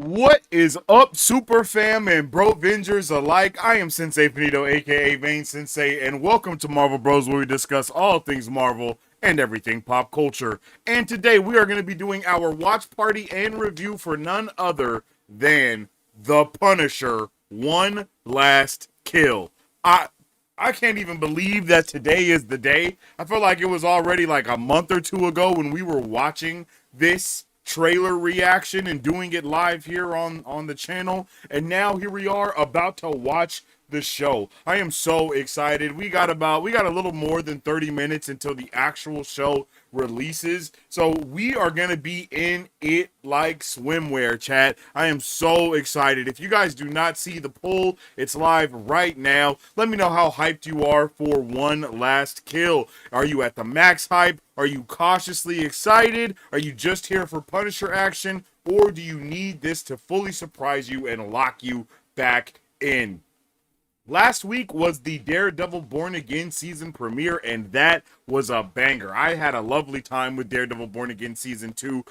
What is up, Super Fam and Brovengers alike? I am Sensei Finito, aka Vane Sensei, and welcome to Marvel Bros, where we discuss all things Marvel and everything pop culture. And today we are going to be doing our watch party and review for none other than The Punisher: One Last Kill. I I can't even believe that today is the day. I feel like it was already like a month or two ago when we were watching this trailer reaction and doing it live here on the channel, and now here we are about to watch the show. I am so excited. We got a little more than 30 minutes until the actual show releases, so we are gonna be in it like swimwear, chat. I am so excited. If you guys do not see the poll, it's live right now. Let me know how hyped you are for One Last Kill. Are you at the max hype? Are you cautiously excited? Are you just here for Punisher action? Or do you need this to fully surprise you and lock you back in? Last week was the Daredevil Born Again season premiere, and that was a banger. I had a lovely time with Daredevil Born Again season 2,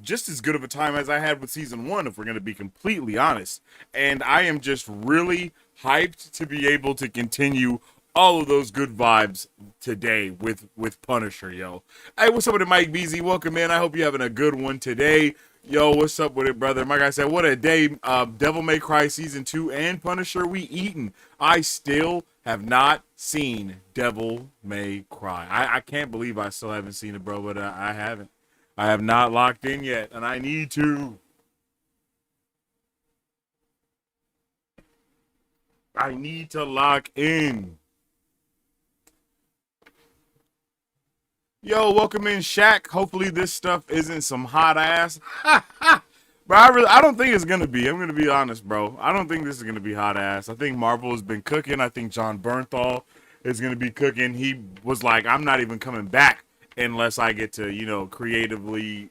just as good of a time as I had with season 1, if we're going to be completely honest. And I am just really hyped to be able to continue all of those good vibes today with Punisher, yo. Hey, what's up with it, Mike BZ? Welcome in. I hope you're having a good one today. Yo, what's up with it, brother? Like I said, what a day. Devil May Cry Season 2 and Punisher we eaten. I still have not seen Devil May Cry. I can't believe I still haven't seen it, bro, but I haven't. I have not locked in yet, and I need to. I need to lock in. Yo, welcome in, Shaq. Hopefully this stuff isn't some hot ass. But I don't think it's gonna be. I'm gonna be honest, bro. I don't think this is gonna be hot ass. I think Marvel has been cooking. I think John Bernthal is gonna be cooking. He was like, I'm not even coming back unless I get to, creatively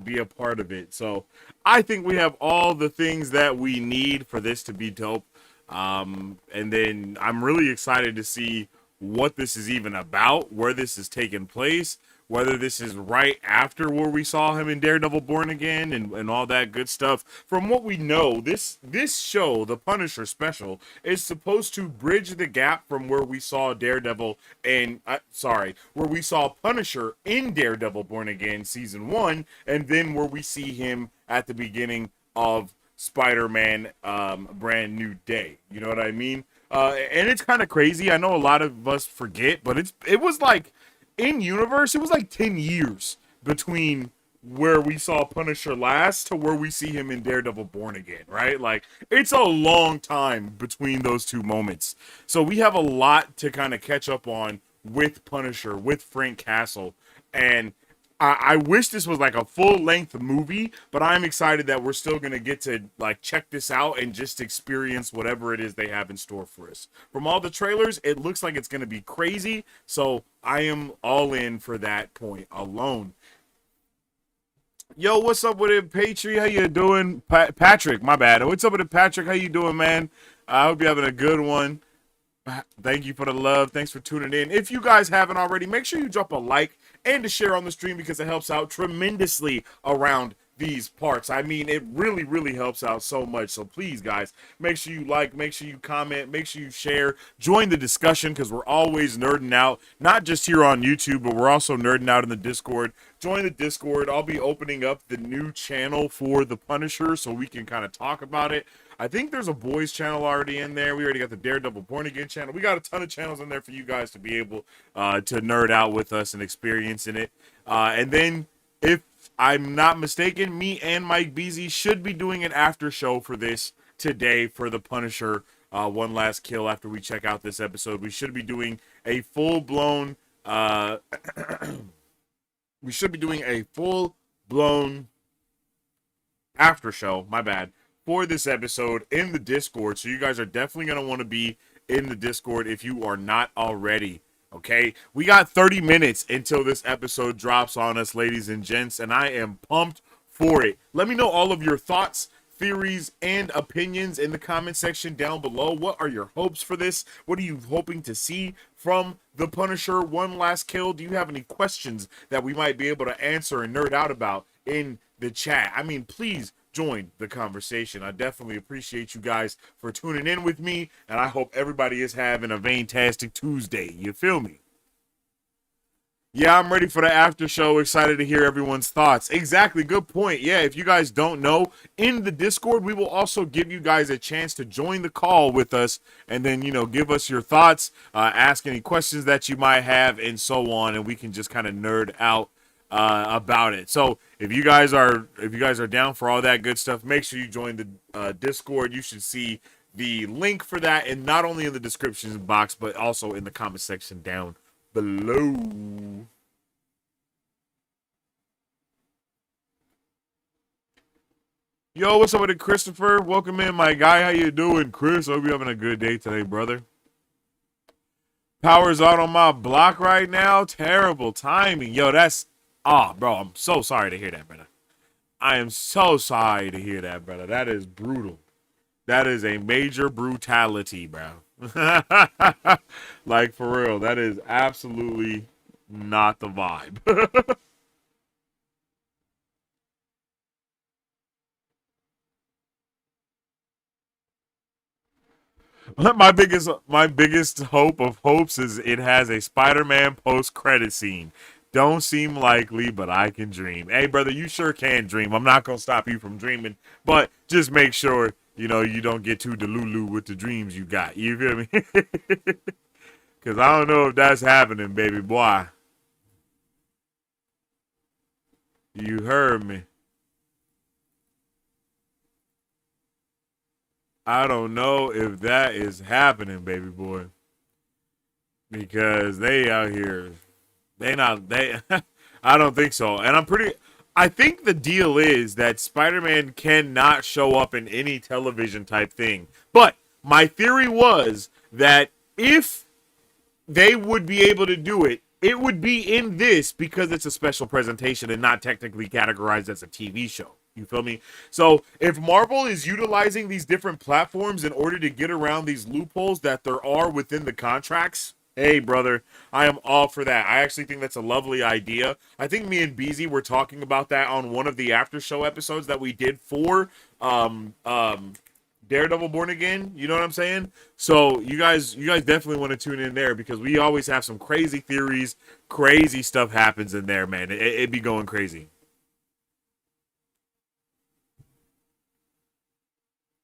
be a part of it. So I think we have all the things that we need for this to be dope. And then I'm really excited to see what this is even about, where this is taking place, whether this is right after where we saw him in Daredevil Born Again and all that good stuff. From what we know, this show, the Punisher special, is supposed to bridge the gap from where we saw Daredevil and where we saw Punisher in Daredevil Born Again season 1, and then where we see him at the beginning of Spider-Man Brand New Day. You know what I mean? And it's kind of crazy. I know a lot of us forget, but it was like in universe, it was like 10 years between where we saw Punisher last to where we see him in Daredevil Born Again, right? Like, it's a long time between those two moments. So we have a lot to kind of catch up on with Punisher, with Frank Castle. And I wish this was like a full-length movie, but I'm excited that we're still going to get to like check this out and just experience whatever it is they have in store for us. From all the trailers, it looks like it's going to be crazy, so I am all in for that point alone. Yo, what's up with it, Patri? How you doing? Patrick, my bad. What's up with it, Patrick? How you doing, man? I hope you're having a good one. Thank you for the love. Thanks for tuning in. If you guys haven't already, make sure you drop a like and to share on the stream because it helps out tremendously around these parts. I mean, it really, really helps out so much. So please, guys, make sure you like, make sure you comment, make sure you share, join the discussion because we're always nerding out, not just here on YouTube, but we're also nerding out in the Discord. Join the Discord. I'll be opening up the new channel for The Punisher so we can kind of talk about it. I think there's a boys channel already in there. We already got the Daredevil Born Again channel. We got a ton of channels in there for you guys to be able to nerd out with us and experience in it. And then, if I'm not mistaken, me and Mike Beasy should be doing an after show for this today for The Punisher One Last Kill after we check out this episode. We should be doing a full-blown... we should be doing a full-blown after show, my bad, for this episode in the Discord. So you guys are definitely going to want to be in the Discord if you are not already. Okay, we got 30 minutes until this episode drops on us, ladies and gents, and I am pumped for it. Let me know all of your thoughts, theories, and opinions in the comment section down below. What are your hopes for this? What are you hoping to see from The Punisher One Last Kill? Do you have any questions that we might be able to answer and nerd out about in the chat? I mean, please join the conversation. I definitely appreciate you guys for tuning in with me, and I hope everybody is having a fantastic Tuesday. You feel me? Yeah, I'm ready for the after show. Excited to hear everyone's thoughts. Exactly. Good point. Yeah, if you guys don't know, in the Discord, we will also give you guys a chance to join the call with us and then, give us your thoughts, ask any questions that you might have, and so on. And we can just kind of nerd out about it. So if you guys are down for all that good stuff, make sure you join the Discord. You should see the link for that, and not only in the description box, but also in the comment section down below. Yo, what's up with it, Christopher? Welcome in, my guy. How you doing, Chris? Hope you're having a good day today, brother. Power's out on my block right now. Terrible timing. Yo, bro, I'm so sorry to hear that, brother. I am so sorry to hear that, brother. That is brutal. That is a major brutality, bro. Like, for real, that is absolutely not the vibe. My biggest hope of hopes is it has a Spider-Man post-credit scene. Don't seem likely, but I can dream. Hey, brother, you sure can dream. I'm not gonna stop you from dreaming, but just make sure you don't get too delulu with the dreams you got. You feel me? Because I don't know if that's happening, baby boy. You heard me. I don't know if that is happening, baby boy. Because they out here, they I don't think so. And I think the deal is that Spider-Man cannot show up in any television type thing. But my theory was that if they would be able to do it, it would be in this because it's a special presentation and not technically categorized as a TV show. You feel me? So if Marvel is utilizing these different platforms in order to get around these loopholes that there are within the contracts, hey, brother, I am all for that. I actually think that's a lovely idea. I think me and Beezy were talking about that on one of the after show episodes that we did for Daredevil Born Again. You know what I'm saying? So you guys definitely want to tune in there because we always have some crazy theories. Crazy stuff happens in there, man. It be going crazy.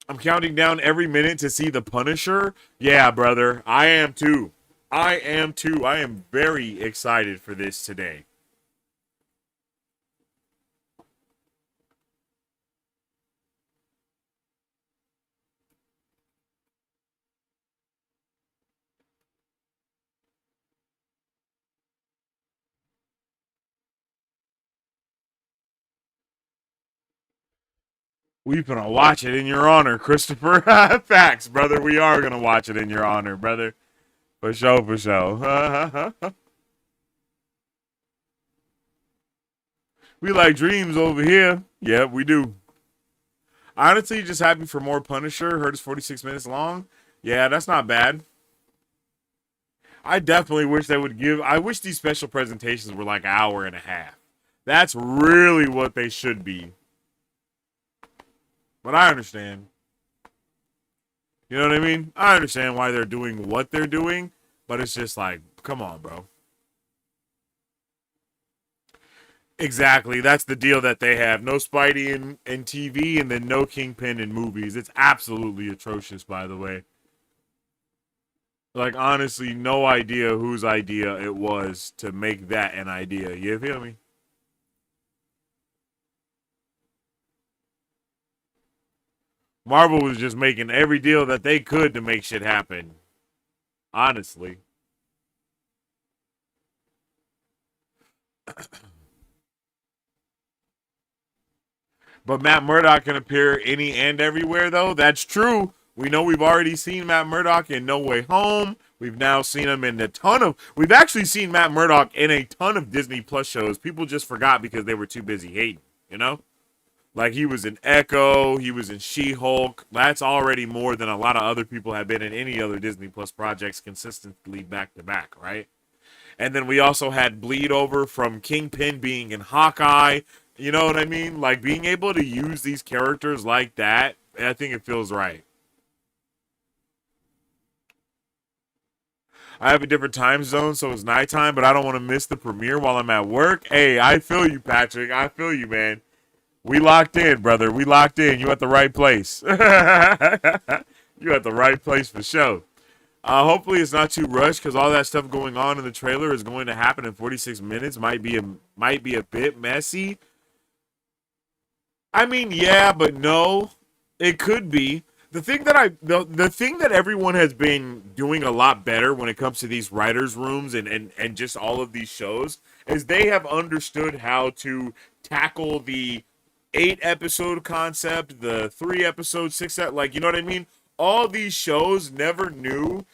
I'm counting down every minute to see The Punisher. Yeah, brother. I am too. I am too. I am very excited for this today. We gonna watch it in your honor, Christopher. Facts, brother. We are gonna watch it in your honor, brother. For sure, for sure. We like dreams over here. Yeah, we do. Honestly, just happy for more Punisher. Heard it's 46 minutes long. Yeah, that's not bad. I definitely wish they would give. I wish these special presentations were like an hour and a half. That's really what they should be. But I understand. You know what I mean? I understand why they're doing what they're doing, but it's just like, come on, bro. Exactly. That's the deal that they have. No Spidey in TV and then no Kingpin in movies. It's absolutely atrocious, by the way. Like, honestly, no idea whose idea it was to make that an idea. You feel me? Marvel was just making every deal that they could to make shit happen. Honestly. But Matt Murdock can appear any and everywhere, though. That's true. We know we've already seen Matt Murdock in No Way Home. We've now seen him in a ton of. We've actually seen Matt Murdock in a ton of Disney Plus shows. People just forgot because they were too busy hating, you know? Like he was in Echo, he was in She-Hulk. That's already more than a lot of other people have been in any other Disney Plus projects consistently back to back, right? And then we also had bleed over from Kingpin being in Hawkeye. You know what I mean? Like being able to use these characters like that, I think it feels right. I have a different time zone, so it's nighttime, but I don't want to miss the premiere while I'm at work. Hey, I feel you, Patrick. I feel you, man. We locked in, brother. We locked in. You at the right place. You at the right place for sure. Hopefully it's not too rushed because all that stuff going on in the trailer is going to happen in 46 minutes. Might be a bit messy. I mean, yeah, but no. It could be. The thing that everyone has been doing a lot better when it comes to these writers' rooms and just all of these shows is they have understood how to tackle the 8 episode concept, the 3 episode, like you know what I mean? All these shows never knew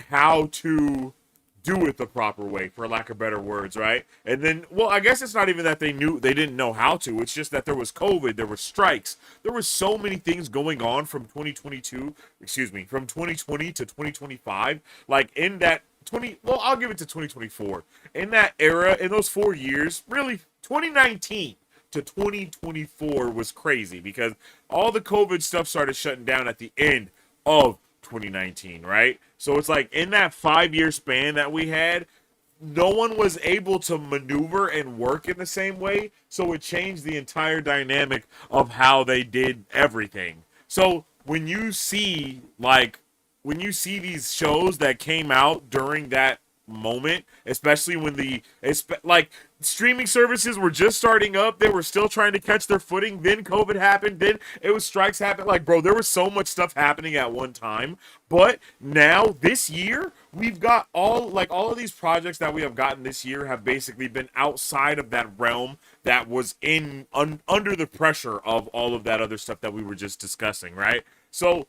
how to do it the proper way, for lack of better words, right? And then, well, I guess it's not even that they didn't know how to. It's just that there was COVID, there were strikes, there were so many things going on from 2022, excuse me, from 2020 to 2025. Like in that 20, well, I'll give it to 2024. In that era, in those 4 years, really, 2019 to 2024 was crazy because all the COVID stuff started shutting down at the end of 2019, right? So it's like in that 5 year span that we had, no one was able to maneuver and work in the same way. So it changed the entire dynamic of how they did everything. So when you see these shows that came out during that moment, especially when like streaming services were just starting up, they were still trying to catch their footing, then COVID happened, then it was strikes happened. Like, bro, there was so much stuff happening at one time. But now this year we've got all of these projects that we have gotten this year have basically been outside of that realm that was under the pressure of all of that other stuff that we were just discussing, right? So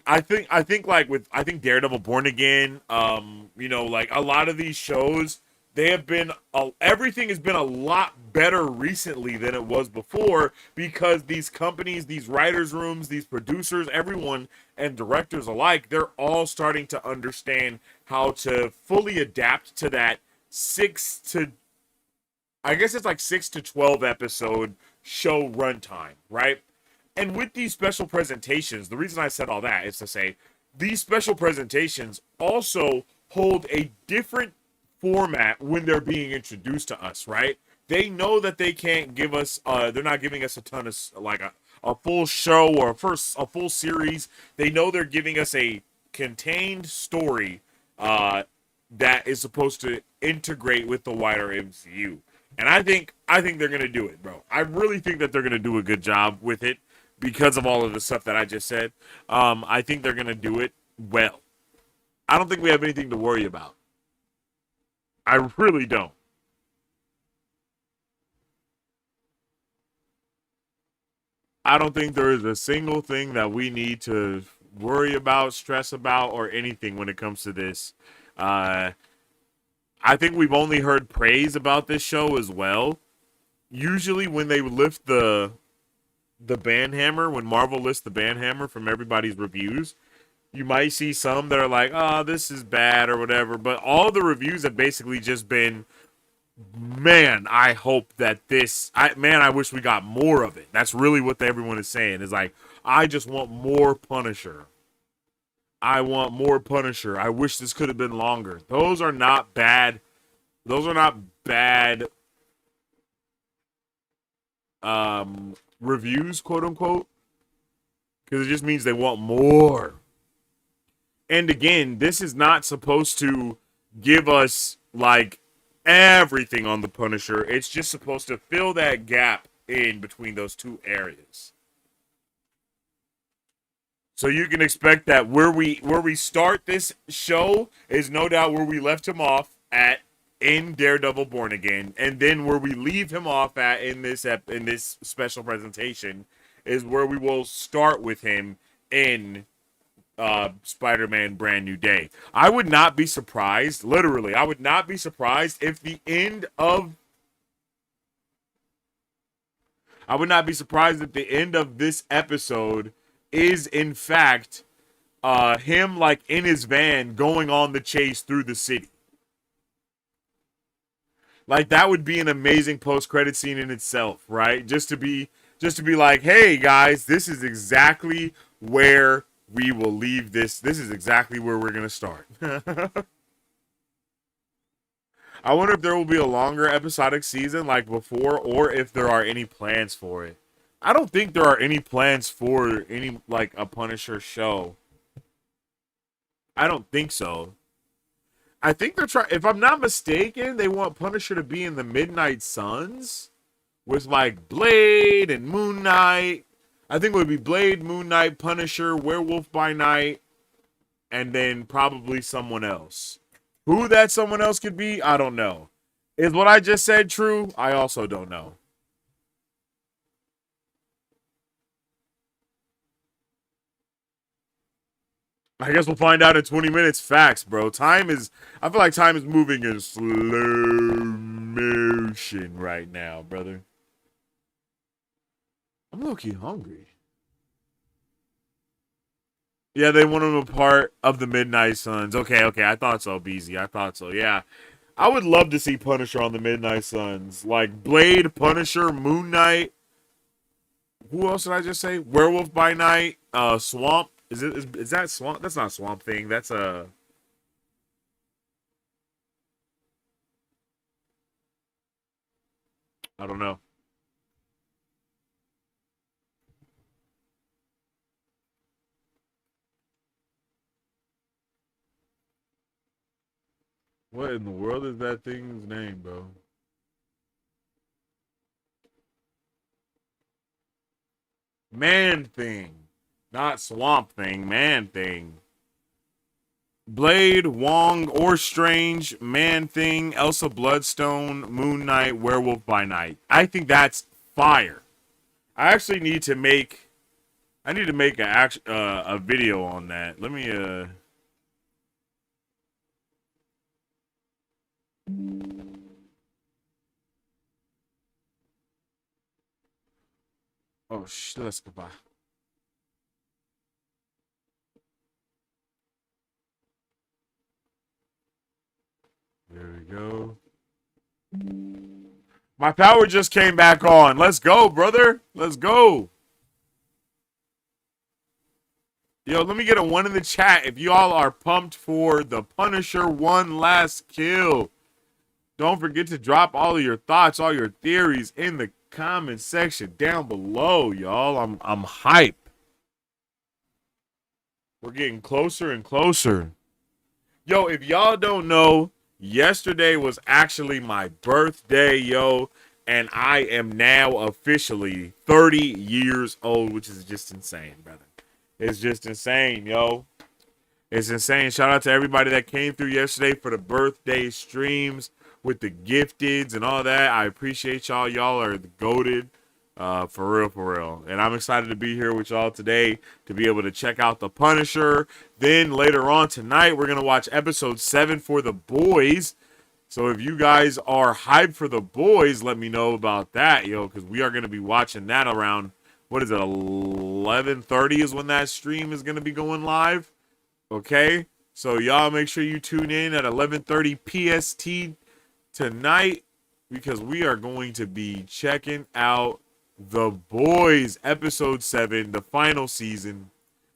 I think like with I think Daredevil Born Again, like a lot of these shows, they have been everything has been a lot better recently than it was before because these companies, these writers rooms, these producers, everyone and directors alike, they're all starting to understand how to fully adapt to that 6 to I guess it's like 6 to 12 episode show runtime, right? And with these special presentations, the reason I said all that is to say these special presentations also hold a different format when they're being introduced to us, right? They know that they can't give us, they're not giving us a ton of, like a full show or a full series. They know they're giving us a contained story that is supposed to integrate with the wider MCU. And I think they're gonna do it, bro. I really think that they're gonna do a good job with it because of all of the stuff that I just said. I think they're gonna do it well. I don't think we have anything to worry about. I really don't. I don't think there is a single thing that we need to worry about, stress about, or anything when it comes to this. Uh, I think we've only heard praise about this show as well. Usually, when they lift the ban hammer, when Marvel lifts the ban hammer from everybody's reviews, you might see some that are like, "Oh, this is bad" or whatever. But all the reviews have basically just been, "Man, I hope that I wish we got more of it." That's really what everyone is saying. Is like, I just want more Punisher. I want more Punisher. I wish this could have been longer. Those are not bad. Those are not bad reviews, quote unquote, because it just means they want more. And again, this is not supposed to give us like everything on the Punisher. It's just supposed to fill that gap in between those two areas. So you can expect that where we start this show is no doubt where we left him off at in Daredevil Born Again, and then where we leave him off at in this special presentation is where we will start with him in Spider-Man Brand New Day. I would not be surprised, literally, I would not be surprised if the end of I would not be surprised if the end of this episode is in fact him like in his van going on the chase through the city. Like that would be an amazing post-credit scene in itself, right? Just to be like, hey guys, this is exactly where we will leave this. This is exactly where we're gonna start. I wonder if there will be a longer episodic season like before, or if there are any plans for it. I don't think there are any plans for any like a Punisher show. I don't think so. I think they're trying. If I'm not mistaken, they want Punisher to be in the Midnight Suns with like Blade and Moon Knight. I think it would be Blade, Moon Knight, Punisher, Werewolf by Night, and then probably someone else. Who that someone else could be, I don't know. Is what I just said true? I also don't know. I guess we'll find out in 20 minutes. Facts, bro. I feel like time is moving in slow motion right now, brother. I'm low-key hungry. Yeah, they want him a part of the Midnight Suns. Okay, I thought so, BZ. I thought so, yeah. I would love to see Punisher on the Midnight Suns. Like Blade, Punisher, Moon Knight. Who else did I just say? Werewolf by Night, Swamp. Is that Swamp? That's not Swamp Thing. That's I don't know. What in the world is that thing's name, bro? Man Thing. Not Swamp Thing, Man Thing. Blade, Wong, or Strange, Man Thing, Elsa Bloodstone, Moon Knight, Werewolf by Night. I think that's fire. I actually need to make. I need to make a video on that. Let me Oh shit, let's go by. There we go. My power just came back on. Let's go, brother. Let's go. Yo, let me get a one in the chat if y'all are pumped for the Punisher one last kill. Don't forget to drop all of your thoughts, all your theories in the comment section down below, y'all. I'm hype. We're getting closer and closer. Yo, if y'all don't know, yesterday was actually my birthday, yo, and I am now officially 30 years old, which is just insane, brother. It's just insane, yo. It's insane. Shout out to everybody that came through yesterday for the birthday streams with the gifteds and all that. I appreciate y'all. Y'all are the goated. For real, for real. And I'm excited to be here with y'all today to be able to check out The Punisher. Then later on tonight, we're going to watch episode 7 for The Boys. So if you guys are hyped for The Boys, let me know about that, yo, because we are going to be watching that around, what is it, 11:30 is when that stream is going to be going live. Okay? So y'all make sure you tune in at 11:30 PST tonight because we are going to be checking out The Boys, episode 7, the final season.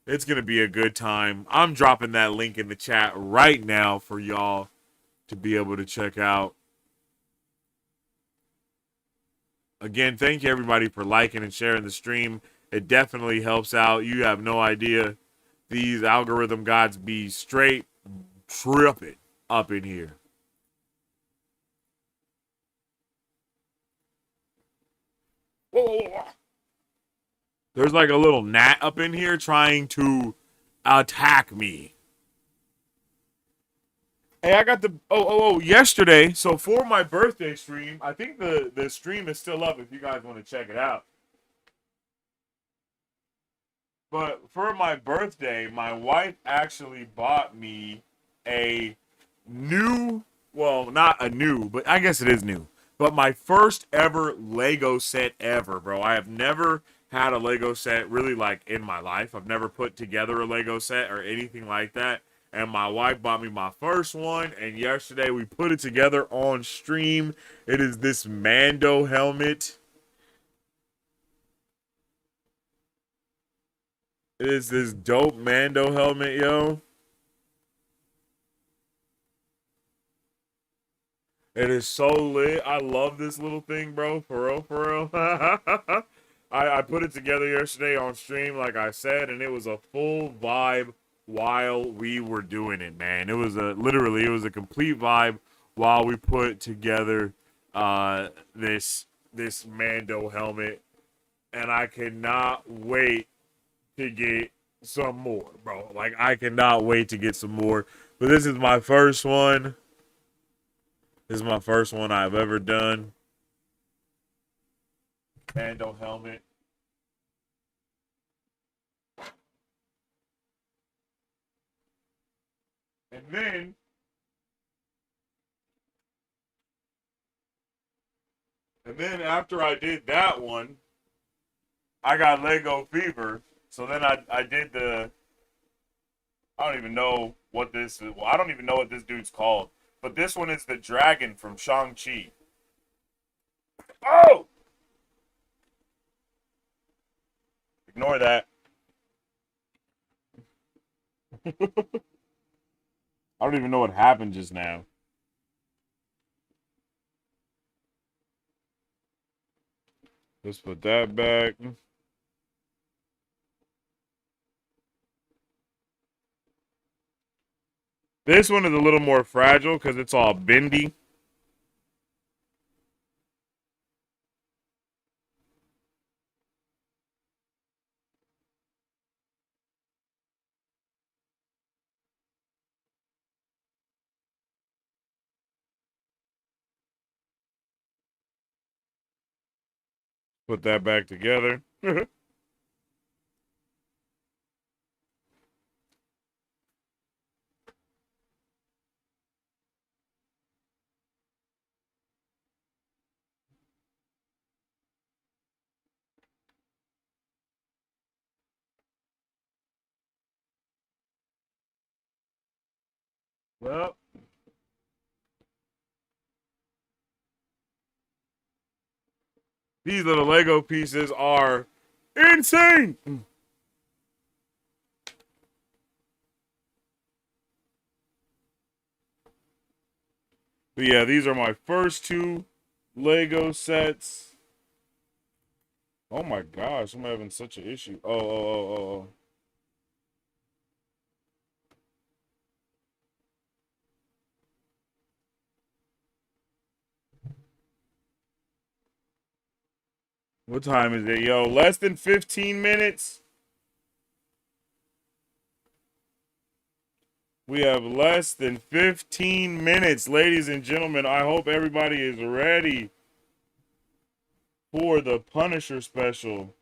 It's going to be a good time. I'm dropping that link in the chat right now for y'all to be able to check out. Again, thank you everybody for liking and sharing the stream. It definitely helps out. You have no idea. These algorithm gods be straight tripping up in here. Whoa, whoa, whoa. There's like a little gnat up in here trying to attack me. Hey, I got the yesterday. So for my birthday stream, I think the stream is still up if you guys want to check it out. But for my birthday, my wife actually bought me a new, well, not a new, but I guess it is new. But my first ever Lego set ever, bro. I have never had a Lego set really like in my life. I've never put together a Lego set or anything like that. and my wife bought me my first one, and yesterday we put it together on stream. It is this Mando helmet. It is this dope Mando helmet, yo. It is so lit. I love this little thing, bro. For real, for real. I put it together yesterday on stream, like I said, and it was a full vibe while we were doing it, man. It was literally, it was a complete vibe while we put together this Mando helmet, and I cannot wait to get some more, bro. Like, I cannot wait to get some more. But this is my first one. This is my first one I've ever done. Mando helmet. And then after I did that one, I got Lego fever. So then I did the, I don't even know what this is. Well, I don't even know what this dude's called. But this one is the dragon from Shang-Chi. Oh! Ignore that. I don't even know what happened just now. Let's put that back. This one is a little more fragile because it's all bendy. Put that back together. Well, these little Lego pieces are insane. But yeah, these are my first two Lego sets. Oh my gosh, I'm having such an issue. Oh. What time is it, yo? Less than 15 minutes? We have less than 15 minutes, ladies and gentlemen. I hope everybody is ready for the Punisher special.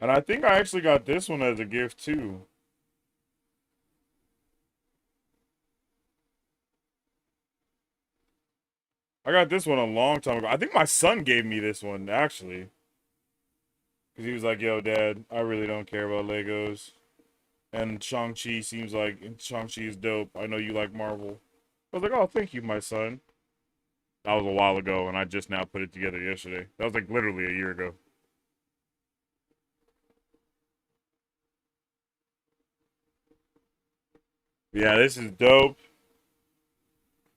And I think I actually got this one as a gift, too. I got this one a long time ago. I think my son gave me this one, actually. Because he was like, yo, Dad, I really don't care about Legos. And Shang-Chi seems like Shang-Chi is dope. I know you like Marvel. I was like, oh, thank you, my son. That was a while ago, and I just now put it together yesterday. That was like literally a year ago. Yeah, this is dope.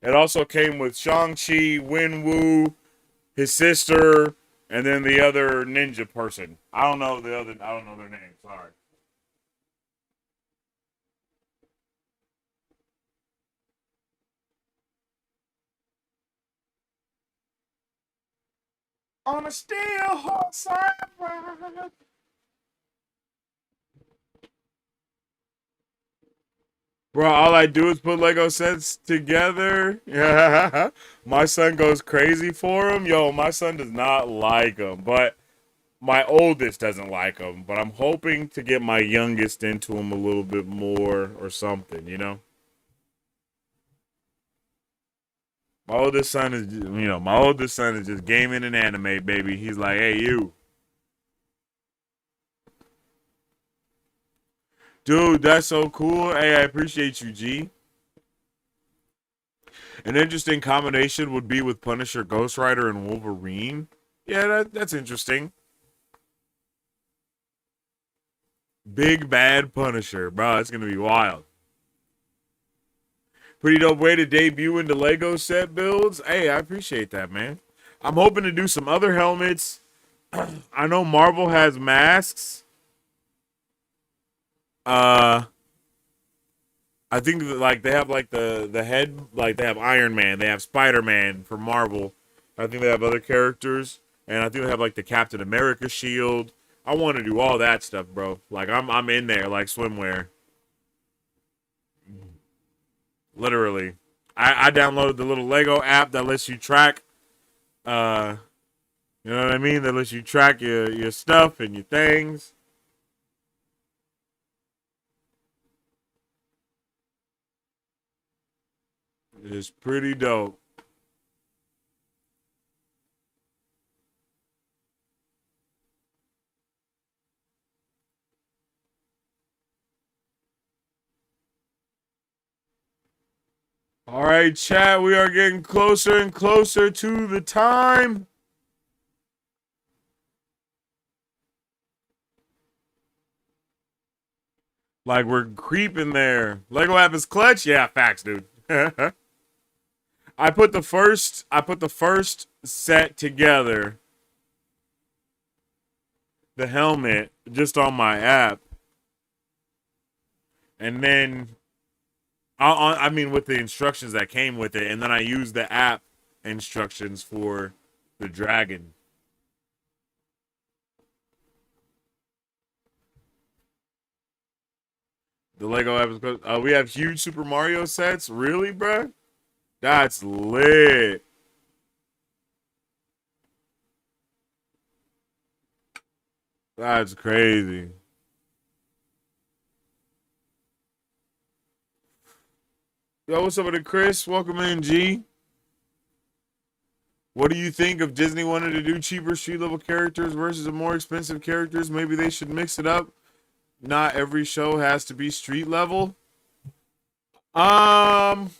It also came with Shang-Chi, Wenwu, his sister, and then the other ninja person. I don't know their name. Sorry. On a steel horse I ride. Bro, all I do is put Lego sets together. Yeah. My son goes crazy for them. Yo, my son does not like them, but my oldest doesn't like them. But I'm hoping to get my youngest into them a little bit more or something, you know? My oldest son is, my oldest son is just gaming and anime, baby. He's like, hey, you. Dude, that's so cool. Hey, I appreciate you, G. An interesting combination would be with Punisher, Ghost Rider, and Wolverine. Yeah, that's interesting. Big bad Punisher, bro. It's gonna be wild. Pretty dope way to debut into Lego set builds. Hey, I appreciate that, man. I'm hoping to do some other helmets. I know Marvel has masks. Uh, I think that, like they have like the head, like they have Iron Man, they have Spider Man for Marvel. I think they have other characters, and I think they have like the Captain America shield. I want to do all that stuff, bro. Like I'm in there like swimwear, literally. I downloaded the little Lego app that lets you track. Uh, you know what I mean? That lets you track your stuff and your things. It's pretty dope. All right, chat, we are getting closer and closer to the time. Like we're creeping there. Lego app is clutch? Yeah, facts, dude. I put the first set together, the helmet, just on my app. And then I mean with the instructions that came with it, and then I used the app instructions for the dragon. The Lego app is we have huge Super Mario sets. Really, bruh? That's lit. That's crazy. Yo, what's up with it, Chris? Welcome in, G. What do you think of Disney wanting to do cheaper street level characters versus the more expensive characters? Maybe they should mix it up. Not every show has to be street level. Um,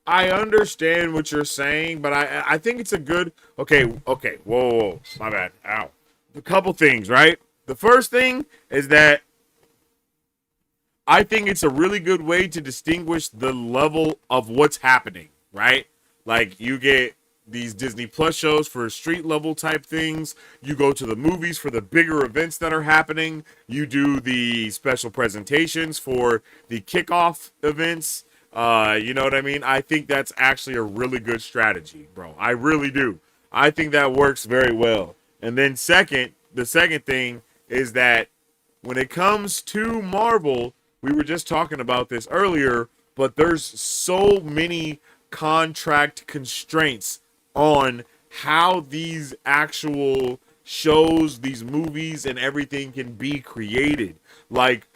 I understand what you're saying, but I think it's a good. Okay. Whoa. My bad. Ow. A couple things, right? The first thing is that I think it's a really good way to distinguish the level of what's happening, right? Like you get these Disney Plus shows for street level type things. You go to the movies for the bigger events that are happening. You do the special presentations for the kickoff events. You know what I mean? I think that's actually a really good strategy, bro. I really do. I think that works very well. And then the second thing is that when it comes to Marvel, we were just talking about this earlier, but there's so many contract constraints on how these actual shows, these movies, and everything can be created. Like,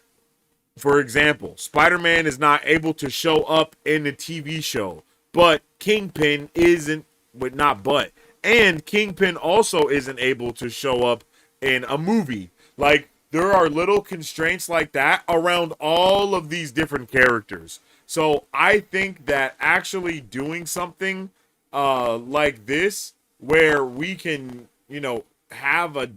for example, Spider-Man is not able to show up in the TV show, but Kingpin isn't, but not but, and Kingpin also isn't able to show up in a movie. Like, there are little constraints like that around all of these different characters. So I think that actually doing something like this, where we can, have a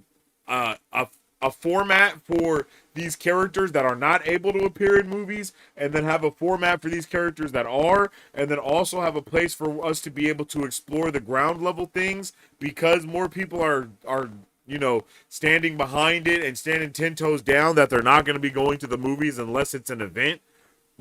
a format for these characters that are not able to appear in movies, and then have a format for these characters that are, and then also have a place for us to be able to explore the ground level things, because more people are standing behind it and standing 10 toes down that they're not going to be going to the movies unless it's an event.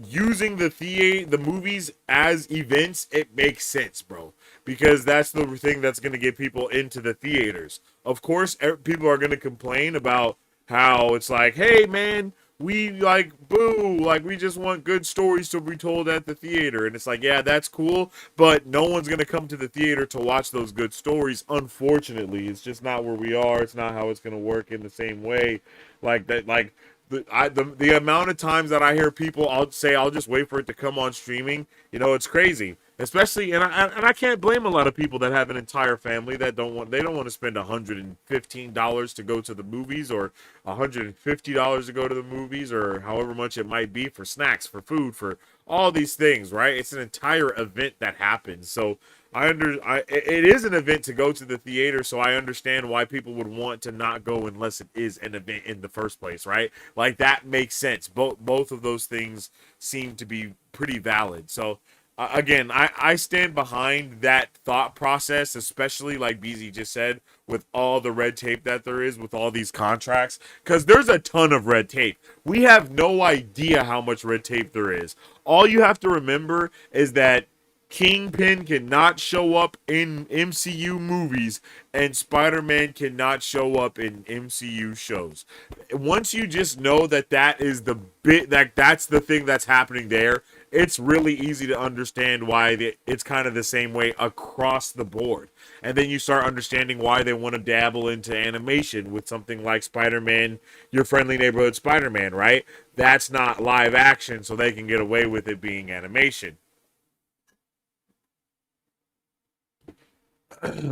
Using the movies as events, it makes sense, bro, because that's the thing that's going to get people into the theaters. Of course, people are going to complain about how it's like, hey man, we like boo, like we just want good stories to be told at the theater. And it's like, yeah, that's cool, but no one's going to come to the theater to watch those good stories. Unfortunately, it's just not where we are. It's not how it's going to work in the same way like that. Like, The amount of times that I hear people, I'll say I'll just wait for it to come on streaming. It's crazy. Especially, and I can't blame a lot of people that have an entire family that don't want to spend $115 to go to the movies, or $150 to go to the movies, or however much it might be for snacks, for food, for all these things, right? It's an entire event that happens. So it is an event to go to the theater, so I understand why people would want to not go unless it is an event in the first place, right? Like, that makes sense. Both of those things seem to be pretty valid. So again, I stand behind that thought process, especially like BZ just said, with all the red tape that there is with all these contracts, because there's a ton of red tape. We have no idea how much red tape there is. All you have to remember is that Kingpin cannot show up in MCU movies, and Spider-Man cannot show up in MCU shows. Once you just know that is the bit, that's the thing that's happening there, it's really easy to understand why it's kind of the same way across the board. And then you start understanding why they want to dabble into animation with something like Spider-Man, Your Friendly Neighborhood Spider-Man, right? That's not live action, so they can get away with it being animation.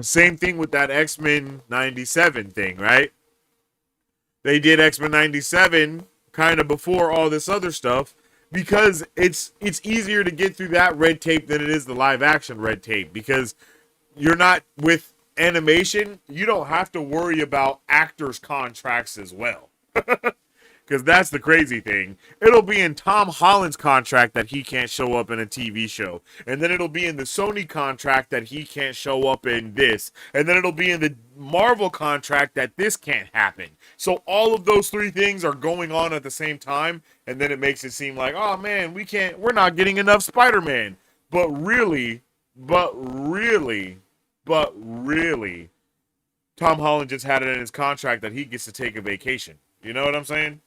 Same thing with that X-Men 97 thing, right? They did X-Men 97 kind of before all this other stuff, because it's easier to get through that red tape than it is the live action red tape, because you're not with animation, you don't have to worry about actors' contracts as well. Because that's the crazy thing. It'll be in Tom Holland's contract that he can't show up in a TV show. And then it'll be in the Sony contract that he can't show up in this. And then it'll be in the Marvel contract that this can't happen. So all of those three things are going on at the same time. And then it makes it seem like, oh man, we're not getting enough Spider-Man. But really, Tom Holland just had it in his contract that he gets to take a vacation. You know what I'm saying?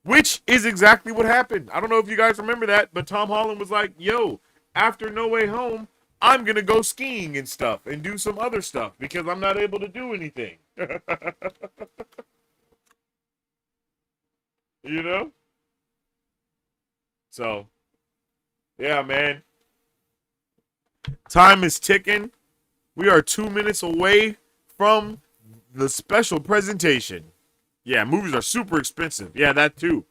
Which is exactly what happened. I don't know if you guys remember that, but Tom Holland was like, yo, after No Way Home, I'm going to go skiing and stuff and do some other stuff because I'm not able to do anything. You know? So, yeah, man. Time is ticking. We are 2 minutes away from the special presentation. Yeah, movies are super expensive. Yeah, that too.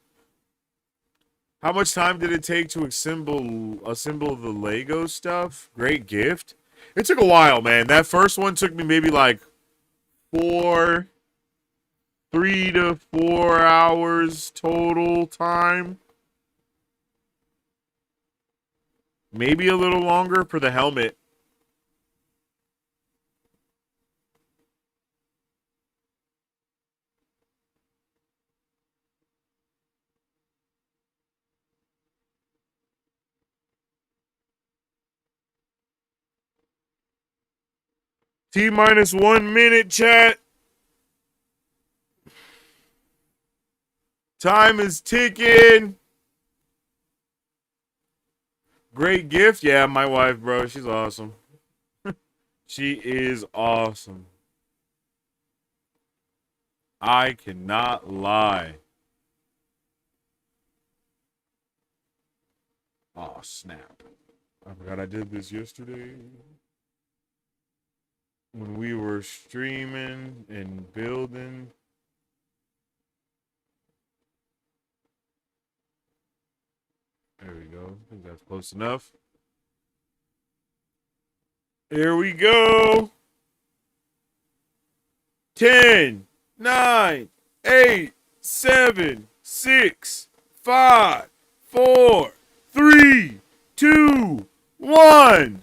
How much time did it take to assemble the Lego stuff? Great gift. It took a while, man. That first one took me maybe like 3 to 4 hours total time. Maybe a little longer for the helmet. T-minus 1 minute, chat. Time is ticking. Great gift. Yeah, my wife, bro. She's awesome. She is awesome. I cannot lie. Oh, snap. I forgot I did this yesterday. When we were streaming and building. There we go. I think that's close enough. Here we go. 10, 9, 8, 7, 6, 5, 4, 3, 2, 1.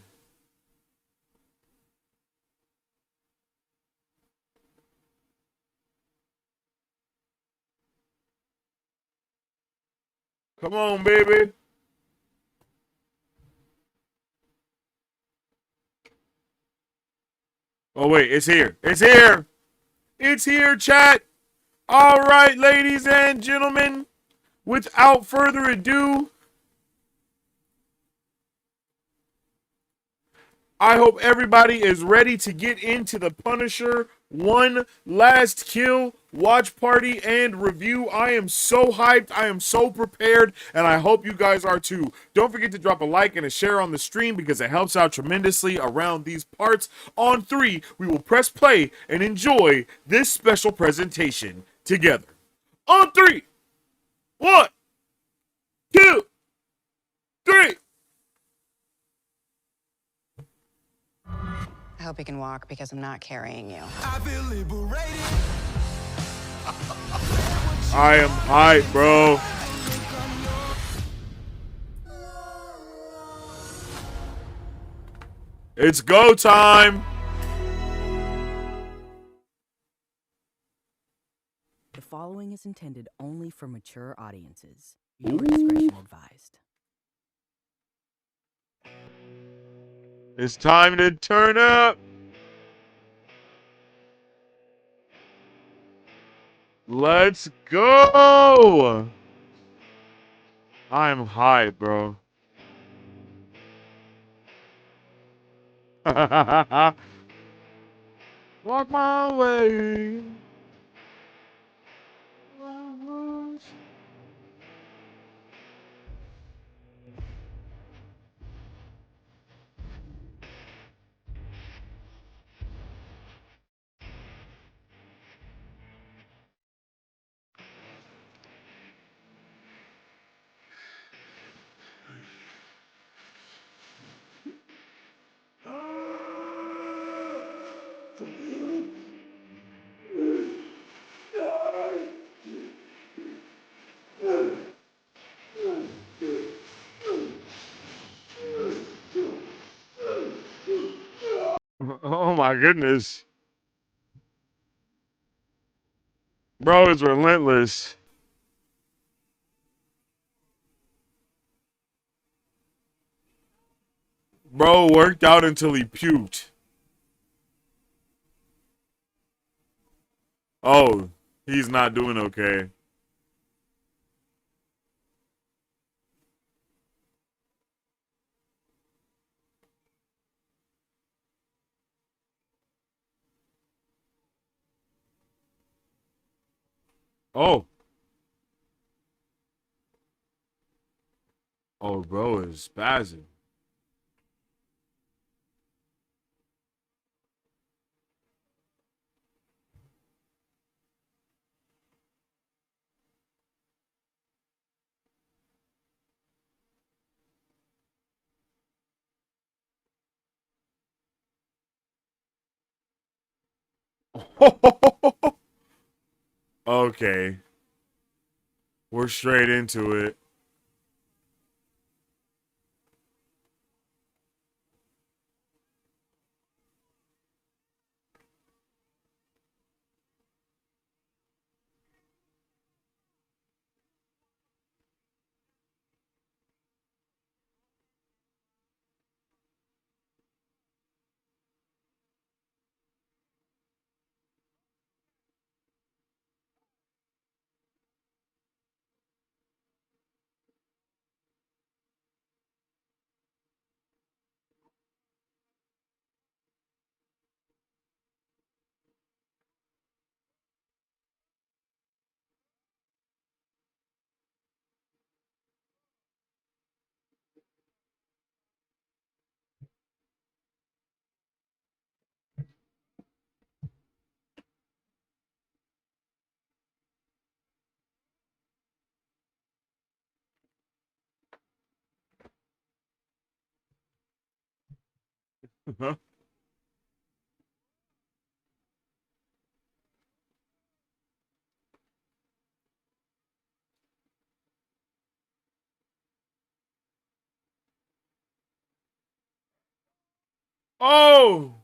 Come on, baby. Oh, wait, it's here. It's here. It's here, chat. All right, ladies and gentlemen, without further ado, I hope everybody is ready to get into the Punisher one last kill, watch party, and review. I am so hyped. I am so prepared, and I hope you guys are too. Don't forget to drop a like and a share on the stream because it helps out tremendously around these parts. On 3, we will press play and enjoy this special presentation together. On 3, 1, 2, 3. I hope you can walk because I'm not carrying you. I feel liberated. I am hyped, bro. It's go time. The following is intended only for mature audiences. Your discretion advised. It's time to turn up. Let's go. I'm hyped, bro. Walk my way. Oh my goodness. Bro is relentless. Bro worked out until he puked. Oh, he's not doing okay. Oh. Oh, bro is spazzing. Okay. We're straight into it. Oh.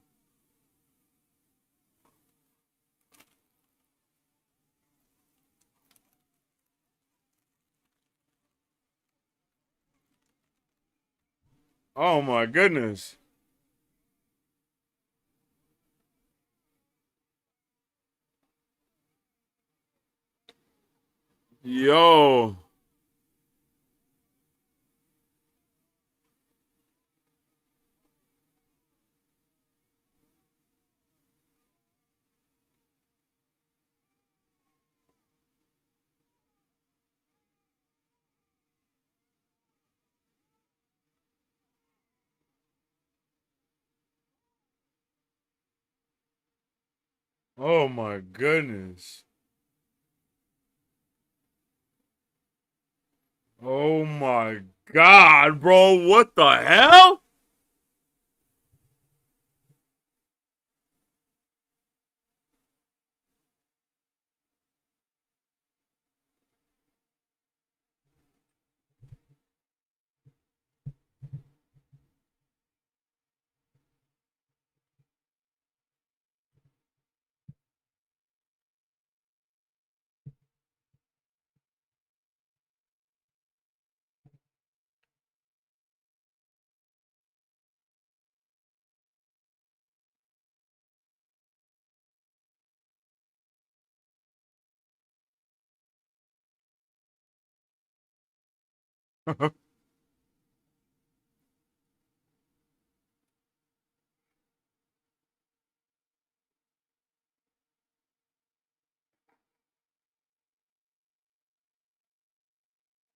Oh my goodness. Yo. Oh my goodness. Oh my god, bro. What the hell?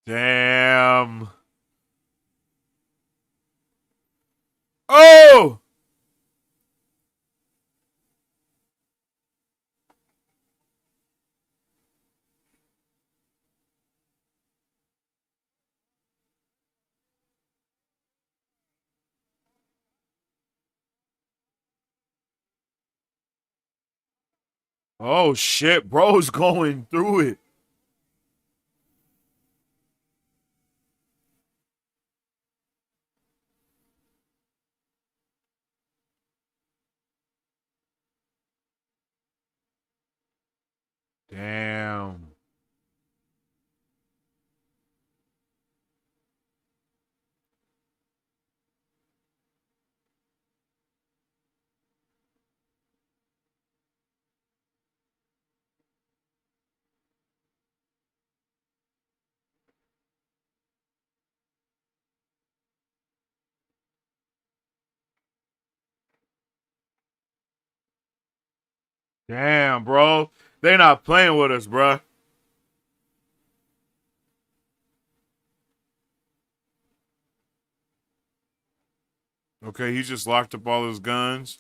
Damn. Oh! Oh shit, bro's going through it. Damn. Damn, bro. They not playing with us, bruh. Okay, he just locked up all his guns.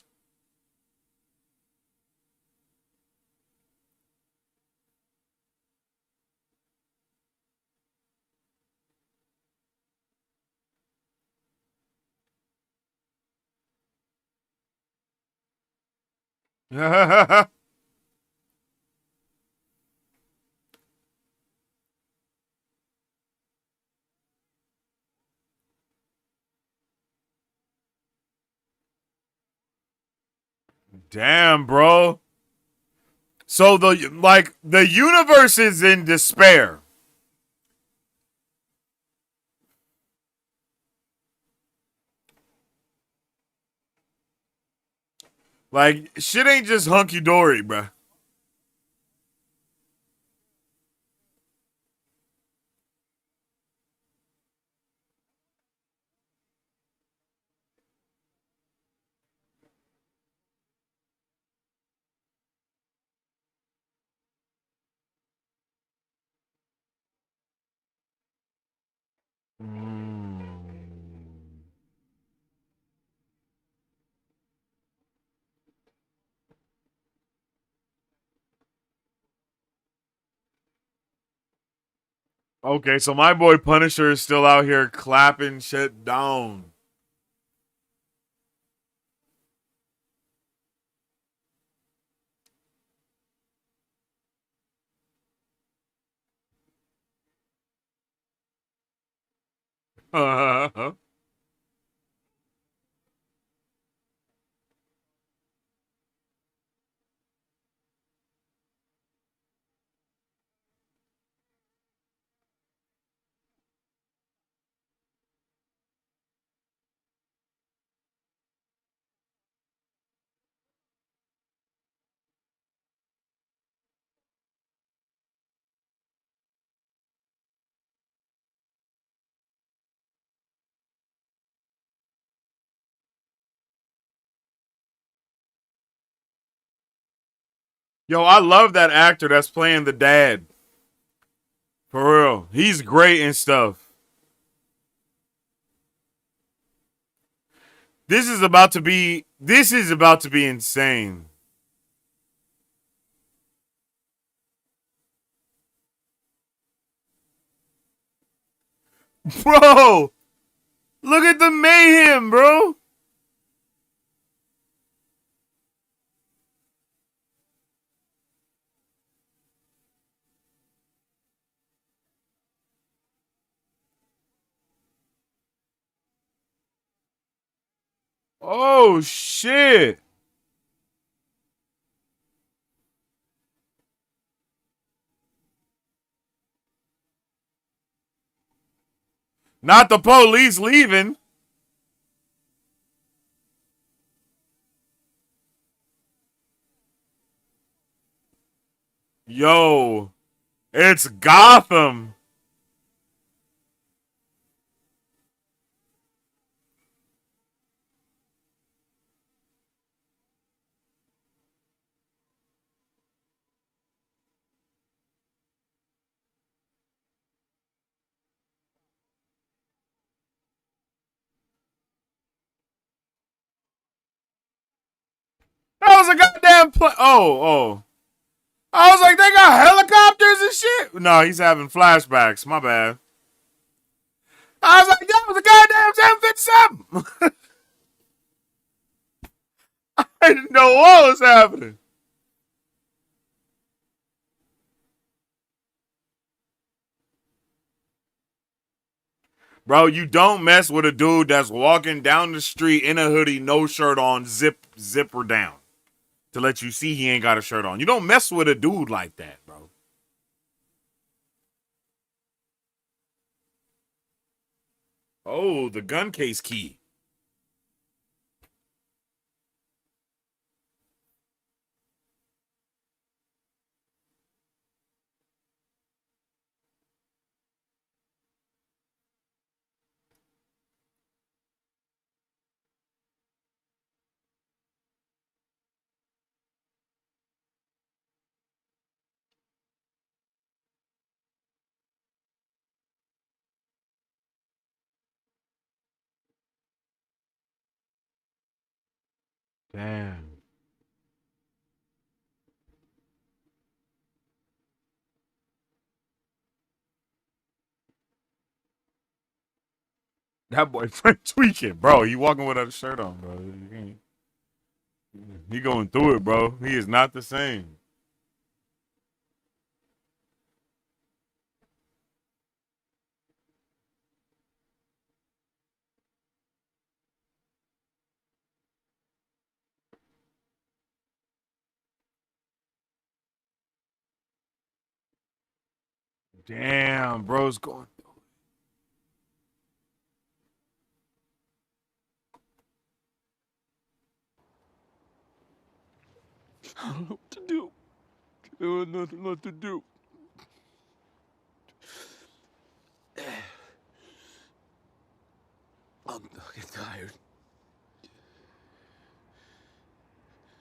Damn, bro. So the universe is in despair. Like shit ain't just hunky dory, bruh. Mm. Okay, so my boy Punisher is still out here clapping shit down. Yo, I love that actor that's playing the dad. For real. He's great and stuff. This is about to be insane. Bro, look at the mayhem, bro. Oh, shit. Not the police leaving. Yo, it's Gotham. That was a goddamn play. Oh. I was like, they got helicopters and shit. No, he's having flashbacks. My bad. I was like, that was a goddamn 757. I didn't know what was happening. Bro, you don't mess with a dude that's walking down the street in a hoodie, no shirt on, zipper down to let you see he ain't got a shirt on. You don't mess with a dude like that, bro. Oh, the gun case key. Damn. That boy tweaking, bro. He walking without a shirt on, bro. He going through it, bro. He is not the same. Damn, bro's going. I don't know what to do. There was nothing left to do. I'm fucking tired.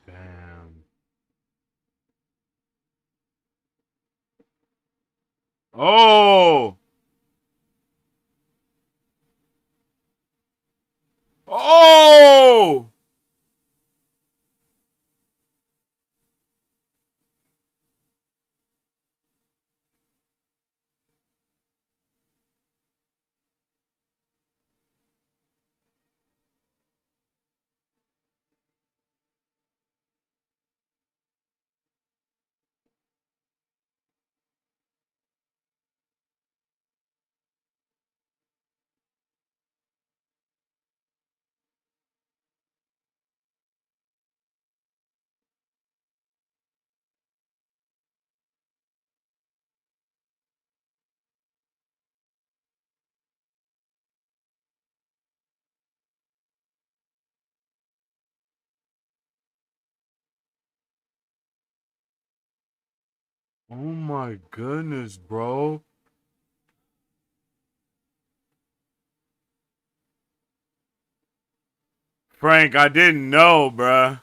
Damn. Oh. Oh. Oh my goodness, bro. Frank, I didn't know, bruh.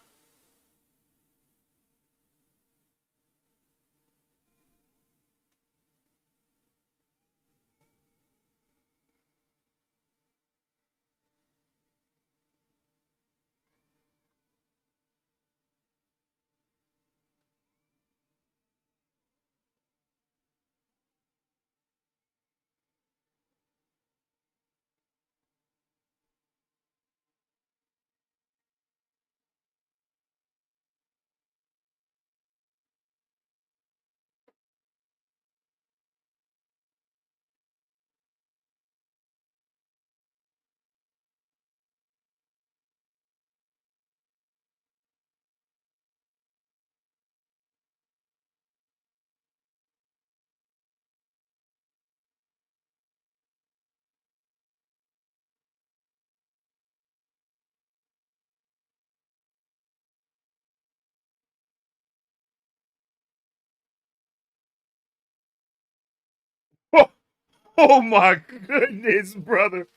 Oh my goodness, brother.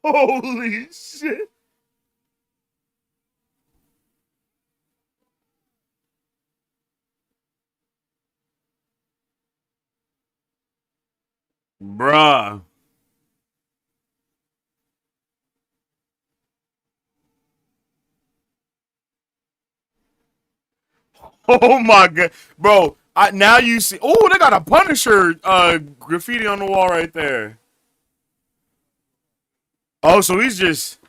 Holy shit. Bruh. Oh my god. Bro, now you see. Oh, they got a Punisher graffiti on the wall right there. Oh, so he's just.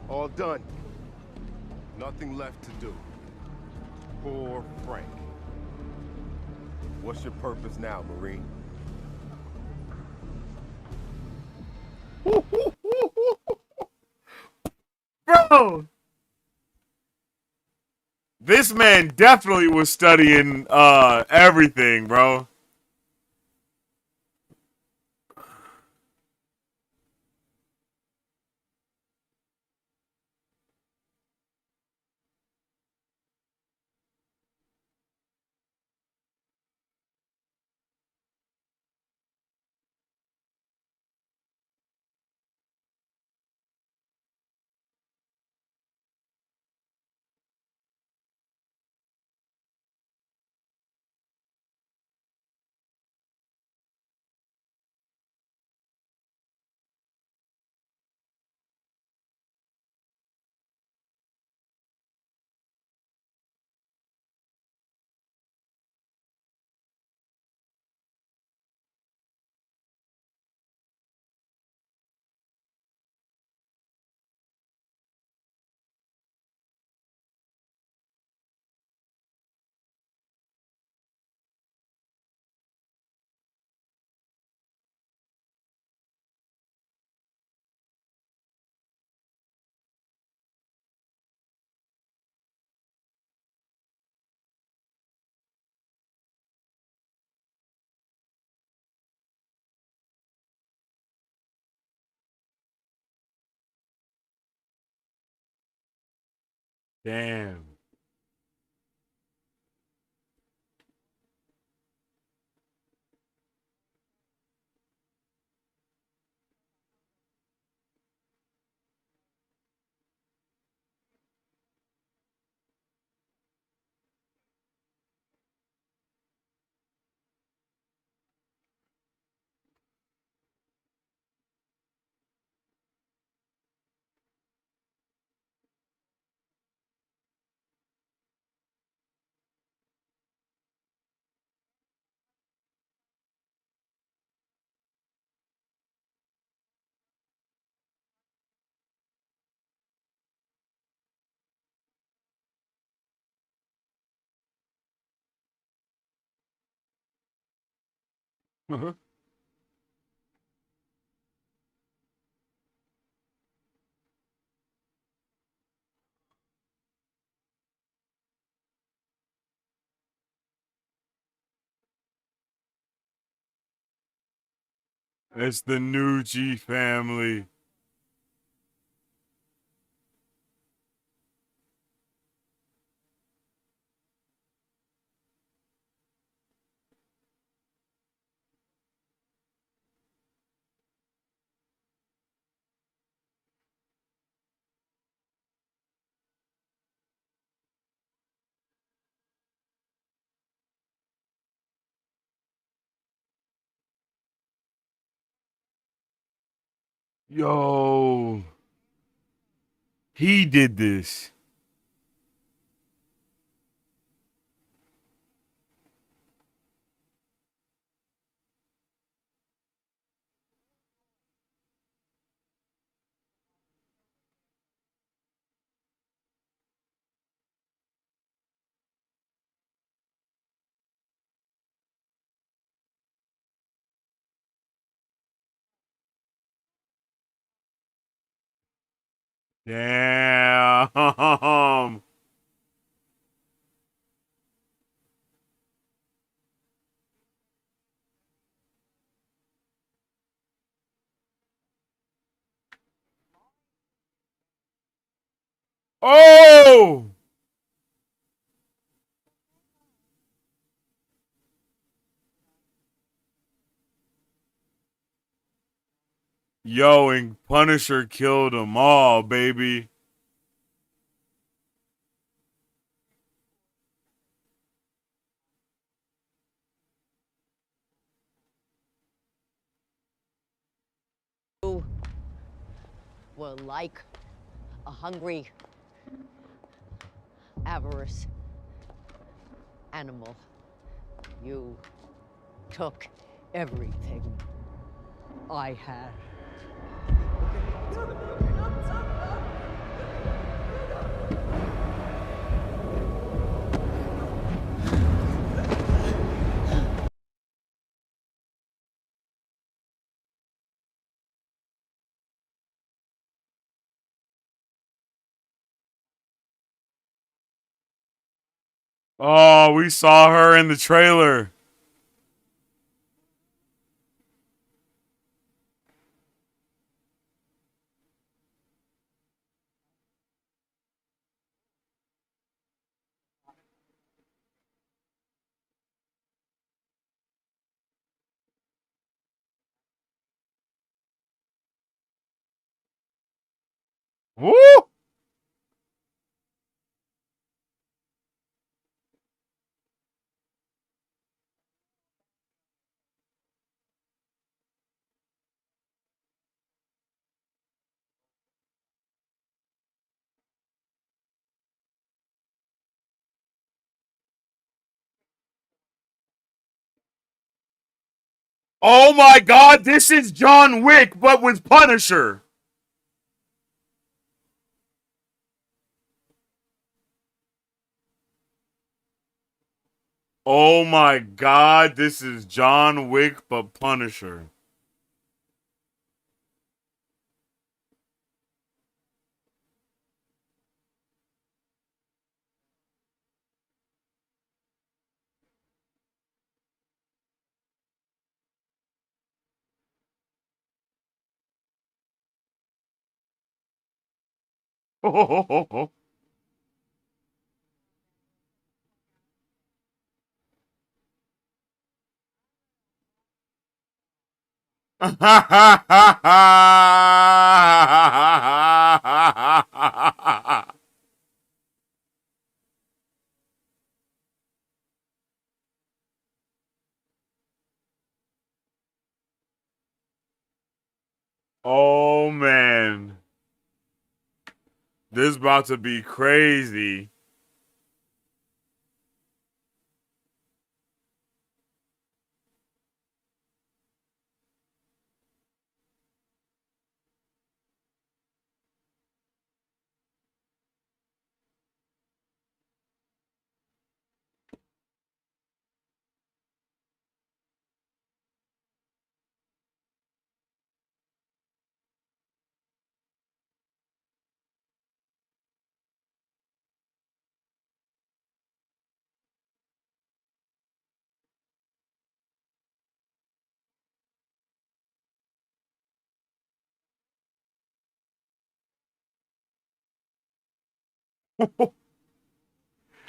All done. Nothing left to do. Poor Frank. What's your purpose now, Marine? Bro. This man definitely was studying everything, bro. Damn. It's the Nucci family. Yo, he did this. Damn. Oh! Yo, and Punisher killed them all, baby. You were like a hungry, avarice animal. You took everything I had. Oh, we saw her in the trailer. Woo! Oh my god, this is John Wick, but with Punisher. Oh my god, this is John Wick, but Punisher. Oh man. This about to be crazy.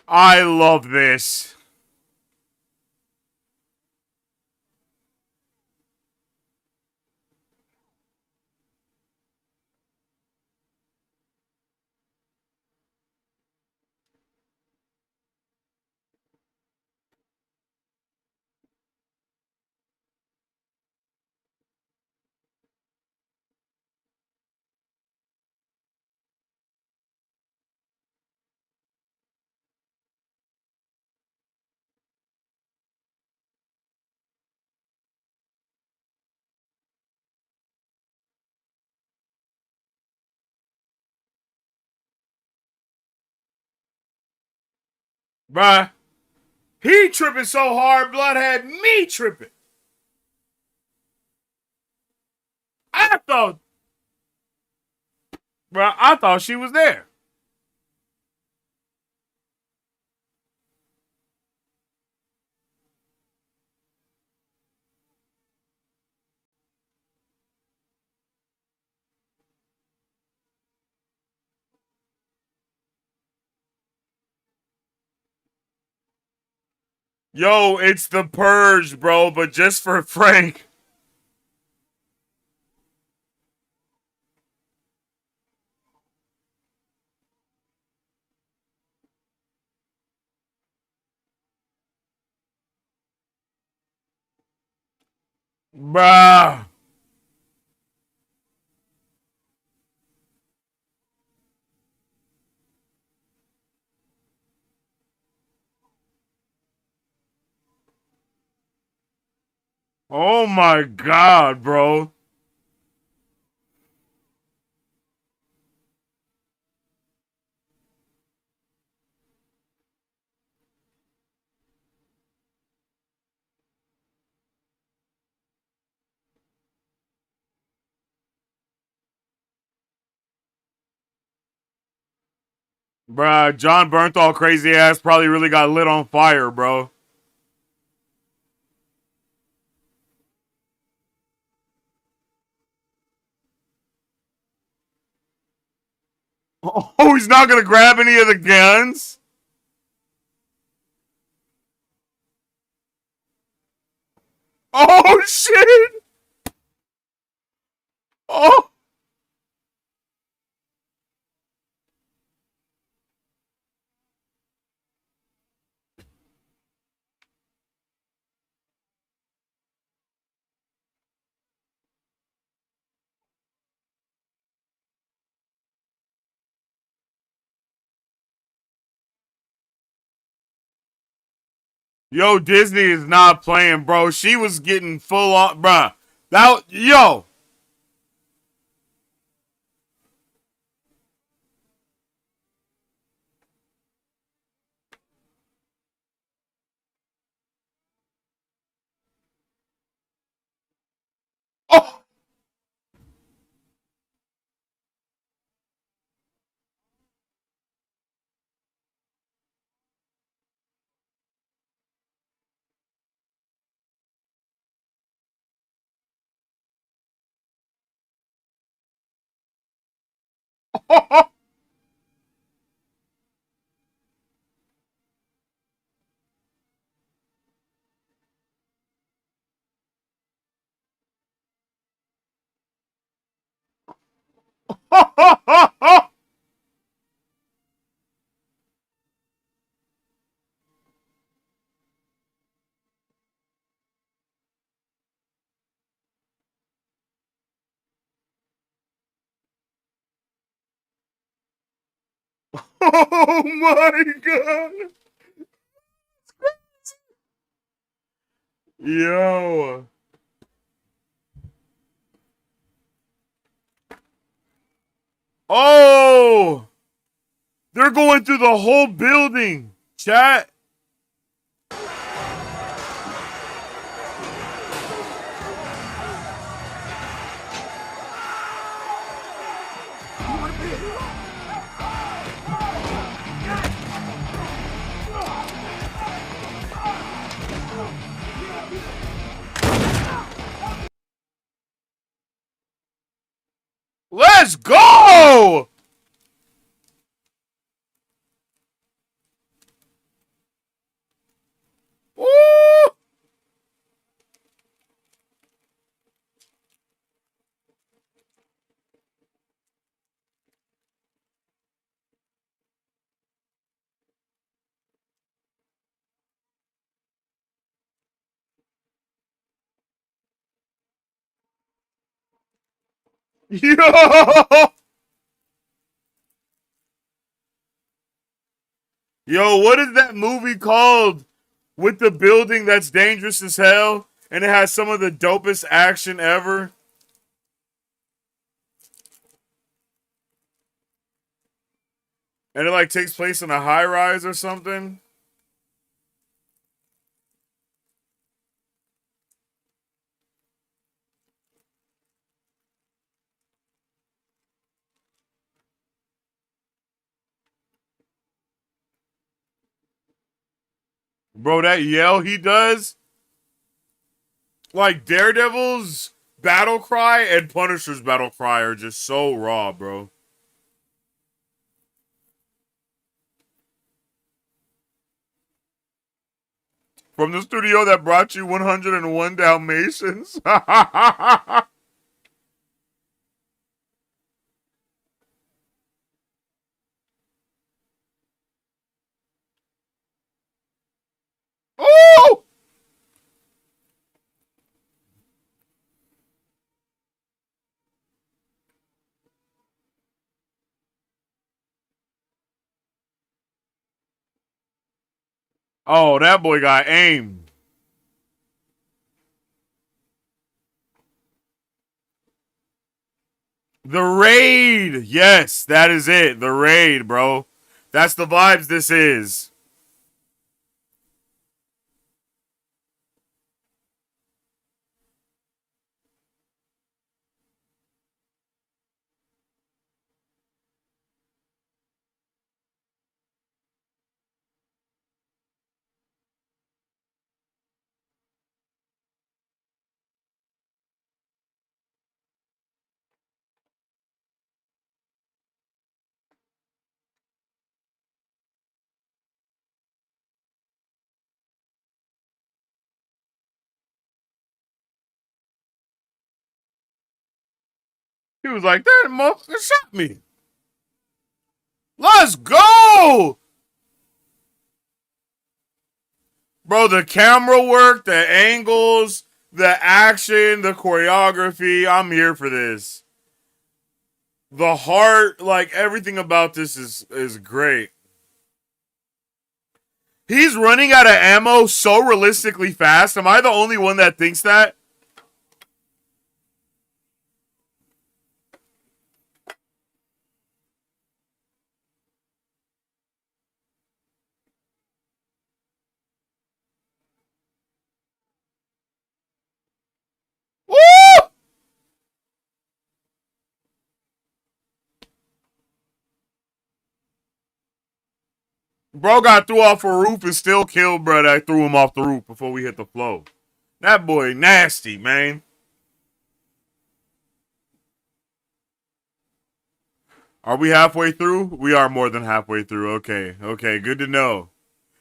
I love this. Bruh. He tripping so hard, blood had me tripping. I thought, bruh, I thought she was there. Yo, it's the Purge, bro, but just for Frank. Bruh. Oh my god, bro. Bruh, John Bernthal crazy ass probably really got lit on fire, bro. Oh, he's not gonna grab any of the guns? Oh shit! Oh! Yo, Disney is not playing, bro. She was getting full on, bruh. Yo! Oh! Oh my god! Yo! Oh! They're going through the whole building! Chat! Let's go! Woo! Yo! Yo, what is that movie called? With the building that's dangerous as hell, and it has some of the dopest action ever. And it like takes place in a high rise or something. Bro, that yell he does, like Daredevil's battle cry and Punisher's battle cry are just so raw, bro. From the studio that brought you 101 Dalmatians. Oh! Oh, that boy got aim. The Raid. Yes, that is it. The Raid, bro. That's the vibes this is. He was like, that motherfucker shot me. Let's go! Bro, the camera work, the angles, the action, the choreography, I'm here for this. The heart, like everything about this is great. He's running out of ammo so realistically fast. Am I the only one that thinks that? Woo! Bro got threw off a roof and still killed, bro. I threw him off the roof before we hit the floor. That boy nasty, man. Are we halfway through? We are more than halfway through. Okay, okay, good to know.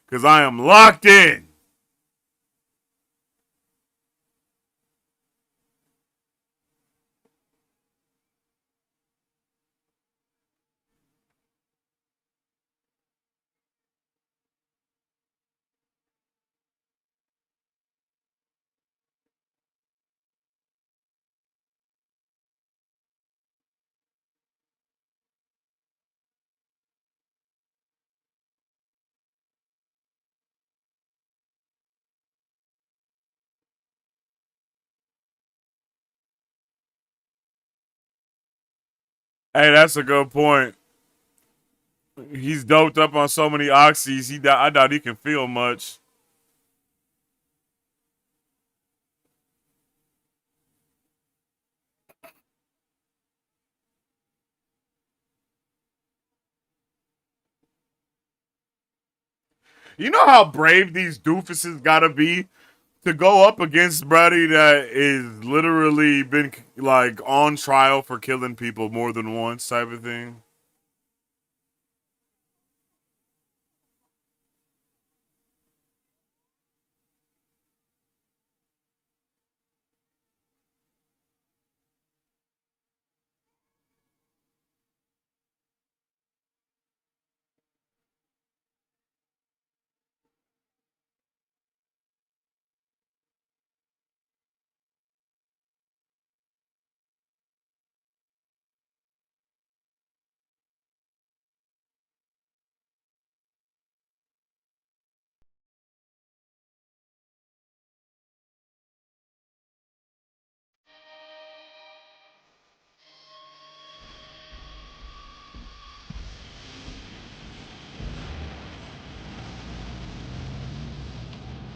Because I am locked in. Hey, that's a good point. He's doped up on so many oxys. I doubt he can feel much. You know how brave these doofuses gotta be to go up against Brady that is literally been like on trial for killing people more than once, type of thing.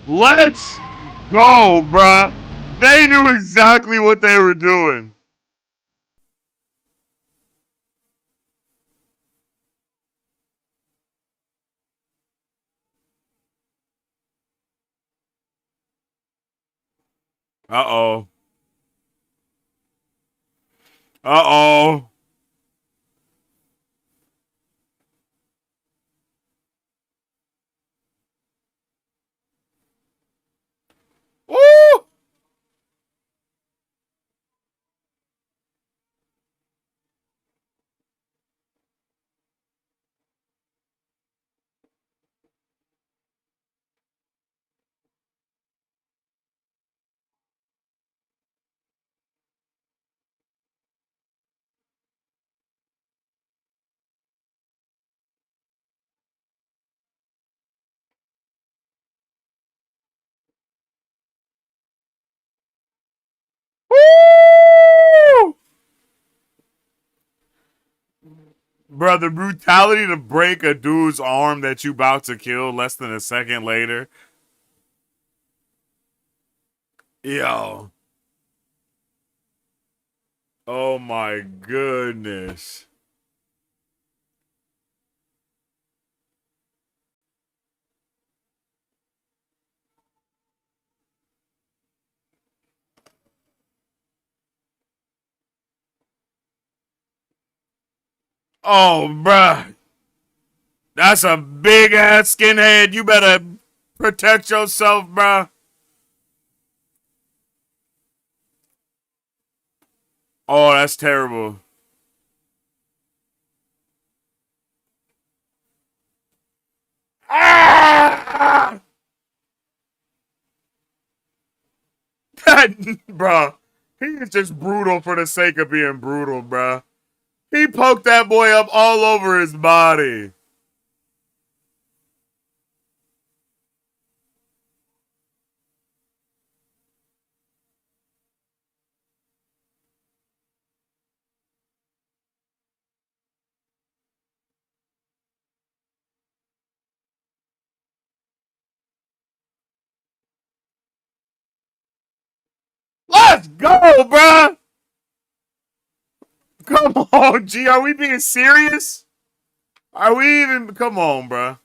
Let's go, bruh. They knew exactly what they were doing. Uh-oh. Uh-oh. Bro, the brutality to break a dude's arm that you about to kill less than a second later. Yo. Oh my goodness. Oh, bruh. That's a big ass skinhead. You better protect yourself, bruh. Oh, that's terrible. Ah! Bruh. He is just brutal for the sake of being brutal, bruh. He poked that boy up all over his body. Let's go, bruh. Come on, G. Are we being serious? Are we even? Come on, bruh.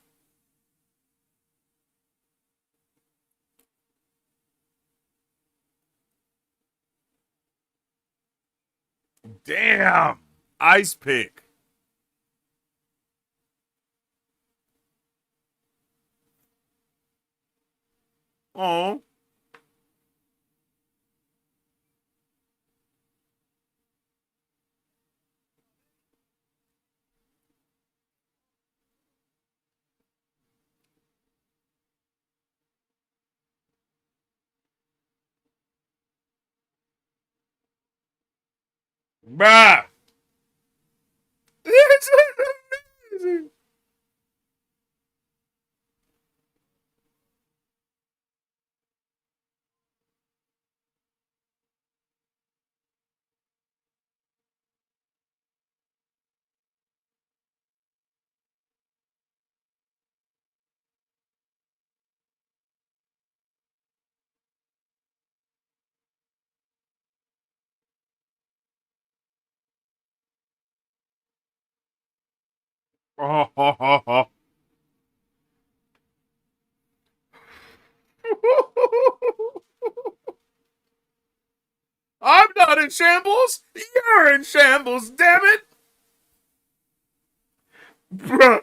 Damn. Ice pick. Oh. Bruh. It's amazing. Oh. I'm not in shambles. You're in shambles, damn it. Bruh.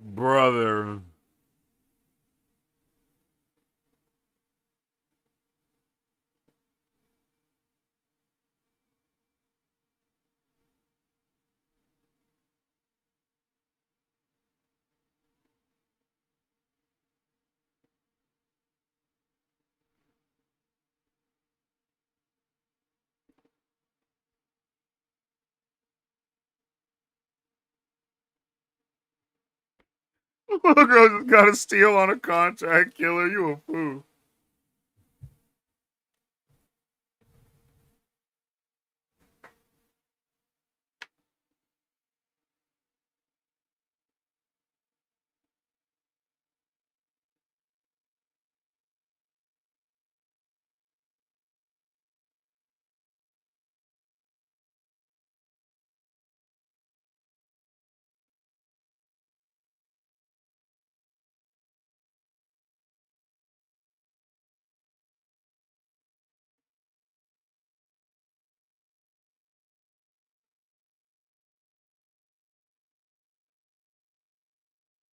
Brother. Little girl just got a steal on a contract killer. You a fool.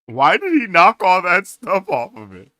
Why did he knock all that stuff off of it?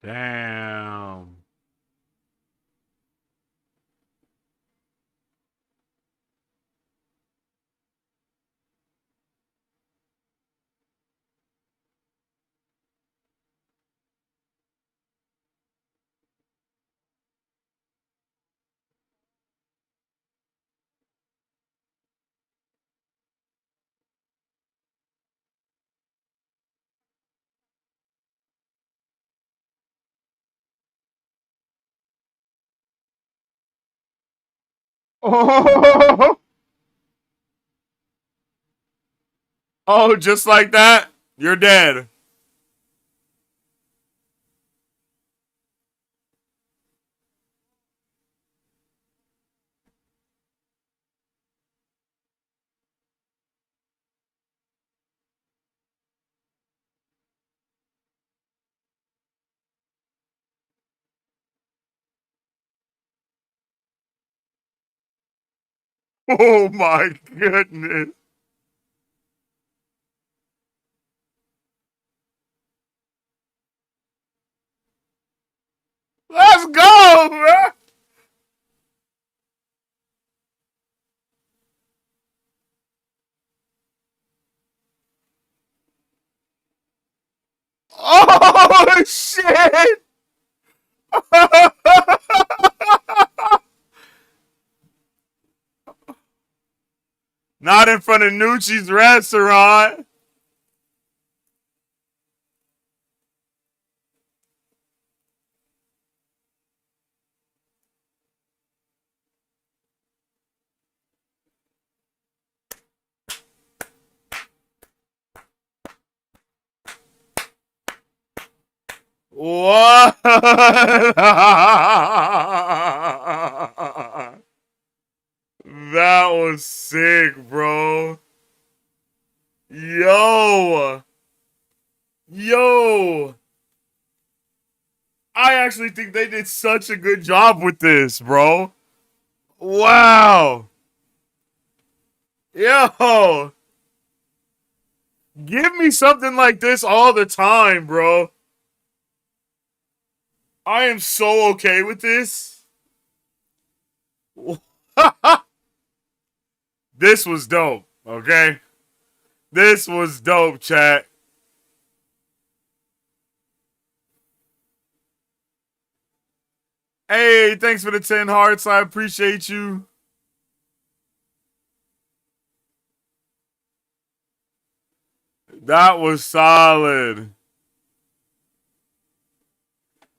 Damn. Oh, oh, just like that, you're dead. Oh my goodness. Let's go, man. Oh shit. Not in front of Nucci's restaurant. What? That was sick, bro. Yo. Yo. I actually think they did such a good job with this, bro. Wow. Yo. Give me something like this all the time, bro. I am so okay with this. This was dope, okay? This was dope, chat. Hey, thanks for the 10 hearts. I appreciate you. That was solid.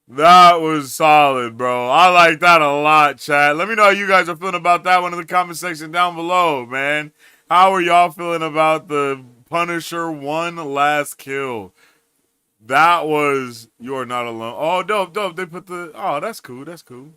That was solid, bro. I like that a lot, chat. Let me know how you guys are feeling about that one in the comment section down below, man. How are y'all feeling about the Punisher one last kill? That was You're Not Alone. Oh, dope, dope. They put the Oh, that's cool. That's cool.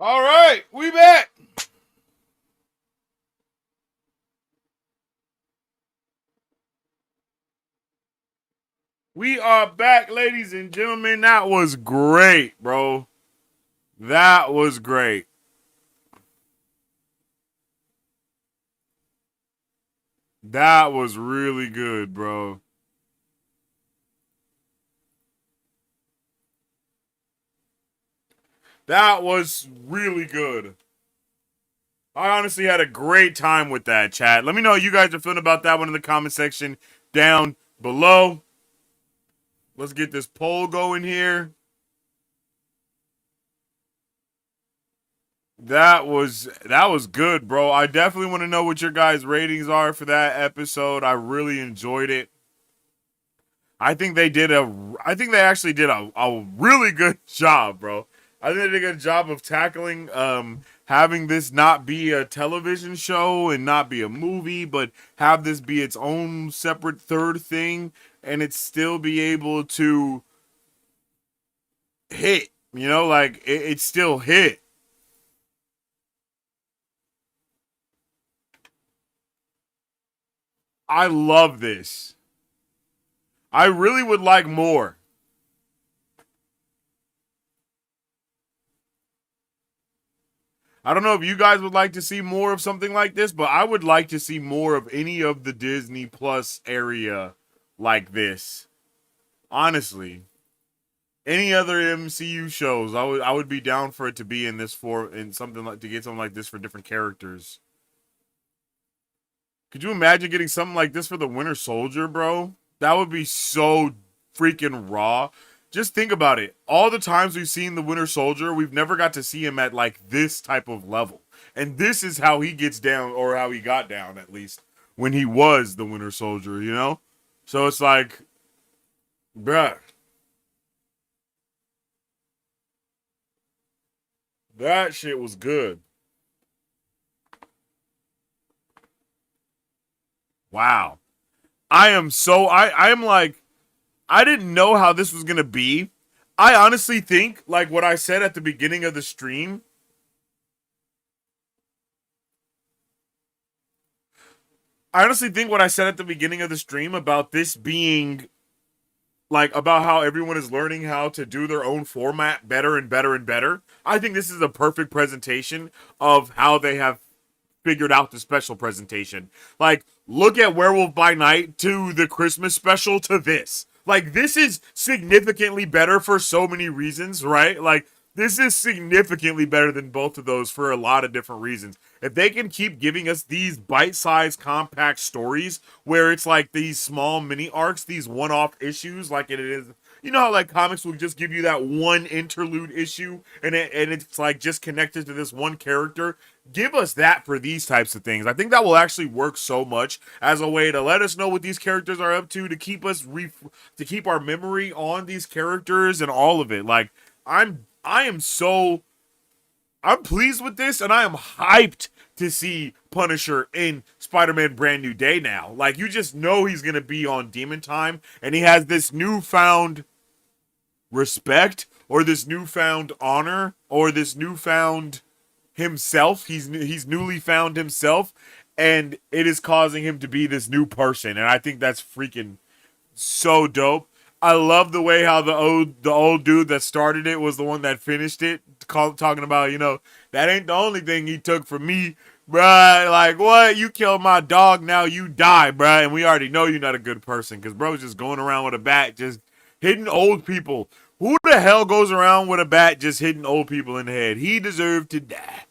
All right, we back. We are back, ladies and gentlemen. That was great, bro. That was great. That was really good, bro. That was really good. I honestly had a great time with that, chat. Let me know how you guys are feeling about that one in the comment section down below. Let's get this poll going here. That was good, bro. I definitely want to know what your guys' ratings are for that episode. I really enjoyed it. I think they actually did a really good job, bro. I think they did a good job of tackling having this not be a television show and not be a movie, but have this be its own separate third thing and it still be able to hit. You know, like it still hit. I love this. I really would like more. I don't know if you guys would like to see more of something like this, but I would like to see more of any of the Disney Plus area like this. Honestly, any other MCU shows, I would be down for it to be in this for in something like to get something like this for different characters. Could you imagine getting something like this for the Winter Soldier, bro? That would be so freaking raw. Just think about it. All the times we've seen the Winter Soldier, we've never got to see him at like this type of level. And this is how he gets down, or how he got down at least, when he was the Winter Soldier, you know? So it's like, bruh. That shit was good. Wow. I am like, I didn't know how this was gonna be. I honestly think, like what I said at the beginning of the stream, I honestly think what I said at the beginning of the stream about this being like about how everyone is learning how to do their own format better and better and better. I think this is a perfect presentation of how they have figured out the special presentation. Like, look at Werewolf by Night to the Christmas special to this. Like, this is significantly better for so many reasons, right? Like, this is significantly better than both of those for a lot of different reasons. If they can keep giving us these bite-sized, compact stories where it's like these small mini arcs, these one-off issues, like it is, you know how like comics will just give you that one interlude issue and it's like just connected to this one character. Give us that for these types of things. I think that will actually work so much as a way to let us know what these characters are up to keep us to keep our memory on these characters and all of it. Like I'm pleased with this, and I am hyped to see Punisher in Spider-Man Brand New Day now. Like, you just know he's going to be on Demon Time, and he has this newfound respect, or this newfound honor, or this newfound himself. He's newly found himself, and it is causing him to be this new person, and I think that's freaking so dope. I love the way how the old dude that started it was the one that finished it, talking about, you know, that ain't the only thing he took from me, bruh. Like, what? You killed my dog, now you die, bruh. And we already know you're not a good person, because bro's just going around with a bat, just hitting old people. Who the hell goes around with a bat just hitting old people in the head? He deserved to die.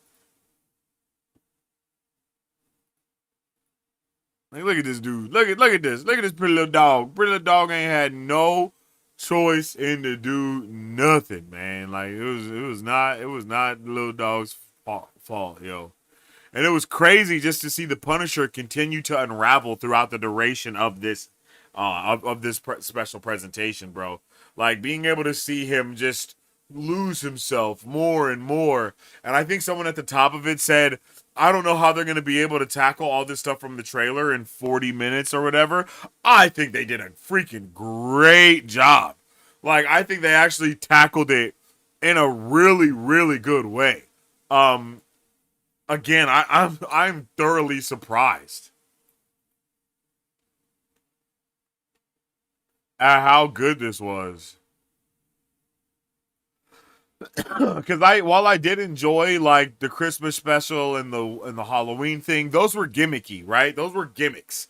Like, look at this dude. Look at this. Look at this pretty little dog. Pretty little dog ain't had no choice in to do nothing, man. Like it was not the little dog's fault, yo. And it was crazy just to see the Punisher continue to unravel throughout the duration of this of this special presentation, bro. Like being able to see him just lose himself more and more. And I think someone at the top of it said, I don't know how they're going to be able to tackle all this stuff from the trailer in 40 minutes or whatever. I think they did a freaking great job. Like, I think they actually tackled it in a really, really good way. Um, again, I'm thoroughly surprised at how good this was. Because while I did enjoy like the Christmas special and the Halloween thing, those were gimmicky, right? Those were gimmicks.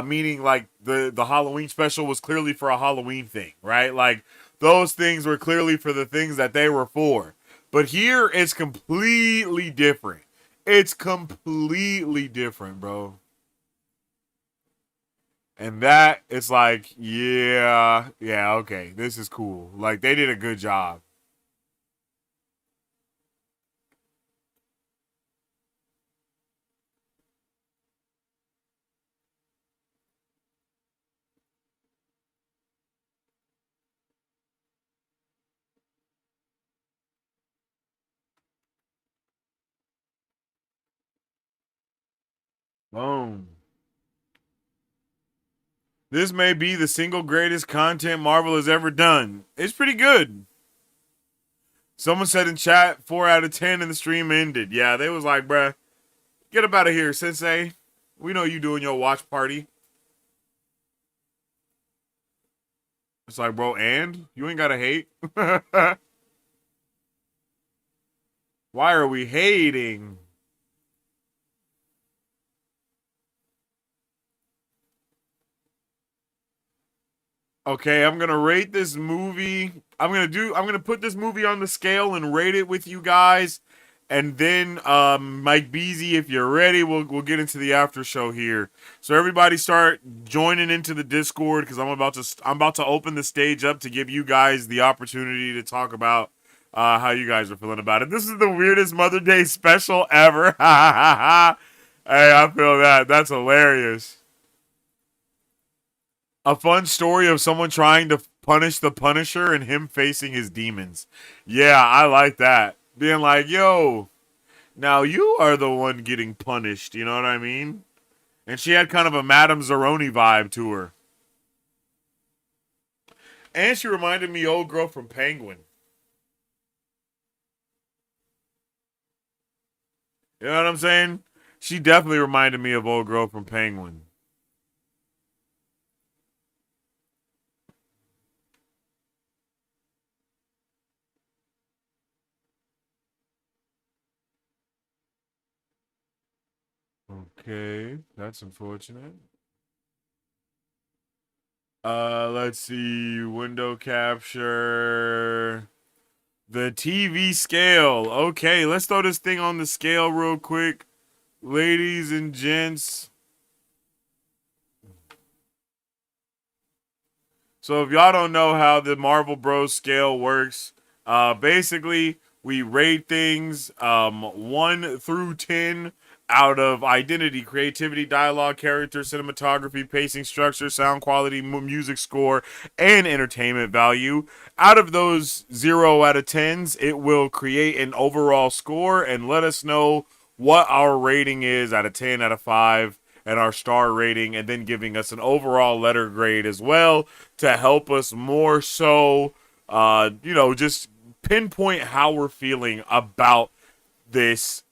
Meaning like the Halloween special was clearly for a Halloween thing, right? Like those things were clearly for the things that they were for. But here it's completely different. It's completely different, bro. And that it's like, yeah, okay, this is cool. Like they did a good job. Boom. This may be the single greatest content Marvel has ever done. It's pretty good. Someone said in chat 4 out of 10 and the stream ended. Yeah, they was like, bruh, get up out of here, Sensei. We know you doing your watch party. It's like, bro, and? You ain't gotta hate. Why are we hating? Okay, I'm gonna rate this movie. I'm gonna put this movie on the scale and rate it with you guys. And then Mike Beasy, if you're ready, we'll get into the after show here. So everybody start joining into the Discord because I'm about to open the stage up to give you guys the opportunity to talk about how you guys are feeling about it. This is the weirdest Mother Day special ever. Hey, I feel that. That's hilarious. A fun story of someone trying to punish the Punisher and him facing his demons. Yeah, I like that. Being like, yo, now you are the one getting punished. You know what I mean? And she had kind of a Madame Zeroni vibe to her. And she reminded me of old girl from Penguin. You know what I'm saying? She definitely reminded me of old girl from Penguin. Okay, that's unfortunate. Let's see. Window capture. The TV scale. Okay, let's throw this thing on the scale real quick. Ladies and gents. So if y'all don't know how the Marvel Bros scale works, basically we rate things 1 through 10 out of identity, creativity, dialogue, character, cinematography, pacing, structure, sound quality, music score, and entertainment value. Out of those 0 out of 10s, it will create an overall score and let us know what our rating is out of 10, out of 5, and our star rating, and then giving us an overall letter grade as well to help us more so, just pinpoint how we're feeling about this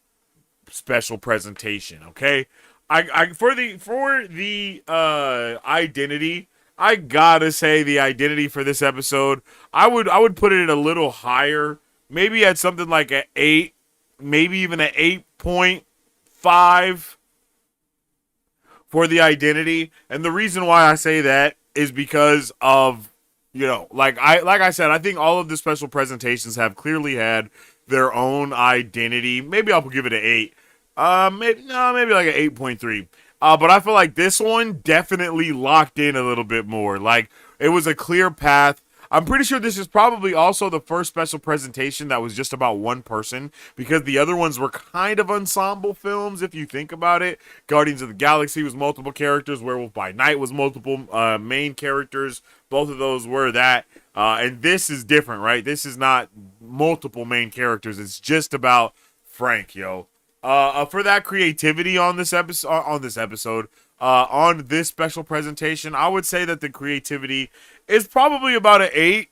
special presentation. Okay, for the identity, I gotta say the identity for this episode, I would put it a little higher, maybe at something like an 8, maybe even an 8.5 for the identity. And the reason why I say that is because of, like I said, I think all of the special presentations have clearly had their own identity. Maybe I'll give it an 8. Maybe like an 8.3. But I feel like this one definitely locked in a little bit more. Like it was a clear path. I'm pretty sure this is probably also the first special presentation that was just about one person, because the other ones were kind of ensemble films if you think about it. Guardians of the Galaxy was multiple characters. Werewolf by Night was multiple main characters. Both of those were that. And this is different, right? This is not multiple main characters. It's just about Frank, yo. For that creativity on this episode, on this special presentation, I would say that the creativity is probably about an 8.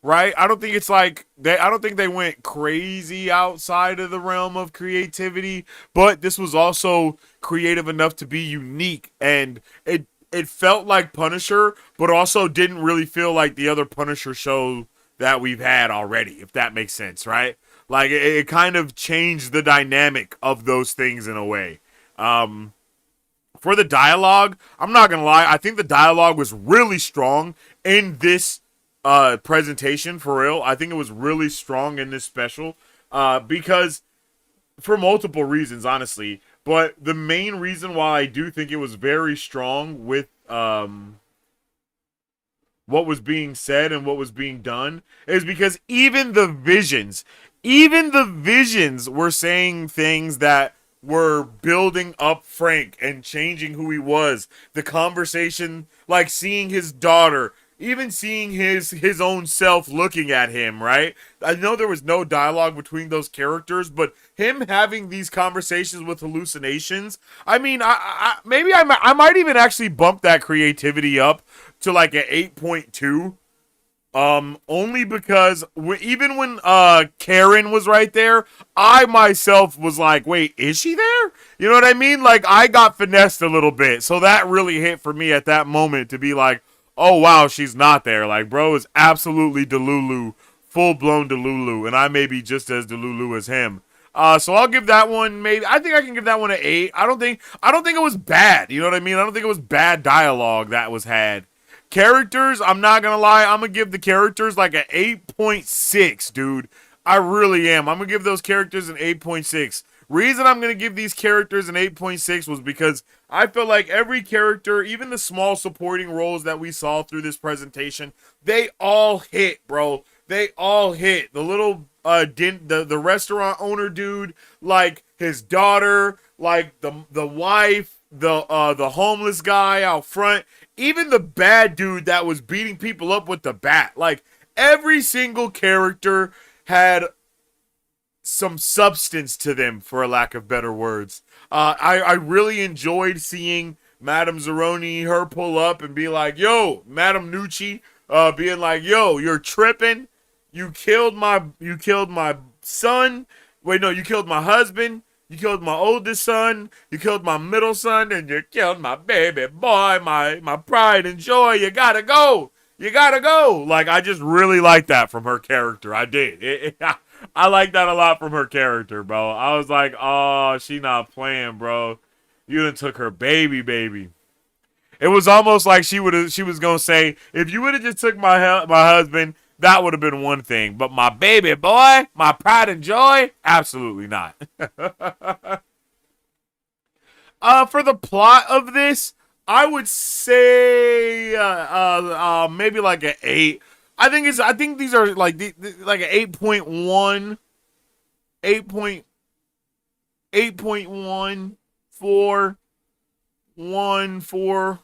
right? I don't think it's like I don't think they went crazy outside of the realm of creativity, but this was also creative enough to be unique, and it felt like Punisher, but also didn't really feel like the other Punisher show that we've had already, if that makes sense, right? Like it kind of changed the dynamic of those things in a way. For the dialogue, I'm not gonna lie, I think the dialogue was really strong in this presentation, for real. I think it was really strong in this special because for multiple reasons, honestly. But the main reason why I do think it was very strong with what was being said and what was being done is because even the visions were saying things that were building up Frank and changing who he was. The conversation, like seeing his daughter, even seeing his own self looking at him, right? I know there was no dialogue between those characters, but him having these conversations with hallucinations, I mean, I might even actually bump that creativity up to like an 8.2. Only because even when Karen was right there, I myself was like, wait, is she there? You know what I mean? Like, I got finessed a little bit. So that really hit for me at that moment to be like, oh wow, she's not there. Like, bro is absolutely Delulu, full blown Delulu, and I may be just as Delulu as him. So I'll give that one maybe. I think I can give that one an 8. I don't think it was bad. You know what I mean? I don't think it was bad dialogue that was had. Characters, I'm not gonna lie, I'm gonna give the characters like an 8.6, dude. I really am. I'm gonna give those characters an 8.6. Reason I'm gonna give these characters an 8.6 was because I feel like every character, even the small supporting roles that we saw through this presentation, they all hit, bro. They all hit. The little the restaurant owner dude, like his daughter, like the wife, the homeless guy out front, even the bad dude that was beating people up with the bat. Like, every single character had some substance to them, for a lack of better words. I really enjoyed seeing Madame Zeroni, her pull up and be like, yo, Madame Nucci, being like, yo, you're tripping. You killed my son. Wait, no, you killed my husband. You killed my oldest son, you killed my middle son, and you killed my baby boy, my pride and joy. You gotta go. You gotta go. Like, I just really like that from her character. I did. I like that a lot from her character, bro. I was like, oh, she not playing, bro. You done took her baby. It was almost like she was gonna say, if you would have just took my husband, that would have been one thing. But my baby boy, my pride and joy, absolutely not. For the plot of this, I would say maybe like an 8. I think these are like like an 8.1, 8.1, 4, 1, 4.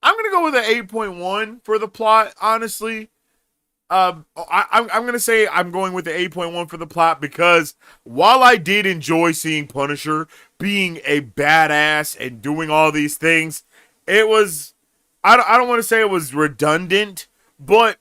I'm gonna go with an 8.1 for the plot, honestly. I'm gonna say I'm going with the 8.1 for the plot because while I did enjoy seeing Punisher being a badass and doing all these things, it was I don't want to say it was redundant, but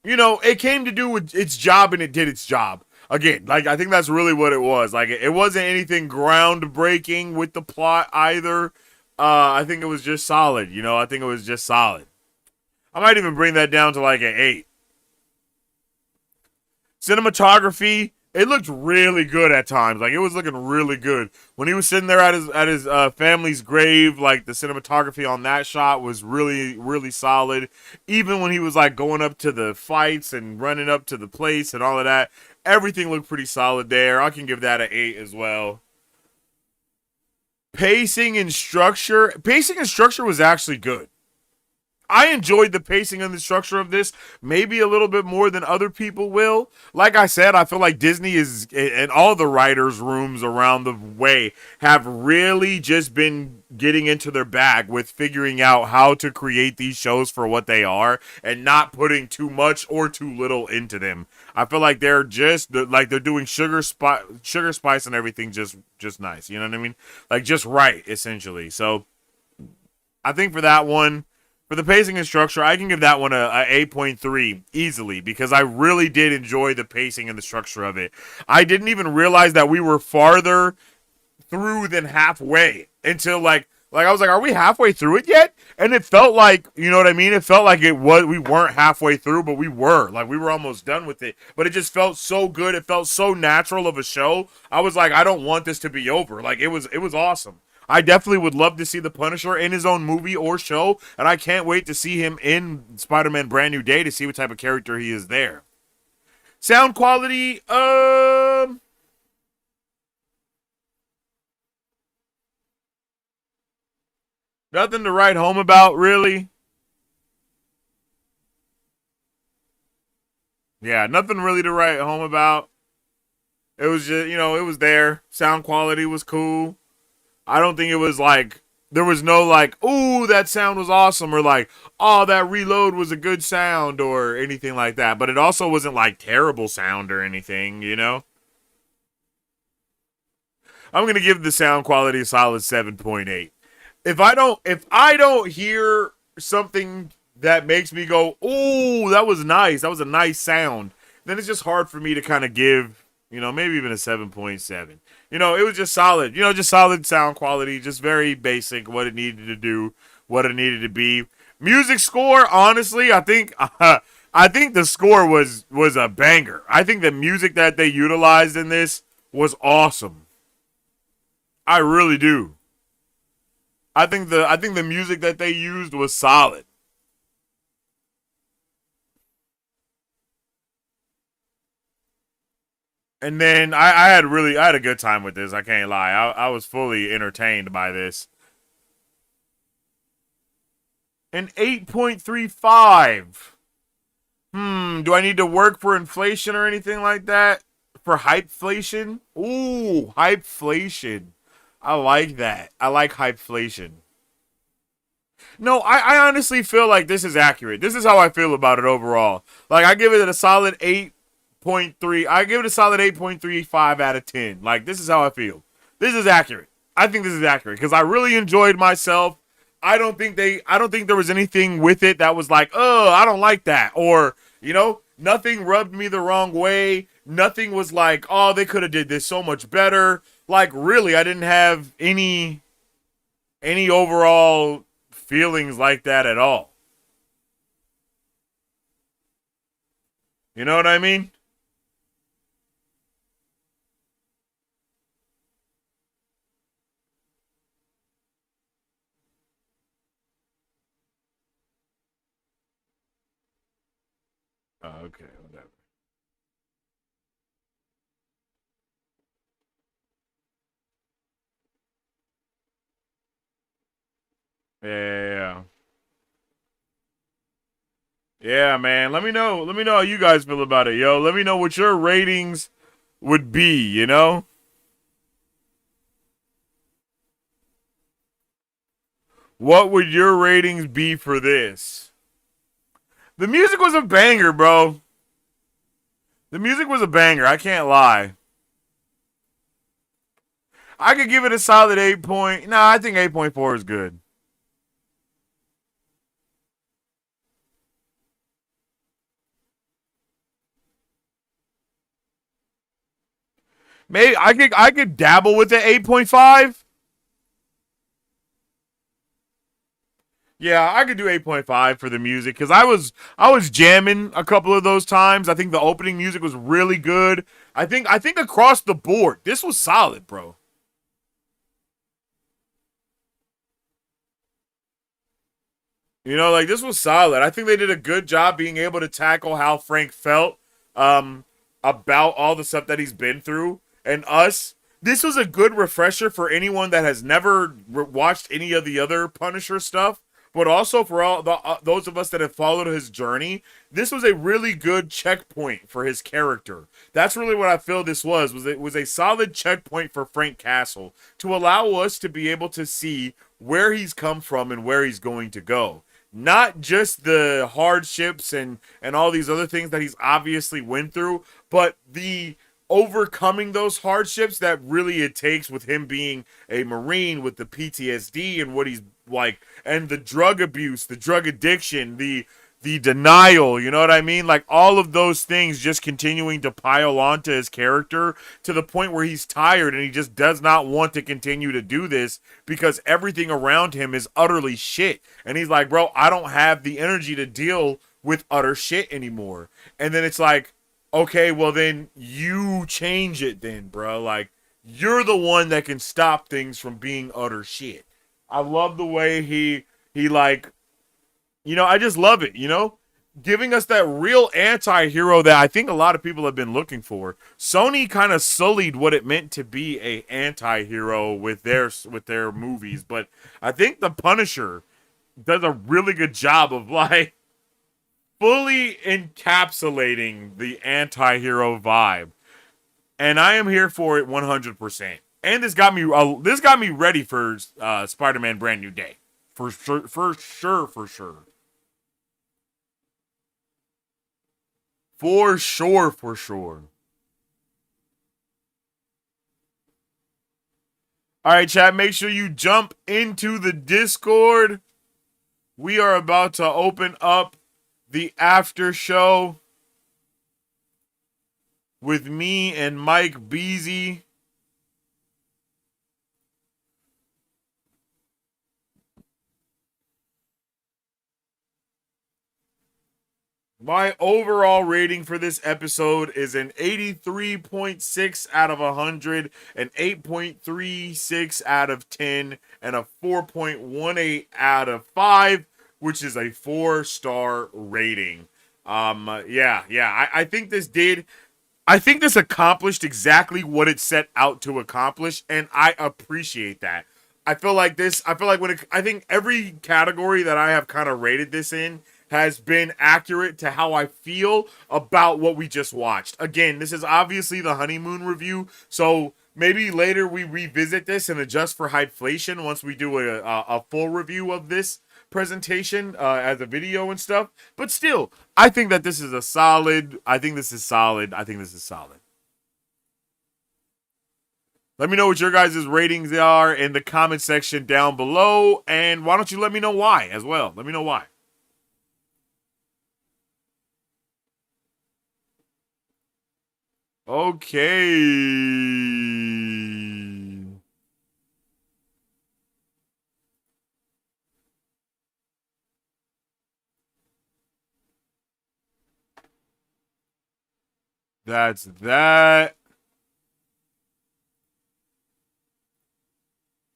you know, it came to do with its job and it did its job. Again, like, I think that's really what it was. Like, it wasn't anything groundbreaking with the plot either. I think it was just solid, you know? I think it was just solid. I might even bring that down to like an 8. Cinematography, it looked really good at times. Like, it was looking really good. When he was sitting there at his family's grave, like, the cinematography on that shot was really, really solid. Even when he was, like, going up to the fights and running up to the place and all of that, everything looked pretty solid there. I can give that an 8 as well. Pacing and structure was actually good. I enjoyed the pacing and the structure of this, maybe a little bit more than other people will. Like I said, I feel like Disney is, and all the writers' rooms around the way have really just been getting into their bag with figuring out how to create these shows for what they are and not putting too much or too little into them. I feel like they're just like they're doing sugar spice and everything just nice. You know what I mean? Like, just right, essentially. So I think for that one, For the pacing and structure, I can give that one a 8.3 easily because I really did enjoy the pacing and the structure of it. I didn't even realize that we were farther through than halfway until like I was like, are we halfway through it yet? And it felt like, you know what I mean? It felt like we weren't halfway through, but we were. Like we were almost done with it. But it just felt so good. It felt so natural of a show. I was like, I don't want this to be over. Like it was awesome. I definitely would love to see the Punisher in his own movie or show, and I can't wait to see him in Spider-Man Brand New Day to see what type of character he is there. Sound quality, nothing to write home about, really. Yeah, nothing really to write home about. It was just, you know, it was there. Sound quality was cool. I don't think it was like, there was no like, ooh, that sound was awesome, or like, oh, that reload was a good sound, or anything like that. But it also wasn't like terrible sound or anything, you know? I'm going to give the sound quality a solid 7.8. If I don't hear something that makes me go, ooh, that was nice, that was a nice sound, then it's just hard for me to kind of give, you know, maybe even a 7.7. You know, it was just solid. You know, just solid sound quality, just very basic, what it needed to do, what it needed to be. Music score, honestly, I think the score was a banger. I think the music that they utilized in this was awesome. I really do. I think the music that they used was solid. And then I had a good time with this. I can't lie. I was fully entertained by this. An 8.35. Do I need to work for inflation or anything like that? For hypeflation? Ooh, hypeflation. I like that. I like hypeflation. No, I honestly feel like this is accurate. This is how I feel about it overall. Like, I give it a solid 8.3. I give it a solid 8.35 out of 10. Like, this is how I feel. This is accurate. I think this is accurate because I really enjoyed myself. I don't think there was anything with it that was like, oh, I don't like that. Or, you know, nothing rubbed me the wrong way. Nothing was like, oh, they could have did this so much better. Like, really, I didn't have any overall feelings like that at all. You know what I mean? Okay, whatever. Yeah. Yeah, man. Let me know. Let me know how you guys feel about it, yo. Let me know what your ratings would be, you know? What would your ratings be for this? The music was a banger, bro. The music was a banger. I can't lie. I could give it a solid 8 point. Nah, I think 8.4 is good. Maybe I could dabble with the 8.5. Yeah, I could do 8.5 for the music because I was jamming a couple of those times. I think the opening music was really good. I think across the board, this was solid, bro. You know, like this was solid. I think they did a good job being able to tackle how Frank felt um about all the stuff that he's been through and us. This was a good refresher for anyone that has never watched any of the other Punisher stuff, but also for all those of us that have followed his journey. This was a really good checkpoint for his character. That's really what I feel this was. It was a solid checkpoint for Frank Castle to allow us to be able to see where he's come from and where he's going to go. Not just the hardships and all these other things that he's obviously went through, but the overcoming those hardships that really it takes with him being a Marine with the PTSD and like, and the drug abuse, the drug addiction, the denial, you know what I mean? Like, all of those things just continuing to pile onto his character to the point where he's tired and he just does not want to continue to do this because everything around him is utterly shit. And he's like, bro, I don't have the energy to deal with utter shit anymore. And then it's like, okay, well then you change it then, bro. Like, you're the one that can stop things from being utter shit. I love the way he like, you know, I just love it, you know? Giving us that real anti-hero that I think a lot of people have been looking for. Sony kind of sullied what it meant to be a anti-hero with their movies, but I think The Punisher does a really good job of like fully encapsulating the anti-hero vibe. And I am here for it 100%. And this got me ready for Spider-Man Brand New Day. For sure, for sure, for sure. For sure, for sure. All right, chat, make sure you jump into the Discord. We are about to open up the after show with me and Mike Beasy. My overall rating for this episode is an 83.6 out of 100, an 8.36 out of 10, and a 4.18 out of 5, which is a 4-star rating. I think this accomplished exactly what it set out to accomplish, and I appreciate that. I think every category that I have kind of rated this in has been accurate to how I feel about what we just watched. Again, this is obviously the honeymoon review, so maybe later we revisit this and adjust for hypeflation once we do a full review of this presentation as a video and stuff. But still, I think that this is solid. Let me know what your guys' ratings are in the comment section down below, and why don't you let me know why as well. Let me know why. Okay. That's that.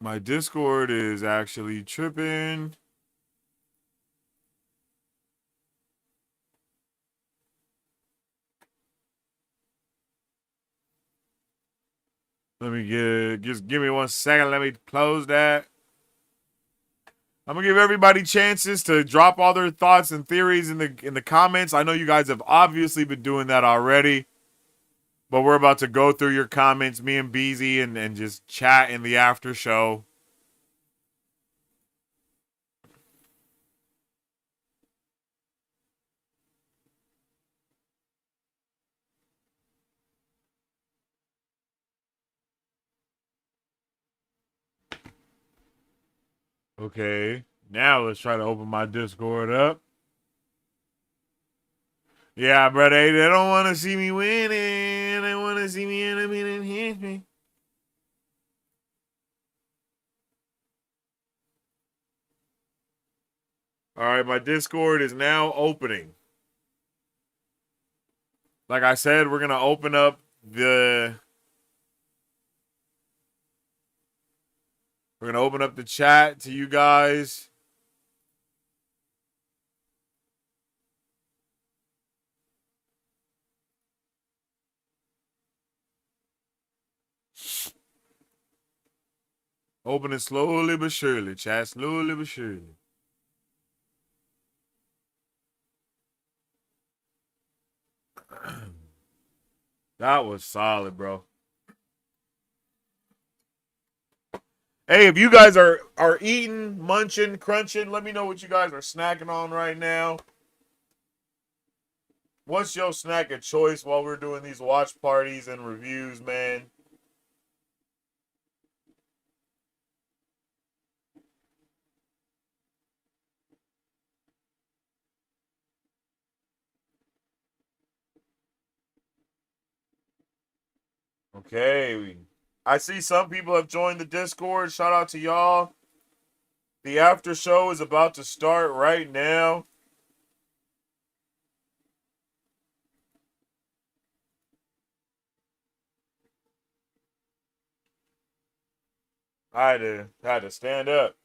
My Discord is actually tripping. Just give me 1 second. Let me close that. I'm gonna give everybody chances to drop all their thoughts and theories in the comments. I know you guys have obviously been doing that already, but we're about to go through your comments, me and Beezy, and just chat in the after show. Okay, now let's try to open my Discord up. Yeah, brother, they don't want to see me winning. They want to see me in a minute history. All right, my Discord is now opening. Like I said, we're gonna open up the chat to you guys. Opening slowly but surely, chat. Slowly but surely. That was solid, bro. Hey, if you guys are eating, munching, crunching, let me know what you guys are snacking on right now. What's your snack of choice while we're doing these watch parties and reviews, man? Okay. I see some people have joined the Discord. Shout out to y'all. The after show is about to start right now. I had to stand up.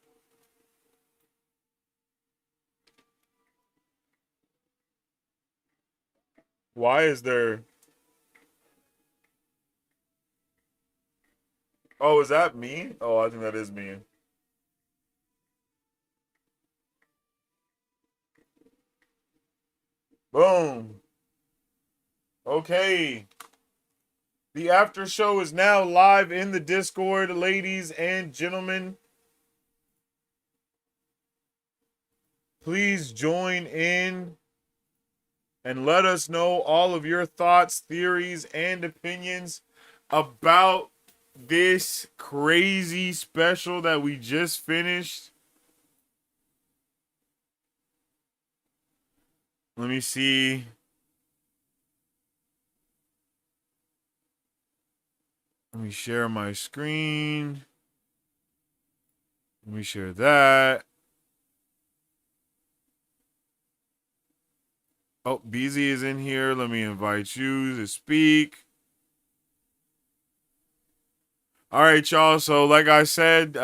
Why is there? Oh, is that me? Oh, I think that is me. Boom. Okay. The after show is now live in the Discord, ladies and gentlemen. Please join in and let us know all of your thoughts, theories, and opinions about this crazy special that we just finished. Let me see. Let me share my screen. Let me share that. Oh, BZ is in here. Let me invite you to speak. All right, y'all. So, like I said,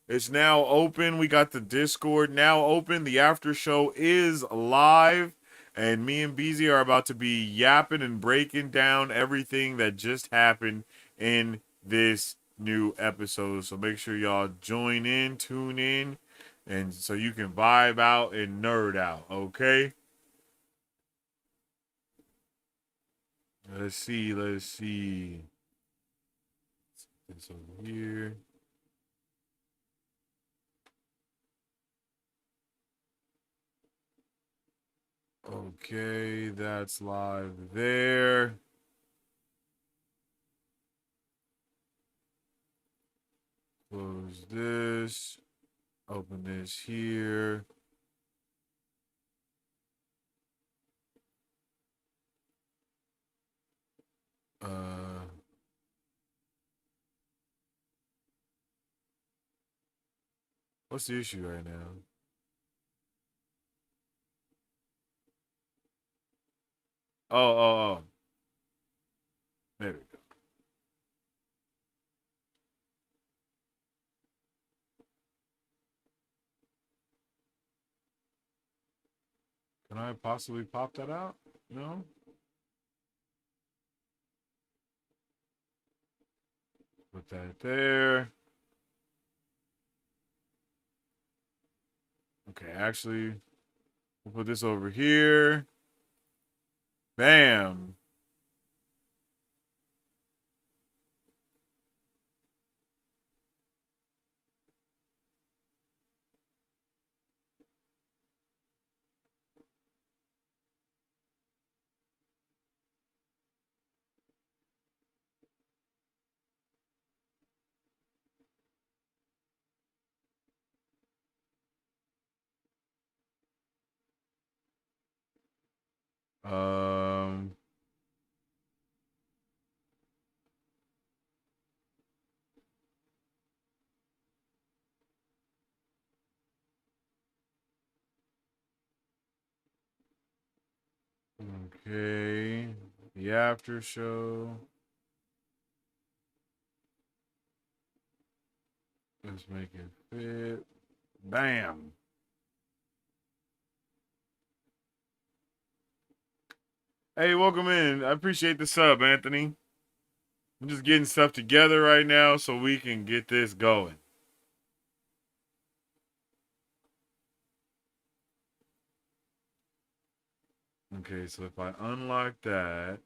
it's now open. We got the Discord now open. The after show is live. And me and BZ are about to be yapping and breaking down everything that just happened in this new episode. So make sure y'all join in, tune in, and so you can vibe out and nerd out, okay? Let's see. This over here. Okay, that's live there. Close this. Open this here. What's the issue right now? Oh. There we go. Can I possibly pop that out? No? Put that there. Okay, actually, we'll put this over here. Bam. Um, okay. The after show. Let's make it fit. Bam. Hey, welcome in. I appreciate the sub, Anthony. I'm just getting stuff together right now so we can get this going. Okay, so if I unlock that.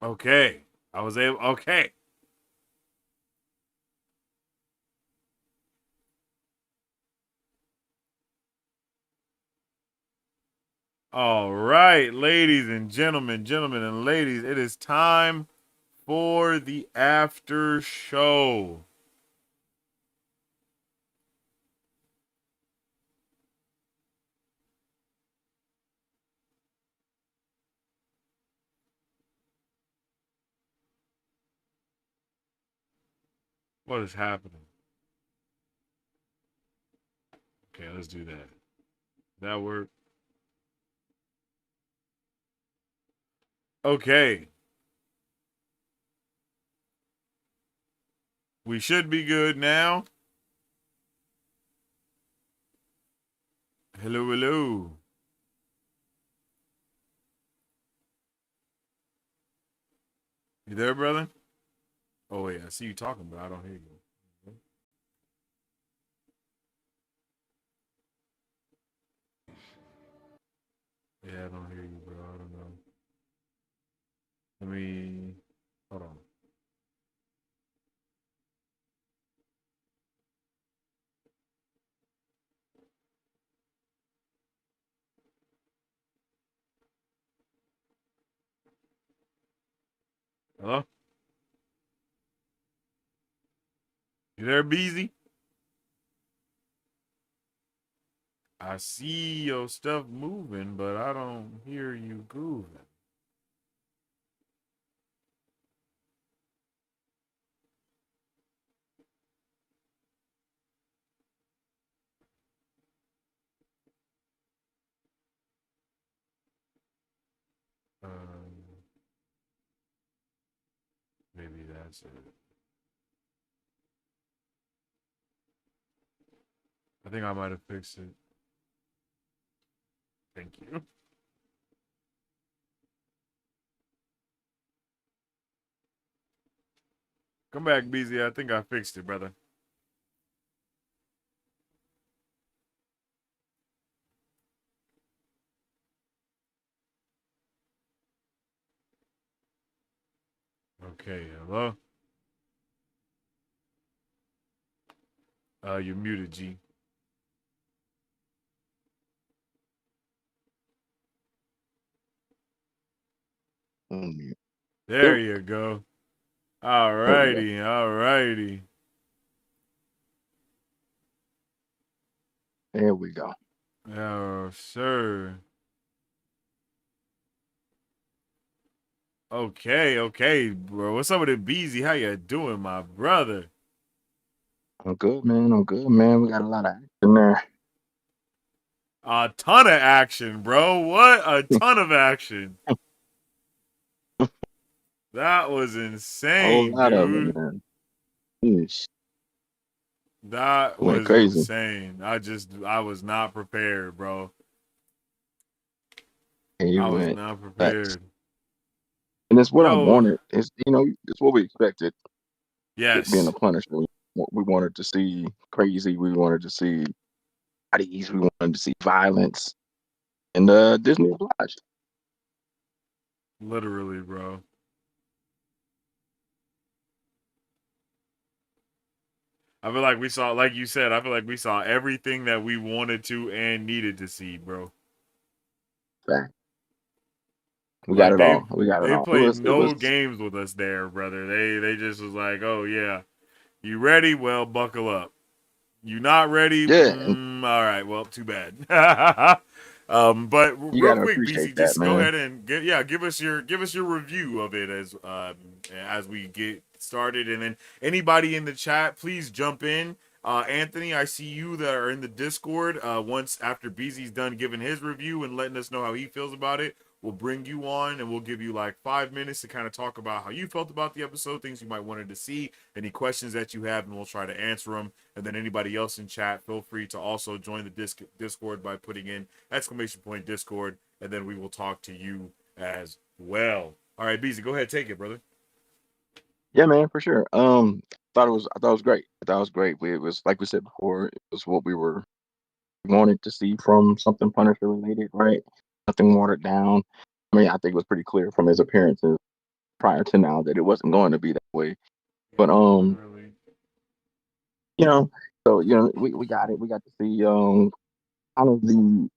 Okay. I was able. Okay. All right, ladies and gentlemen, and ladies, it is time for the after show. What is happening? Okay, let's do that. That work? Okay. We should be good now. Hello, hello. You there, brother? Oh, wait, I see you talking, but I don't hear you. Yeah, I don't hear you, bro. I don't know. Let me... Hold on. Hello? You there, Beezy? I see your stuff moving, but I don't hear you grooving. Maybe that's it. I think I might have fixed it. Thank you. Come back, Beezy. I think I fixed it, brother. Okay, hello? You're muted, G. There Yep. you go. There we go. Alrighty, alrighty. There we go. Oh, sir. Okay, bro. What's up with it, Beezy? How you doing, my brother? I'm good, man. I'm good, man. We got a lot of action there. A ton of action, bro. What a ton of action. That was A whole insane, lot of it, dude. man. Yeesh. That Went was crazy. insane. I was not prepared, bro. And you I was went not nuts. prepared. And it's what I Yo, wanted. It's it's what we expected. It being a yes, Punisher. We wanted to see crazy. We wanted to see bodies. We wanted to see violence. And Disney obliged. literally, bro. I feel like we saw, like you said, I feel like we saw everything that we wanted to and needed to see, bro. Fact. We got Like it all. We got it they all. played It was no games with us there, brother. They just was like, oh yeah, you ready? Well, buckle up. You not ready? yeah, and All right. Well, too bad. But you real gotta quick, appreciate BC, that, just go man. ahead and give us your review of it as we get started, and then anybody in the chat, please jump in. Anthony, I see you that are in the Discord. Once after BZ's done giving his review and letting us know how he feels about it, we'll bring you on and we'll give you like 5 minutes to kind of talk about how you felt about the episode, things you might wanted to see, any questions that you have, and we'll try to answer them. And then anybody else in chat, feel free to also join the Discord by putting in !Discord, and then we will talk to you as well. All right, BZ, go ahead, take it, brother. Yeah, man, for sure. I thought it was great. I thought it was great. It was like we said before, it was what we wanted to see from something Punisher related, right? Nothing watered down. I mean, I think it was pretty clear from his appearances prior to now that it wasn't going to be that way. Yeah, But literally. you know, so we got it. We got to see kind of the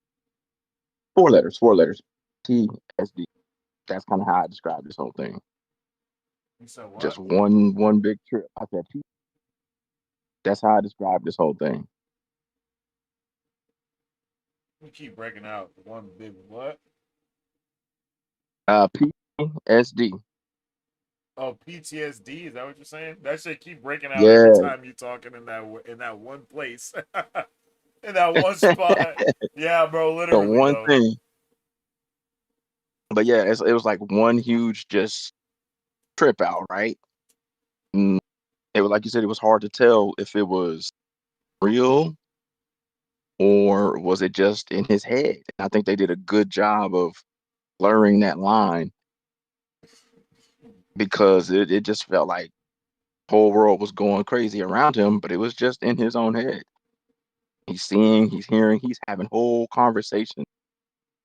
four letters, TSD. That's kind of how I described this whole thing. You said Just what? one big trip. I said P. That's how I described this whole thing. You keep breaking out. One big what? PSD. Oh, PTSD, is that what you're saying? That shit keep breaking out every Yeah, time you talking in that one place. In that one spot. Yeah, bro, the literally one though. thing. But yeah, it was like one huge just trip out, right? Mm, it was like you said, it was hard to tell if it was real or was it just in his head. I think they did a good job of blurring that line because it just felt like the whole world was going crazy around him, but it was just in his own head. He's seeing, he's hearing, he's having whole conversations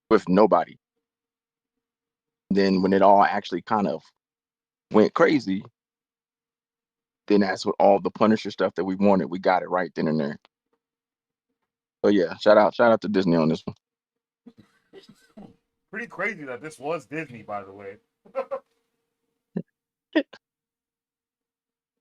with nobody. Then when it all actually kind of went crazy, then that's what all the Punisher stuff that we wanted. We got it right then and there. So yeah, shout out to Disney on this one. Pretty crazy that this was Disney, by the way.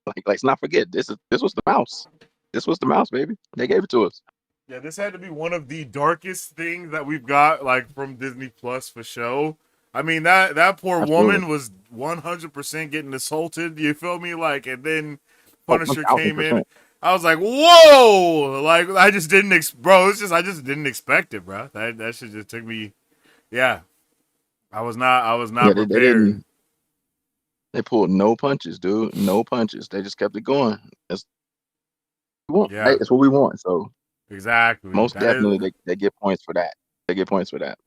Like let's not forget this was the mouse. This was the mouse, baby. They gave it to us. Yeah, this had to be one of the darkest things that we've got, like from Disney Plus for show. I mean that poor Absolutely. woman was 100% getting assaulted. You feel me? Like, and then Oh, one Punisher thousand came in. percent. I was like, whoa! Like I just didn't, bro. It's just I just didn't expect it, bro. That shit just took me. Yeah, I was Yeah, not they prepared. didn't. They pulled no punches, dude. No punches. They just kept it going. That's what we want, right? Yeah, That's what we want. So exactly. most That is definitely they get points for that. They get points for that.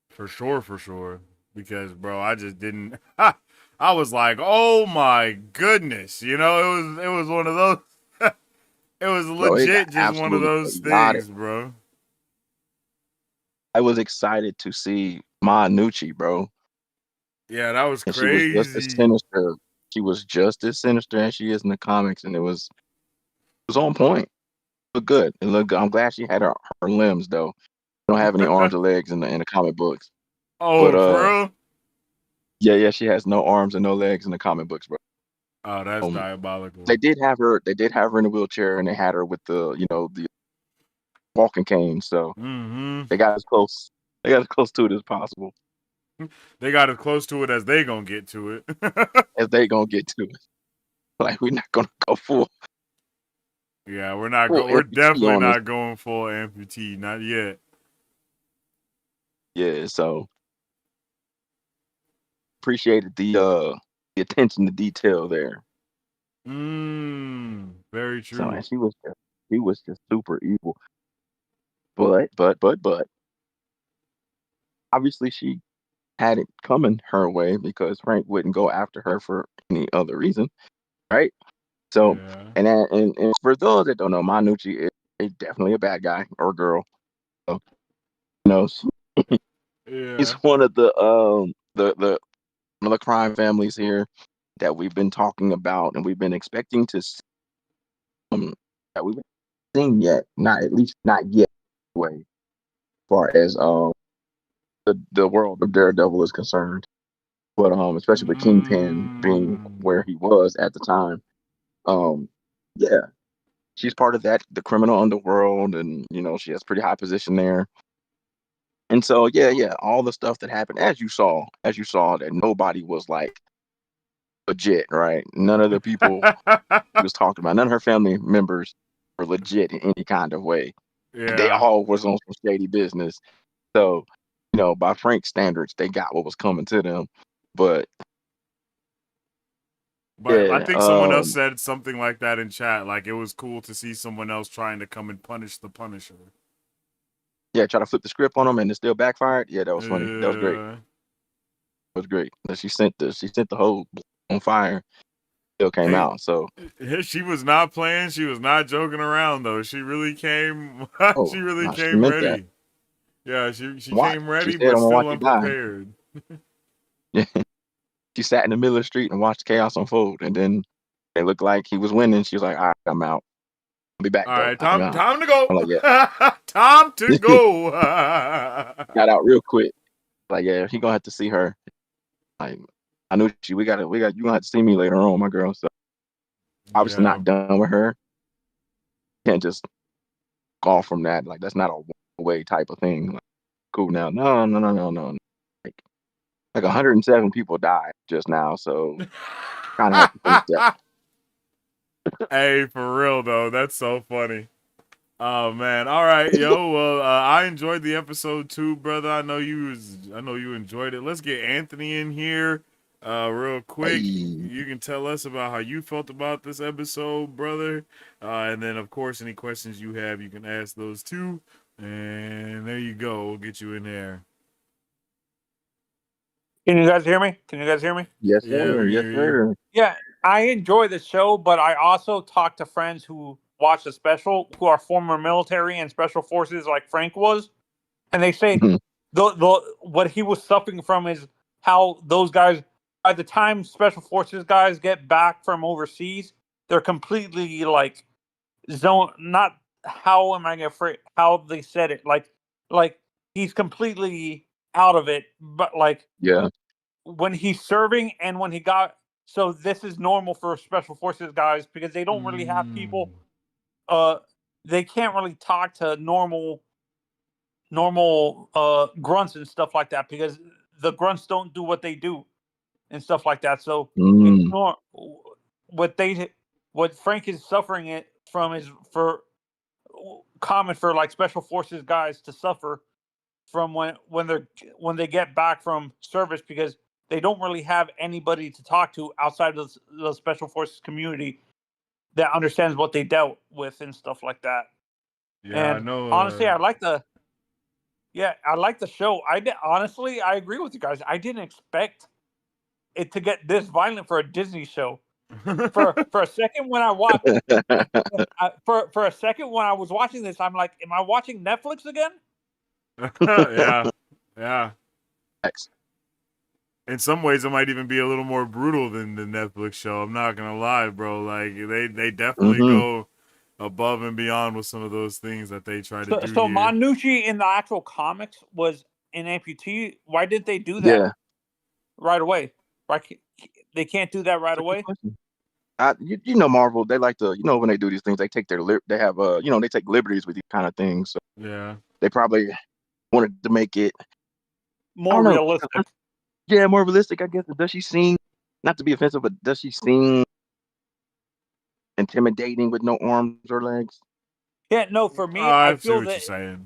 for sure. Because bro, I just didn't. I was like, oh my goodness, it was one of those. It was Bro, it got legit just one of absolutely those chaotic. things, bro. I was excited to see Ma Nucci, bro. Yeah, that was And she was just as crazy. sinister. She was just as sinister as she is in the comics, and it was on point. It looked good. It looked good. I'm glad she had her limbs though. Don't have any arms or legs in the comic books. But Oh, for real? yeah, she has no arms and no legs in the comic books, bro. Oh, that's Um, diabolical. they did have her in a wheelchair, and they had her with the walking cane. So Mm-hmm. they got as close. They got as close to it as possible They got as close to it as they gonna get to it. as they gonna get to it. Like we're not gonna go Yeah, full we're amputee definitely on this. not going full amputee, not yet. Yeah, so appreciated the attention to detail there. Very So true. and she was just super evil. But obviously she had it coming her way because Frank wouldn't go after her for any other reason, right? So Yeah. and for those that don't know, Manucci is definitely a bad guy or girl. So, he's Yeah. one of the one of the crime families here that we've been talking about and we've been expecting to see, that we've been seeing yet, not at least not yet way as far as the world of Daredevil is concerned. But especially with Kingpin being Mm. where he was at the time. Um yeah, she's part of that the criminal underworld, and she has pretty high position there. And so yeah, all the stuff that happened as you saw that nobody was like legit, right? None of the people she was talking about, none of her family members were legit in any kind of way. They Yeah. all was on some shady business. So, by Frank's standards, they got what was coming to them. But But I yeah, think someone else said something like that in chat. Like it was cool to see someone else trying to come and punish the Punisher. yeah, try to flip the script on them and it still backfired. Yeah, that was funny. That was great. Yeah. That was great. That she sent the whole on fire. Still came Hey, out. So she was not playing. She was not joking around though. She really came. oh She really no, she came meant that. ready. Yeah, she Watch. came She ready, said, but "I'm gonna still watch you die." unprepared. Yeah, she sat in the middle of the street and watched chaos unfold, and then it looked like he was winning. She was like, "All right, I'm out. I'll be back All though. right, I'm time out." time to go. I'm like, Time to "Yeah." go. Got out real quick. Like, yeah, he gonna have to see her. Like, I knew we got you gonna have to see me later on, my girl. So obviously Yeah, not done with her. Can't just go off from that. Like that's not a way type of thing. Like, cool now. No, no, no, no, no. Like 107 people died just now. So Kind of have to think that. Hey, for real though, that's so funny. Oh man, all right, yo. Well, I enjoyed the episode too, brother. I know you enjoyed it. Let's get Anthony in here, real quick. Hey. You can tell us about how you felt about this episode, brother. And then, of course, any questions you have, you can ask those too. And there you go. We'll get you in there. Can you guys hear me? Can you guys hear me? Yes, Yeah, sir. we Yes, hear you. sir. Yeah, I enjoy the show, but I also talk to friends who watch the special who are former military and special forces, like Frank was, and they say Mhm. the what he was suffering from is how those guys, by the time special forces guys get back from overseas, they're completely like zone. Not how am I gonna phrase how they said it? Like he's completely out of it, but like Yeah. when he's serving and when he got, so this is normal for special forces guys because they don't really have people uh they can't really talk to normal grunts and stuff like that because the grunts don't do what they do and stuff like that. So it's Mm. what they what Frank is suffering it from is for common for like special forces guys to suffer from when they get back from service because they don't really have anybody to talk to outside of the special forces community that understands what they dealt with and stuff like that. Yeah, I And know. honestly, I like the show. Honestly, I agree with you guys. I didn't expect it to get this violent for a Disney show. For a second when I watched for a second when I was watching this, I'm like, am I watching Netflix again? Yeah, yeah. X. In some ways, it might even be a little more brutal than the Netflix show. I'm not gonna lie, bro. Like they definitely Mm-hmm. go above and beyond with some of those things that they try to do So here. Manucci in the actual comics was an amputee. Why didn't they do that Yeah. right away? Why they can't do that right That's a good away? question. You know, Marvel, they like to, when they do these things, they take they have, they take liberties with these kind of things. So Yeah. they probably wanted to make it, I More don't know, realistic. yeah, more realistic, I guess. Does she seem, not to be offensive, but does she seem intimidating with no arms or legs? Yeah, no, for me, I I see feel what you're that saying.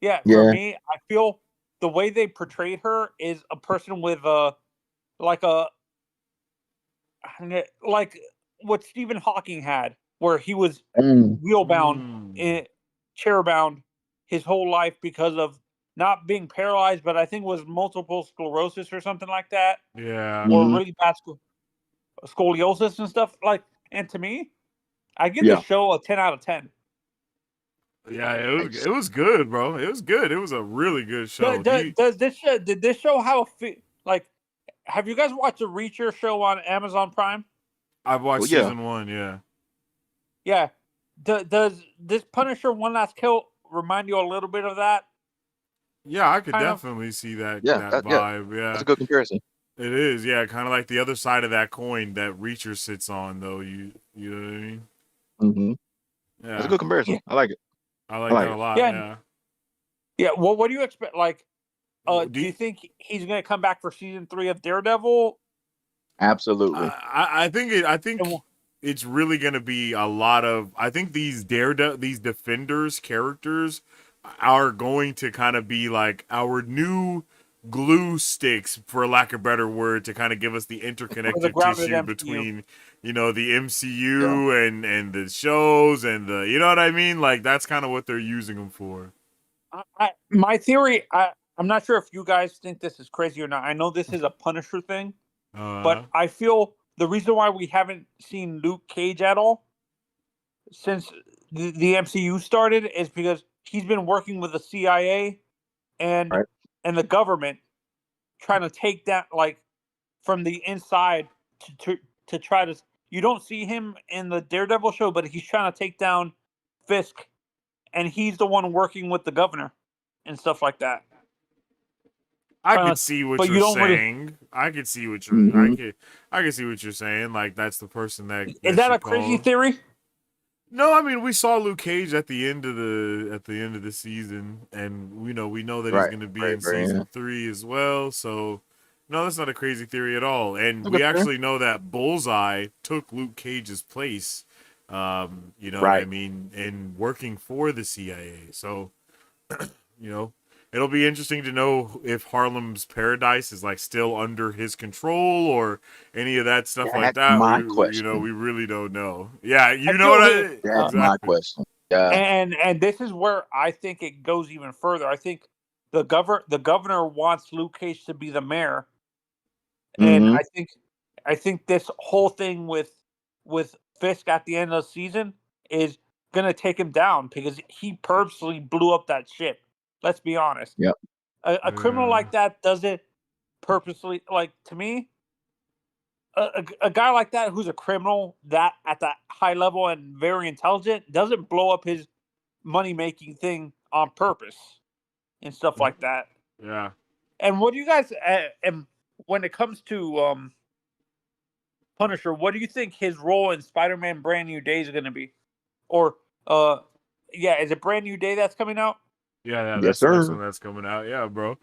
for Yeah. me, I feel the way they portrayed her is a person with like a like what Stephen Hawking had, where he was Mm. wheelbound, Mm. chairbound his whole life because of not being paralyzed, but I think it was multiple sclerosis or something like that, Yeah. or Hmm. really bad scoliosis and stuff. Like, and to me, I give this Yeah. show a 10 out of 10. Yeah, Nice. it was good, bro. It was good. It was a really good show. Does this show, did this show have like? Have you guys watched the Reacher show on Amazon Prime? I've Well, watched yeah. season 1, yeah. Yeah. Does this Punisher One Last Kill remind you a little bit of that? Yeah, I could Kind of. definitely see that Yeah. Yeah. vibe. That's Yeah. a good comparison. It is. Yeah, kind of like the other side of that coin that Reacher sits on though. You know what I mean? Hmm. That's a Yeah. good comparison. Yeah. I like it. I I like that like a it. lot. Yeah. Yeah. Yeah. Well, what do you expect? Like, Do do you you- think he's gonna come back for season 3 of Daredevil? Absolutely. I And think it's really gonna be a lot of. I think these defenders characters are going to kind of be like our new glue sticks, for lack of a better word, to kind of give us the for the interconnective grounded tissue MCU. between the Yeah. MCU and the shows and the you know what I mean. Like that's kind of what they're using them for. My theory. I'm not sure if you guys think this is crazy or not. I know this is a Punisher thing, Uh, but I feel the reason why we haven't seen Luke Cage at all since the MCU started is because he's been working with the CIA and Right. the government trying to take that like from the inside to try to. You don't see him in the Daredevil show, but he's trying to take down Fisk, and he's the one working with the governor and stuff like that. I Trying could to, see what but you you're don't really. saying. I could see what you're. Hmm. I could see what you're saying. Like that's the person Is that that she a crazy called. theory? No, I mean we saw Luke Cage at the end of the season, and we know that he's Right. going to be Right. in Right. Yeah. season 3 as well. So, No, that's not a crazy theory at all. And It's a we good theory. actually know that Bullseye took Luke Cage's place. You know what I Right. mean, in working for the CIA. So, you know, it'll be interesting to know if Harlem's Paradise is like still under his control or any of that stuff like That's that. my You know, question. we really don't know. Yeah, I you know what feel that, I That's my exactly. question. Yeah. and this is where I think it goes even further. I think the governor wants Luke Cage to be the mayor, and Mm-hmm. I think this whole thing with Fisk at the end of the season is gonna take him down because he purposely blew up that ship. Let's be honest. Yep. A criminal Yeah. like that does it purposely. Like, to me, a guy like that who's a criminal that at that high level and very intelligent doesn't blow up his money making thing on purpose and stuff like that. Yeah. And what do you guys and when it comes to Punisher, what do you think his role in Spider-Man Brand New Day is going to be? Or yeah, is it Brand New Day that's coming out? Yeah, Yes, that's the next sir. one that's coming out. Yeah, bro.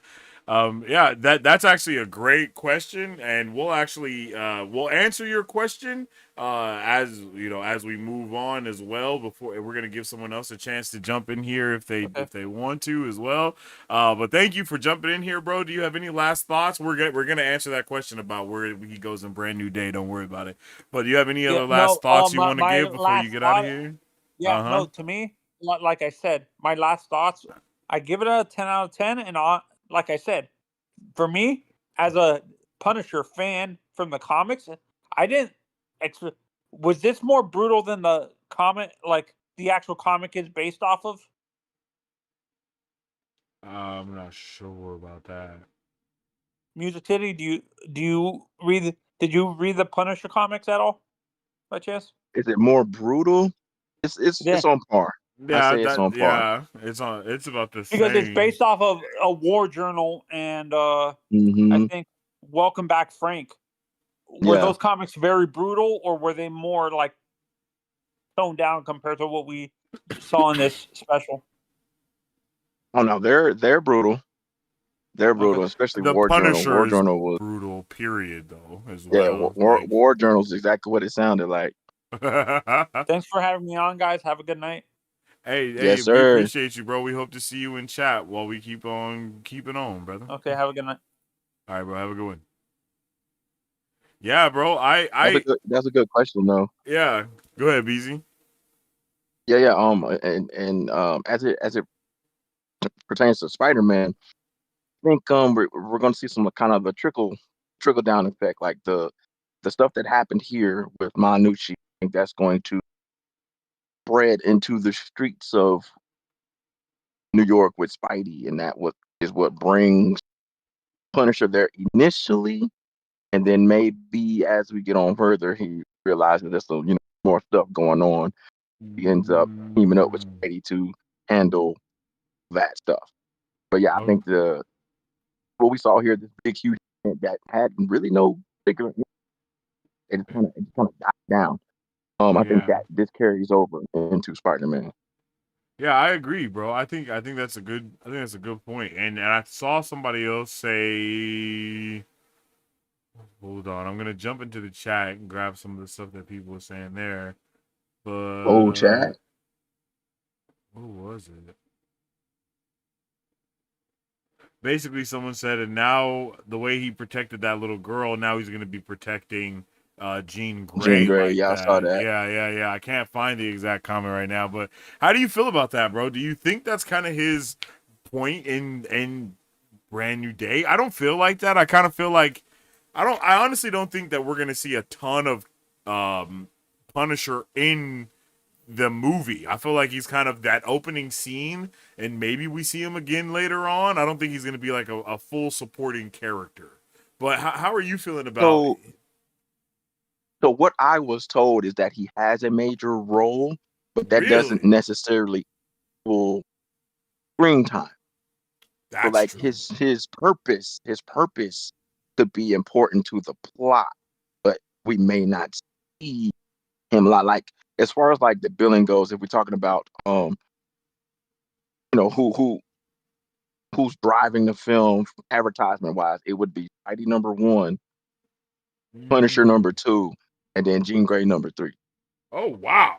Yeah, that's actually a great question, and we'll actually we'll answer your question as you know as we move on as well. Before we're gonna give someone else a chance to jump in here Okay. if they want to as well. But thank you for jumping in here, bro. Do you have any last thoughts? We're gonna answer that question about where he goes in Brand New Day. Don't worry about it. But do you have any Yeah, other last no, thoughts you my, want to my give before you last get out of thought, here? yeah, Uh huh. no, to me, like I said, my last thoughts, I give it a 10 out of 10. And like I said, for me, as a Punisher fan from the comics, I didn't. Ex- was this more brutal than the comic? Like the actual comic is based off of? I'm not sure about that. Music City. Do you read? Did you read the Punisher comics at all, by chance? Is it more brutal? Yeah, It's on par. I say it's on par. It's about the because it's same. based off of a war journal, and I Mm-hmm. think Welcome Back, Frank. Were Yeah. those comics very brutal, or were they more like toned down compared to what we saw in this special? Oh no, they're brutal. They're Okay. brutal, especially The War Journal. Punisher War is Journal was brutal, period, though, as yeah. well. Like, War Journal is exactly what it sounded like. Thanks for having me on, guys. Have a good night. hey, Yes, we sir. appreciate you, bro. We hope to see you in chat while we keep on keeping on, brother. Okay, have a good night. All right, bro. Have a good one. Yeah, bro. That's a good question though. Yeah. Go ahead, BZ. Yeah, yeah. And as it pertains to Spider-Man, I think we're going to see some kind of a trickle down effect, like the stuff that happened here with Manucci. I think that's going to spread into the streets of New York with Spidey, and is what brings Punisher there initially, and then maybe as we get on further, he realizes there's some more stuff going on. He ends up teaming up with Spidey to handle that stuff. But yeah, I Oh, think the what we saw here, this big huge event that had really no particular, it just kind of died down. I think yeah. that this carries over into Spider-Man. Yeah, I agree, bro. I think that's a good point. And I saw somebody else say, hold on, I'm gonna jump into the chat and grab some of the stuff that people were saying there. Oh, But Chad. what was it? Basically, someone said, and now the way he protected that little girl, now he's gonna be protecting Jean Jean Grey Grey, like yeah, I saw that. that. Yeah. I can't find the exact comment right now, but how do you feel about that, bro? Do you think that's kind of his point in Brand New Day? I don't feel like that. I kind of feel like I honestly don't think that we're gonna see a ton of Punisher in the movie. I feel like he's kind of that opening scene, and maybe we see him again later on. I don't think he's gonna be like a full supporting character. But how are you feeling about So, so what I was told is that he has a major role, but that doesn't really? necessarily equal screen time. So, That's like true. his purpose could be important to the plot, but we may not see him a lot. Like as far as like the billing goes, if we're talking about who who's driving the film advertisement wise, it would be Spidey number 1, Punisher number 2, and then Jean Grey number 3. Oh wow,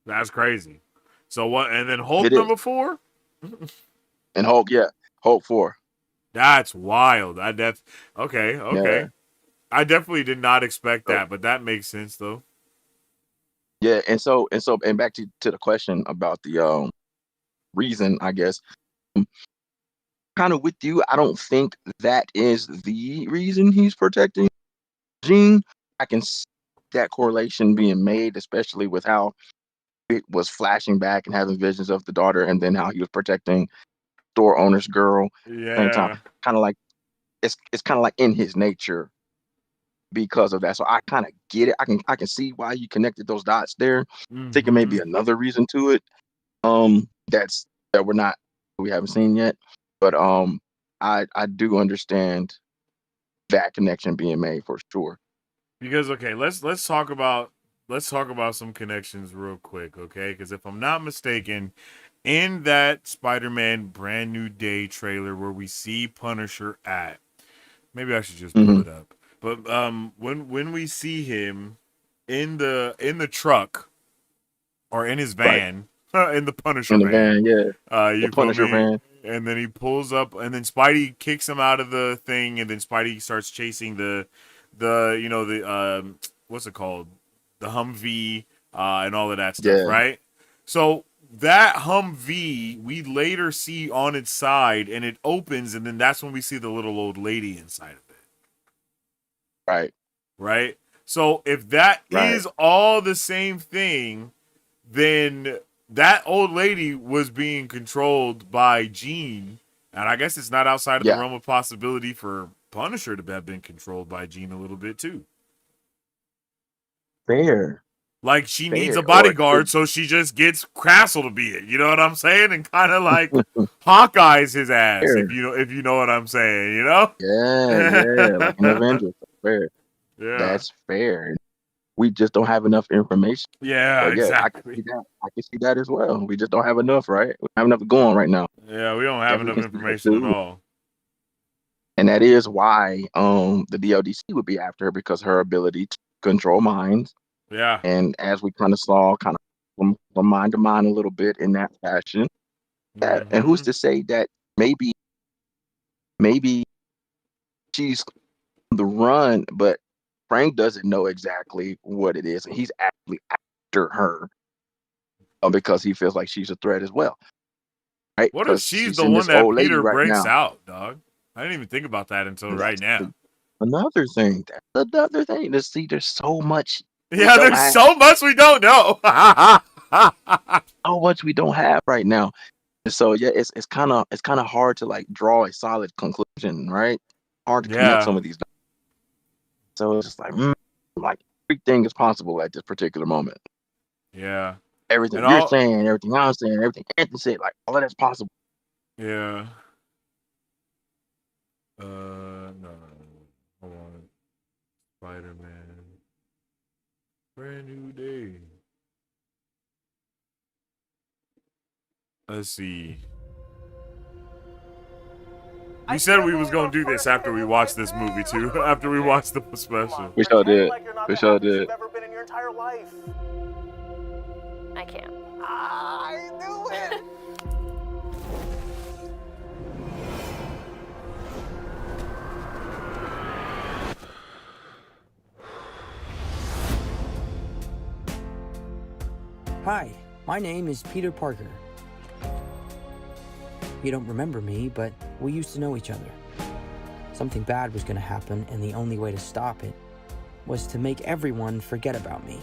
that's crazy. So what? And then Hulk It is. number 4. And Hulk, yeah, Hulk 4. That's wild. Okay. Yeah. I definitely did not expect So, that, but that makes sense though. yeah, and back to the question about the reason, I guess. Kind of with you, I don't think that is the reason he's protecting Jean. I can see that correlation being made, especially with how it was flashing back and having visions of the daughter, and then how he was protecting store owner's girl. Same time, Yeah. kind of like it's kind of like in his nature because of that. So I kind of get it. I can see why you connected those dots there. Thinking maybe another reason to it. That we haven't seen yet. But I do understand that connection being made for sure. Because okay, let's talk about some connections real quick, okay? Because if I'm not mistaken, in that Spider-Man Brand New Day trailer where we see Punisher at, maybe I should just pull it up. But when we see him in the truck or in his van, in the Punisher In the van, yeah, you the feel Punisher me? van. And then he pulls up, and then Spidey kicks him out of the thing, and then Spidey starts chasing the what's it called, the Humvee, and all of that stuff, Yeah, right? So that Humvee we later see on its side, and it opens, and then that's when we see the little old lady inside of it. right. Right? So if that Right. is all the same thing, then that old lady was being controlled by Jean. And I guess it's not outside of the Yeah. realm of possibility for Punisher to have been controlled by Jean a little bit too. Fair. Like she needs Fair. a bodyguard, so she just gets Castle to be it. You know what I'm saying? And kind of like Hawkeye's his ass, Fair. if you know what I'm saying, you know? Yeah, like in Avengers. Fair. Yeah. That's fair. We just don't have enough information. Yeah, But yeah, I can exactly. see that. I can see that as well. We just don't have enough, right? We don't have enough going right now. Yeah, we don't have Definitely enough can see that information at too. all. And that is why the DLDC would be after her, because her ability to control minds. Yeah. And as we kind of saw, kind of from mind to mind a little bit in that fashion. And who's to say that maybe she's on the run, but Frank doesn't know exactly what it is, and he's actually after her because he feels like she's a threat as well, right? What if Because she's she's the in one this that old lady Peter right breaks now. out, dog? I didn't even think about that until And right that's now. another thing. That's another thing. To see, there's so much. Yeah, there's so much we don't know. So much we don't have right now. And so yeah, it's kind of hard to like draw a solid conclusion, right? Hard to connect some of these. So it's just like everything is possible at this particular moment. Yeah. Everything And you're saying, everything I'm saying, everything Anthony said, like all of that's possible. Yeah. No. Hold on. Spider-Man. Brand New Day. Let's see. We said we was gonna do this after we watched this movie too. After we watched the special. We sure did. We sure did. I can't. I knew it! Hi, my name is Peter Parker. You don't remember me, but we used to know each other. Something bad was going to happen, and the only way to stop it was to make everyone forget about me.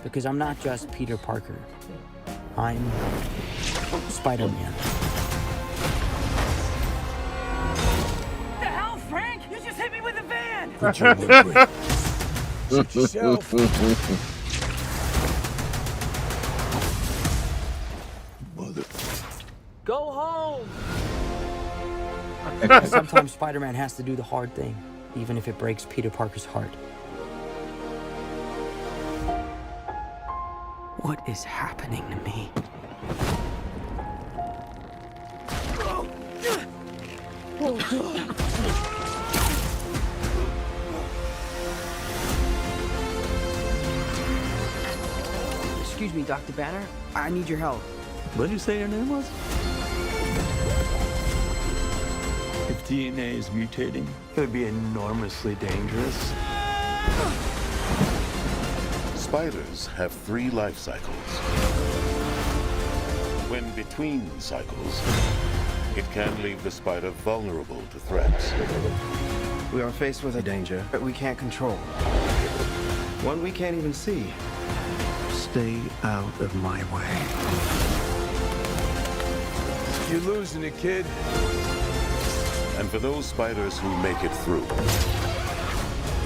Because I'm not just Peter Parker. I'm Spider-Man. The hell, Frank? You just hit me with a van! Put your liquid. Shoot yourself. Go home! Sometimes Spider-Man has to do the hard thing, even if it breaks Peter Parker's heart. What is happening to me? Excuse me, Dr. Banner. I need your help. What did you say your name was? If DNA is mutating, it would be enormously dangerous. Spiders have 3 life cycles. When between cycles, it can leave the spider vulnerable to threats. We are faced with a danger that we can't control. One we can't even see. Stay out of my way. You're losing it, kid. And for those spiders who make it through,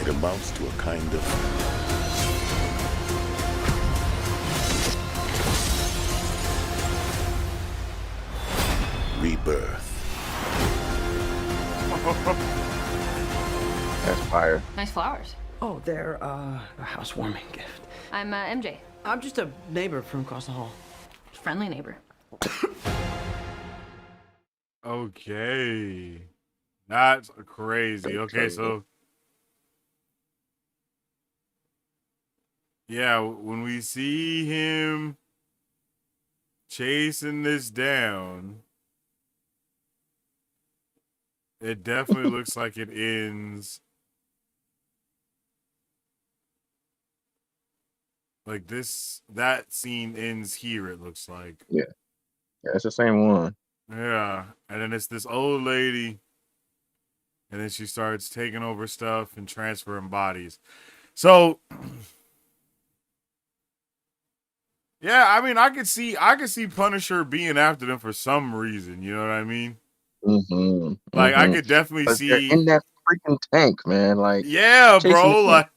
it amounts to a kind of rebirth. That's fire. Nice flowers. Oh, they're a housewarming gift. I'm MJ. I'm just a neighbor from across the hall. Friendly neighbor. Okay. That's crazy. Okay, so yeah, when we see him chasing this down, it definitely looks like it ends like this. That scene ends here, it looks like. Yeah, it's the same one. Yeah, and then it's this old lady, and then she starts taking over stuff and transferring bodies. So, yeah, I mean, I could see Punisher being after them for some reason. You know what I mean? Mm-hmm. Like, I could definitely They're see in that freaking tank, man. Like, yeah, chasing bro. the Like,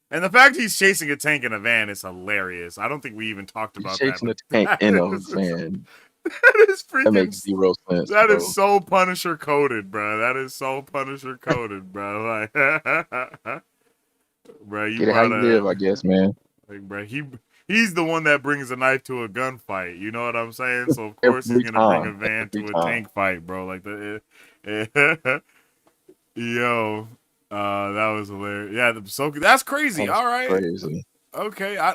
and the fact he's chasing a tank in a van is hilarious. I don't think we even talked he's about chasing that. the tank in a van. That is freaking. That makes 0 sense. That bro. is so Punisher coded, bro. That is so Punisher coded, bro. Like, bro, you Get it how you live, I guess, man. Like, bro, he's the one that brings a knife to a gunfight. You know what I'm saying? So of course Every he's gonna bring a time. van Every to a time. tank fight, bro. Like yo, that was hilarious. Yeah, so that's crazy. That's All right, crazy. okay.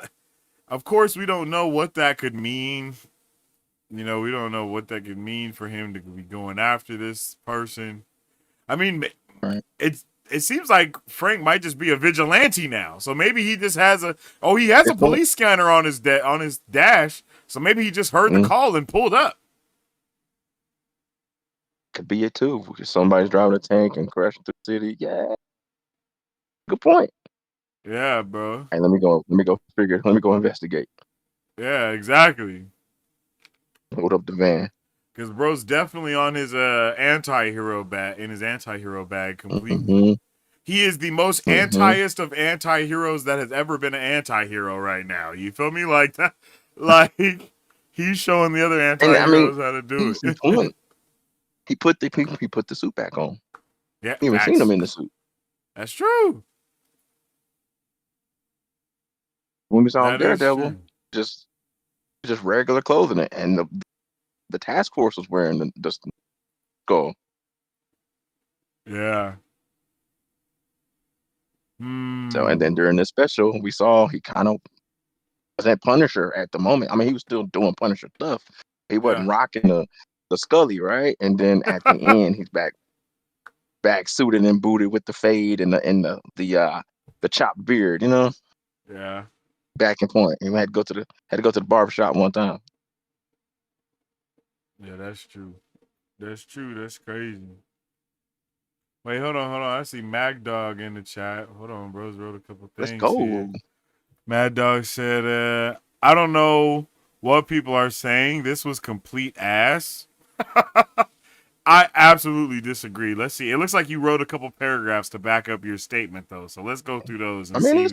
Of course we don't know what that could mean. You know, we don't know what that could mean for him to be going after this person. I mean, right. It seems like Frank might just be a vigilante now. So maybe he just has a police scanner on his dash. So maybe he just heard the call and pulled up. Could be it too. Somebody's driving a tank and crashing through the city. Yeah. Good point. Yeah, bro. Hey, let me go figure. Let me go investigate. Yeah, exactly. Hold up the van. Because bro's definitely on his anti-hero bag completely. Mm-hmm. He is the most anti-est of anti-heroes that has ever been an anti-hero right now. You feel me? Like that, like he's showing the other anti-heroes how to do it. He put the suit back on. Yeah, you even seen him in the suit. That's true. When we saw Daredevil, just regular clothing, and the task force was wearing the skull. Yeah. So, and then during this special, we saw he kind of was that Punisher at the moment. I mean, he was still doing Punisher stuff. He wasn't rocking the Scully, right? And then at the end, he's back suited and booted with the fade and the chopped beard, you know? Yeah. Back in point. He had to go to the barbershop one time. Yeah, that's true. That's crazy. Wait, hold on. I see Mad Dog in the chat. Hold on, bros wrote a couple things. Let's go. Here. Mad Dog said, I don't know what people are saying. This was complete ass. I absolutely disagree. Let's see. It looks like you wrote a couple paragraphs to back up your statement, though. So let's go through those and see.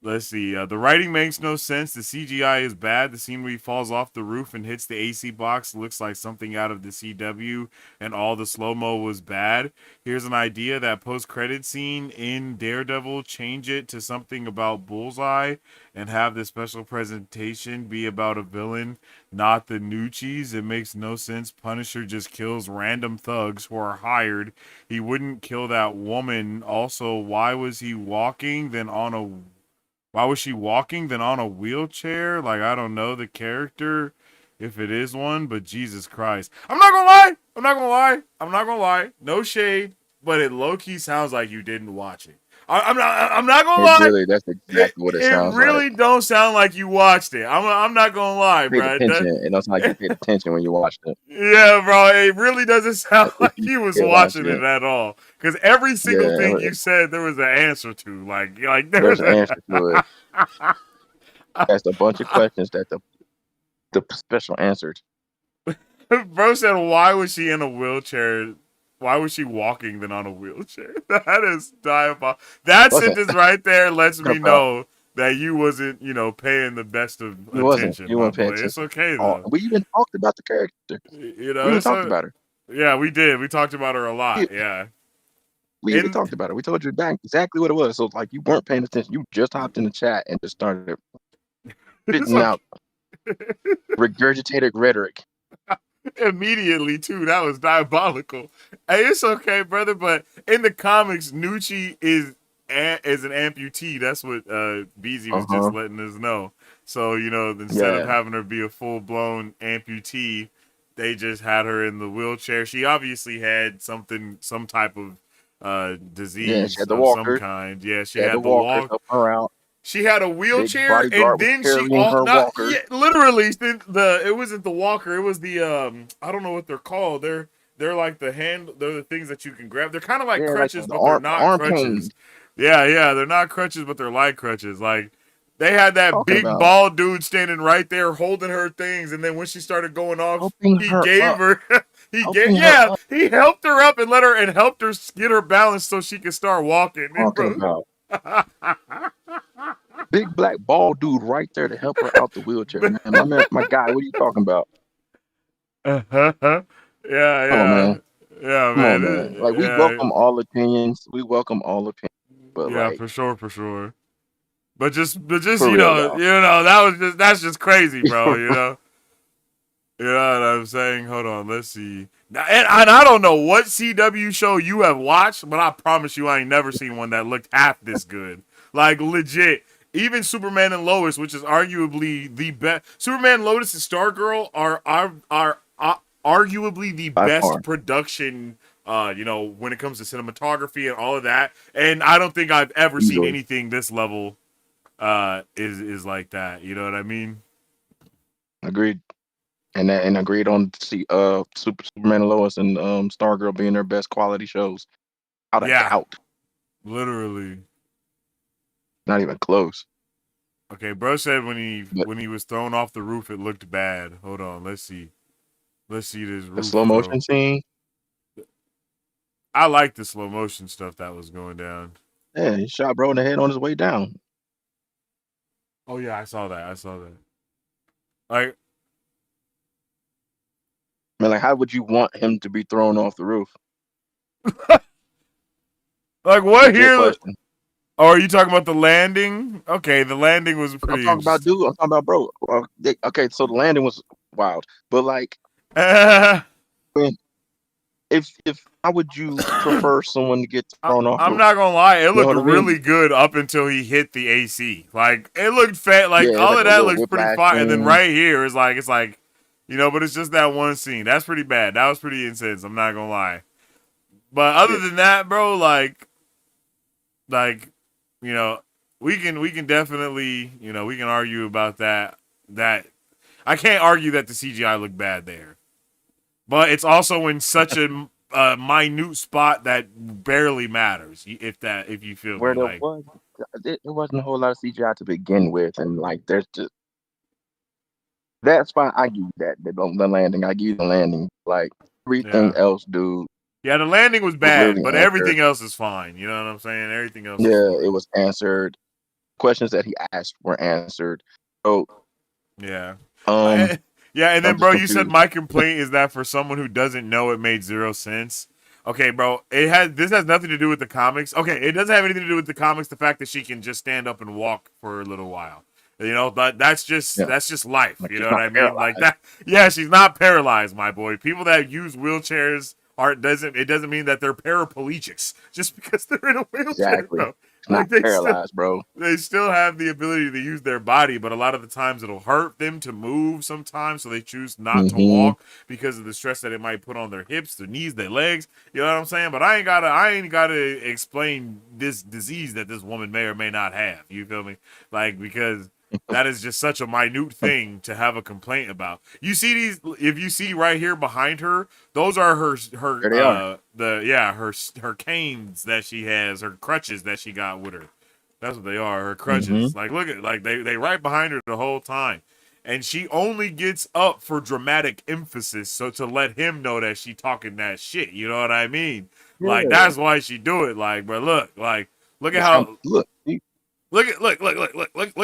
Let's see. The writing makes no sense. The CGI is bad. The scene where he falls off the roof and hits the AC box looks like something out of the CW, and all the slow-mo was bad. Here's an idea: that post-credit scene in Daredevil, change it to something about Bullseye, and have the special presentation be about a villain, not the Nucci's. It makes no sense. Punisher just kills random thugs who are hired. He wouldn't kill that woman. Also, why was he walking then on a why was she walking then on a wheelchair? Like, I don't know the character, if it is one, but Jesus Christ. I'm not gonna lie. I'm not gonna lie. No shade, but it low-key sounds like you didn't watch it. I'm not gonna lie. Really, that's exactly what it It sounds like. really don't sound like you watched it. I'm not gonna lie, Paid bro. attention. It doesn't sound like you paid attention when you watched it. Yeah, bro. It really doesn't sound If like you you was did watch watching it it, at all. Because every single yeah, thing you said, there was an answer to. Like there there's was an answer to it. Asked a bunch of questions that the special answered. Bro said, why was she in a wheelchair? Why was she walking then on a wheelchair? That is diabolical. That Wasn't sentence right there lets me about know that you wasn't, paying the best of you wasn't attention, you my weren't paying boy. It's attention. okay, though. We even talked about the character. We even It's talked about her. yeah, we did. We talked about her a lot. Yeah. We even talked about it. We told you back exactly what it was. So like you weren't paying attention. You just hopped in the chat and just started spitting out regurgitated rhetoric. Immediately too. That was diabolical. Hey, it's okay, brother. But in the comics, Nucci is an amputee. That's what Beezy was just letting us know. So instead of having her be a full blown amputee, they just had her in the wheelchair. She obviously had some type of disease She had the of some walker. kind. Yeah, she had had the the walker walk. help her out. She had a Big wheelchair, and bodyguard was then carrying her walker. literally it wasn't the walker. It was the I don't know what they're called. They're like they're the things that you can grab. They're kind of like crutches, but they're not arm crutches. canes. Yeah, they're not crutches, but they're like crutches. Like they had that big about. bald dude standing right there holding her things, and then when she started going off, Helping he her gave up. her Helping her up. he helped her up and helped her get her balance so she could start walking. Talking about. Big black bald dude right there to help her out the wheelchair, man. My guy, what are you talking about? Yeah, Come on, man. Yeah, Come on, man. Like we welcome all opinions. We welcome all opinions. But yeah, like for sure. But just for real, that's just crazy, bro. You know what I'm saying? Hold on, let's see. Now, and I don't know what CW show you have watched, but I promise you, I ain't never seen one that looked half this good. Like legit. Even Superman and Lois, which is arguably the best. Superman, Lois, and Stargirl are arguably the best production. When it comes to cinematography and all of that. And I don't think I've ever seen anything this level. Is like that. You know what I mean? Agreed. And agreed on Superman and Lois and Stargirl being their best quality shows. Without a doubt. Literally. Not even close. Okay, bro said when he was thrown off the roof, it looked bad. Hold on, let's see. Let's see this roof. The slow motion scene. I like the slow motion stuff that was going down. Yeah, he shot bro in the head on his way down. Oh yeah, I saw that. Like, man, like how would you want him to be thrown off the roof? Like what here? Oh, are you talking about the landing? Okay, the landing was pretty. I'm talking about dude. I'm talking about bro. Okay, so the landing was wild, but like, if how would you prefer someone to get thrown off? I'm not gonna lie, it looked really good up until he hit the AC. Like it looked fat. Like all of that looks pretty fine, and then right here is like it's like, but it's just that one scene. That's pretty bad. That was pretty intense. I'm not gonna lie. But other than that, bro, like. We can definitely, we can argue about that. That I can't argue that the CGI looked bad there, but it's also in such a minute spot that barely matters. If you feel where me, there wasn't a whole lot of CGI to begin with, and like there's just that's fine. I give you that the landing. I give you the landing. Like everything else, dude. Yeah, the landing was bad, but everything else is fine. You know what I'm saying? Everything else. Yeah, it was answered. questions that he asked were answered. So, Yeah. um, Yeah, and I'm then, just bro, you said confused. my complaint is that for someone who doesn't know, it made 0 sense. Okay, bro, this has nothing to do with the comics. Okay, it doesn't have anything to do with the comics. The fact that she can just stand up and walk for a little while, but that's Yeah, just life. like You she's know what not I mean? Like paralyzed. that. Yeah, she's not paralyzed, my boy. People that use wheelchairs doesn't mean that they're paraplegics just because they're in a wheelchair, Exactly. bro. She's not Like paralyzed, bro. they still have the ability to use their body, but a lot of the times it'll hurt them to move sometimes, so they choose not to Mm-hmm. walk because of the stress that it might put on their hips, their knees, their legs. You know what I'm saying? But I ain't gotta explain this disease that this woman may or may not have. You feel me? Like, because that is just such a minute thing to have a complaint about. You see these, if you see right here behind her, those are There they are. her canes that she has, her crutches that she got with her. That's what they are, her Mm-hmm. crutches. Like, look at, like, they right behind her the whole time. And she only gets up for dramatic emphasis, so to let him know that she talking that shit. You know what I mean? Like, Yeah. that's why she do it. Like, but look at That's how. how Look. look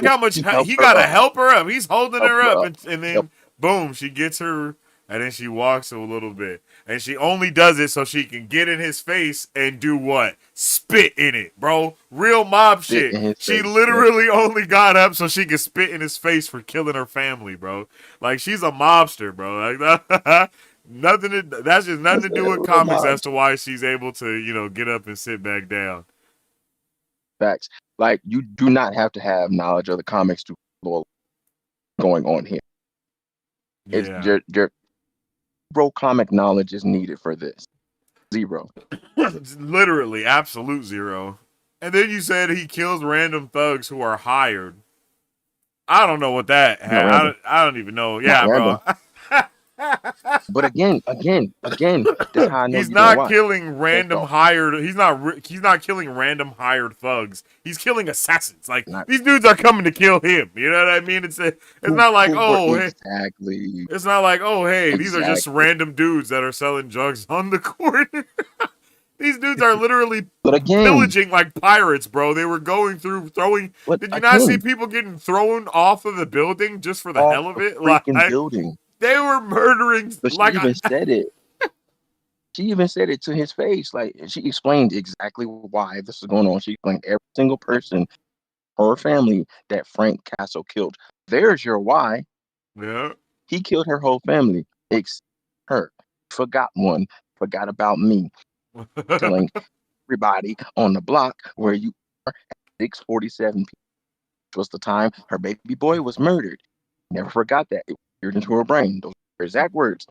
how much He helped he her gotta up. help her up. He's holding Helped her her up, up. and Yep. then boom, she gets her, and then she walks a little bit, and she only does it so she can get in his face and do what? Spit in it, bro. Real mob Spit shit. in his She face. Yep. literally only got up so she could spit in his face for killing her family, bro. Like, she's a mobster, bro. Like that's just nothing That's to a do with real comics mob. as to why she's able to, get up and sit back down. Facts. Like you do not have to have knowledge of the comics to follow what's going on here. It's Yeah. your bro comic knowledge is needed for this. Zero. Literally, absolute zero. And then you said he kills random thugs who are hired. I don't know what that Not had. random. I don't even know. Not Yeah, random. bro. But again, that's how I know He's you didn't not watch. killing Because random hired. He's not killing random hired thugs. He's killing assassins. Like, not these dudes are coming to kill him. You know what I mean? It's not like, who oh, hey, exactly. it's not like, oh, hey, these are just Exactly. random dudes that are selling drugs on the corner. These dudes are literally But again, pillaging like pirates, bro. They were going through throwing. but Did you not see again, people getting thrown off of the building just for the off hell of the it? Like, freaking building. they were murdering. But she Like, even said it. She even said it to his face. Like she explained exactly why this is going on. She explained every single person, her family that Frank Castle killed. There's your why. yeah. He killed her whole family, except her. Forgot one. Forgot about me. Telling everybody on the block where you are at 6:47 p.m. Which was the time her baby boy was murdered. Never forgot that. It was into her brain. Those are exact words.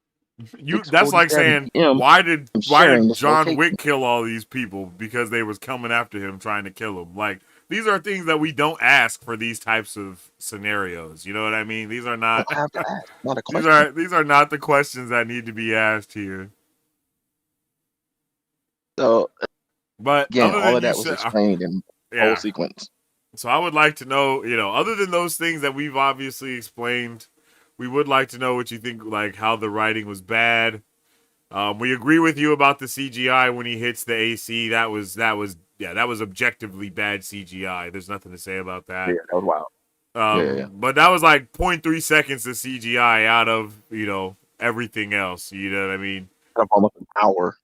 That's like 6:47 saying, p.m. I'm why sharing did this John location. Wick kill all these people? Because they was coming after him trying to kill him. Like, these are things that we don't ask for these types of scenarios. You know what I mean? These are Don't not have to ask. Not a question. these are not the questions that need to be asked here. So But again, other all than of you that was said, explained in whole yeah. sequence. So I would like to know, other than those things that we've obviously explained, we would like to know what you think, like how the writing was bad. We agree with you about the CGI when he hits the AC. That was objectively bad CGI. There's nothing to say about Yeah, that. that was wild. Yeah. But that was like 0.3 seconds of CGI out of, everything else. You know what I mean? Almost an hour.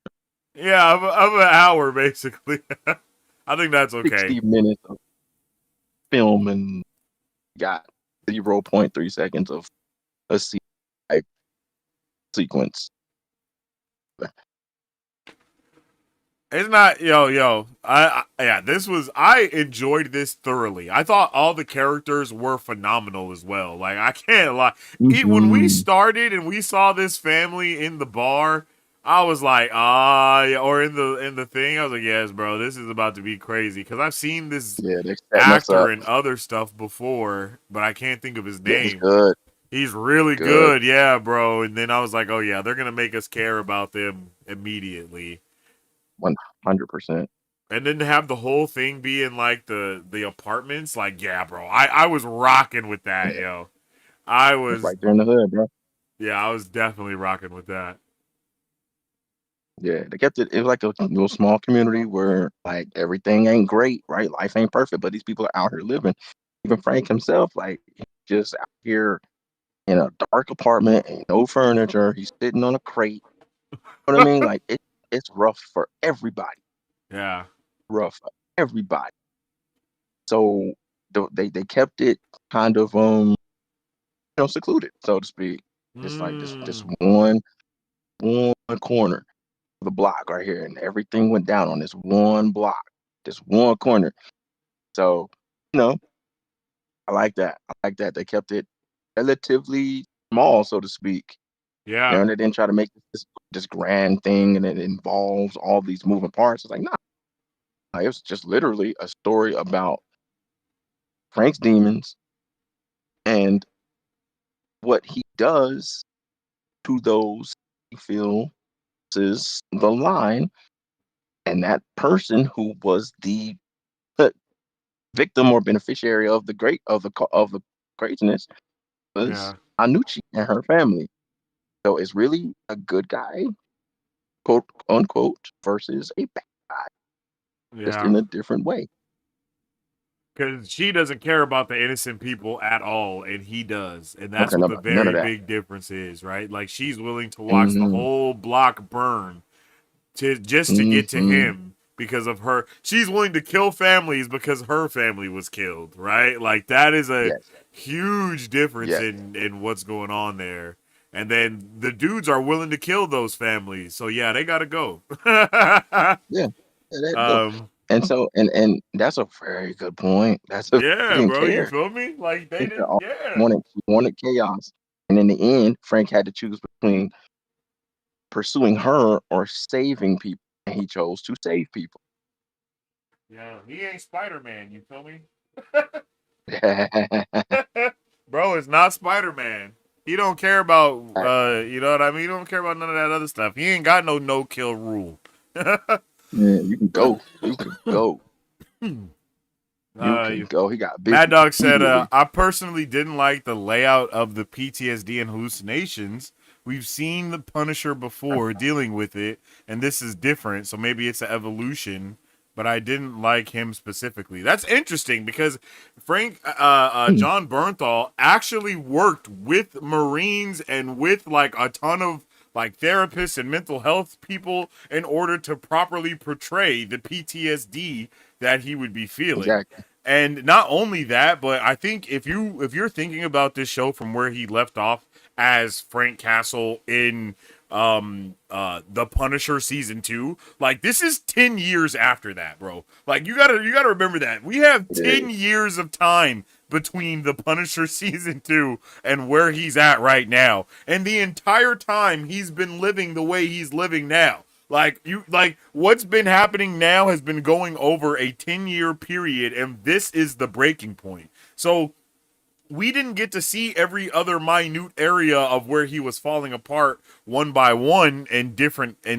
Yeah, of an hour, basically. I think that's okay. 60 minutes of film and got 0.3 seconds of a CGI sequence. It's not, I enjoyed this thoroughly. I thought all the characters were phenomenal as well. Like, I can't lie. When we Mm-hmm. started and we saw this family in the bar, I was like, yeah, or in the thing, I was like, yes, bro, this is about to be crazy. Because I've seen this Yeah, they're setting us actor up. in other stuff before, but I can't think of his Yeah, he's name. good. He's really Good. good, yeah, bro. And then I was like, oh, yeah, they're going to make us care about them immediately. 100%. And then to have the whole thing be in like the apartments, like, yeah, bro. I was rocking with that, Yeah, yo. I it's was right there in the hood, bro. Yeah, I was definitely rocking with that. Yeah, they kept it. It was like a little small community where like everything ain't great, right? Life ain't perfect, but these people are out here living. Even Frank himself, like he's just out here in a dark apartment, ain't no furniture. He's sitting on a crate. You know what I mean? Like it's rough for everybody. Yeah. Rough for everybody. So they kept it kind of secluded, so to speak. Just like this Mm. one corner of the block right here, and everything went down on this one block, this one corner. So, you know, I like that. I like that. They kept it relatively small, so to speak. Yeah. And they didn't try to make this grand thing and it involves all these moving parts. It's like, nah, it was just literally a story about Frank's demons and what he does to those he feels is the line. And that person who was the victim or beneficiary of the craziness was Yeah. Anucci and her family. So it's really a good guy, quote unquote, versus a bad guy, just Yeah. in a different way. Because she doesn't care about the innocent people at all, and he does. And Don't that's care what the about none of very that. big difference is, right? Like, she's willing to watch the Mm-hmm. whole block burn just to get to Mm-hmm. him because of her. She's willing to kill families because her family was killed, right? Like, that is a Yes. huge difference Yes. in what's going on there. And then the dudes are willing to kill those families. So, yeah, they got to go. Yeah. Yeah, there you go. um, And so and that's a very good point. They yeah, didn't bro, you care. feel me? Like, they They didn't, all yeah. wanted chaos. And in the end, Frank had to choose between pursuing her or saving people. And he chose to save people. Yeah, he ain't Spider Man. You feel me, bro? It's not Spider Man. He don't care about you know what I mean. He don't care about none of that other stuff. He ain't got no kill rule. Yeah, you can go. You can go. You uh, can go. He got busy Mad Dog said, immediately. I personally didn't like the layout of the PTSD and hallucinations. We've seen the Punisher before dealing with it, and this is different, so maybe it's an evolution, but I didn't like him specifically. That's interesting because John Bernthal actually worked with Marines and with like a ton of like therapists and mental health people in order to properly portray the PTSD that he would be feeling. Exactly. And not only that, but I think if you're thinking about this show from where he left off as Frank Castle in The Punisher season 2, like this is 10 years after that, bro. Like you got to remember that. We have It 10 is. years of time between The Punisher season 2 and where he's at right now. And the entire time he's been living the way he's living now. Like what's been happening now has been going over a 10-year period, and this is the breaking point. So we didn't get to see every other minute area of where he was falling apart one by one in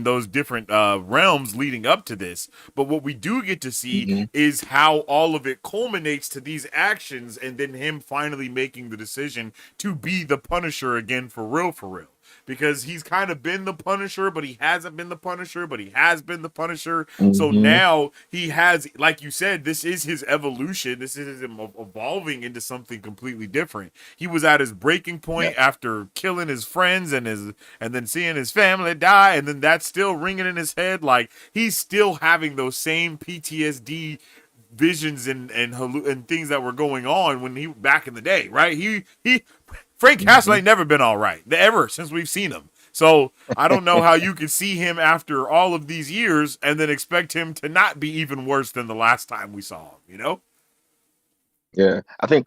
those different realms leading up to this. But what we do get to see Mm-hmm. is how all of it culminates to these actions, and then him finally making the decision to be the Punisher again for real, for real. Because he's kind of been the Punisher, but he hasn't been the Punisher, but he has been the Punisher. So Mm-hmm. now he has, like you said, this is his evolution. This is him evolving into something completely different. He was at his breaking Yeah. point after killing his friends and then seeing his family die, and then that's still ringing in his head. Like he's still having those same PTSD visions and things that were going on when he back in the day, right? He Frank Castle Mm-hmm. ain't never been all right, ever since we've seen him. So I don't know how you could see him after all of these years and then expect him to not be even worse than the last time we saw him, you know? Yeah. I think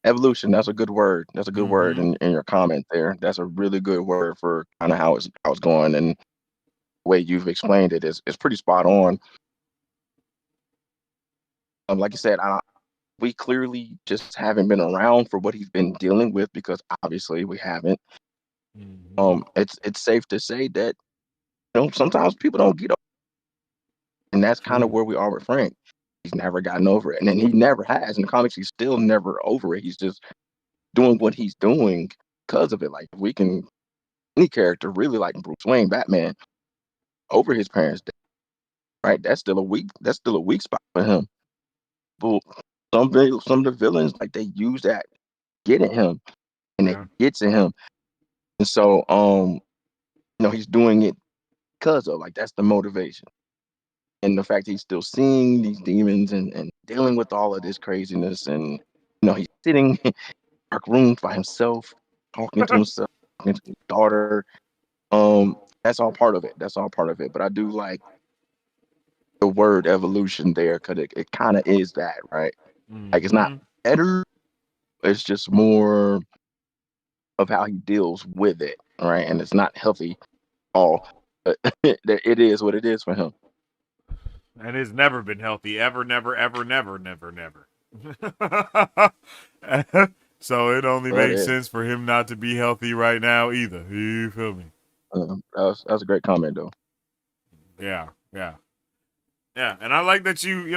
evolution, that's a good word. That's a good word Mm-hmm. in your comment there. That's a really good word for kind of how it's going, and the way you've explained it is pretty spot on. Like you said, we clearly just haven't been around for what he's been dealing with because obviously we haven't. Mm-hmm. It's safe to say that sometimes people don't get over, and that's kind of True. where we are with Frank. He's never gotten over it, and then he never has in the comics. He's still never over it. He's just doing what he's doing because of it. Like we can any character really like Bruce Wayne, Batman, over his parents' death, right? That's still a weak spot for him. But some of the villains, like, they use that, get at him, and it gets at him. And so he's doing it because of, like, that's the motivation. And the fact he's still seeing these demons and dealing with all of this craziness, and he's sitting in dark rooms by himself, talking to himself, talking to his daughter. That's all part of it. That's all part of it. But I do like the word evolution there, because it kind of is that, right? Like, it's not better, it's just more of how he deals with it, right? And it's not healthy at all. But it is what it is for him. And it's never been healthy. Ever, never, ever, never, never, never. So it only makes sense for him not to be healthy right now either. You feel me? That was a great comment, though. Yeah. And I like that you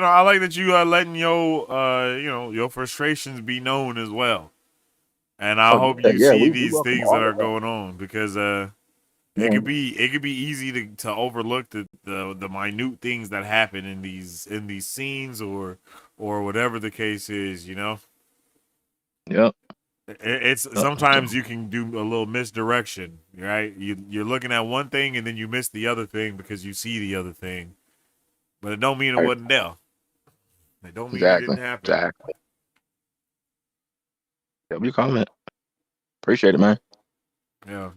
letting your frustrations be known as well. And I hope you see these things that are going on, because it could be easy to overlook the minute things that happen in these scenes or whatever the case is, Yep. It's sometimes you can do a little misdirection, right? You're looking at one thing and then you miss the other thing because you see the other thing, but it don't mean it wasn't there. It don't mean it didn't happen. Exactly. Your comment. Appreciate it, man. Yeah.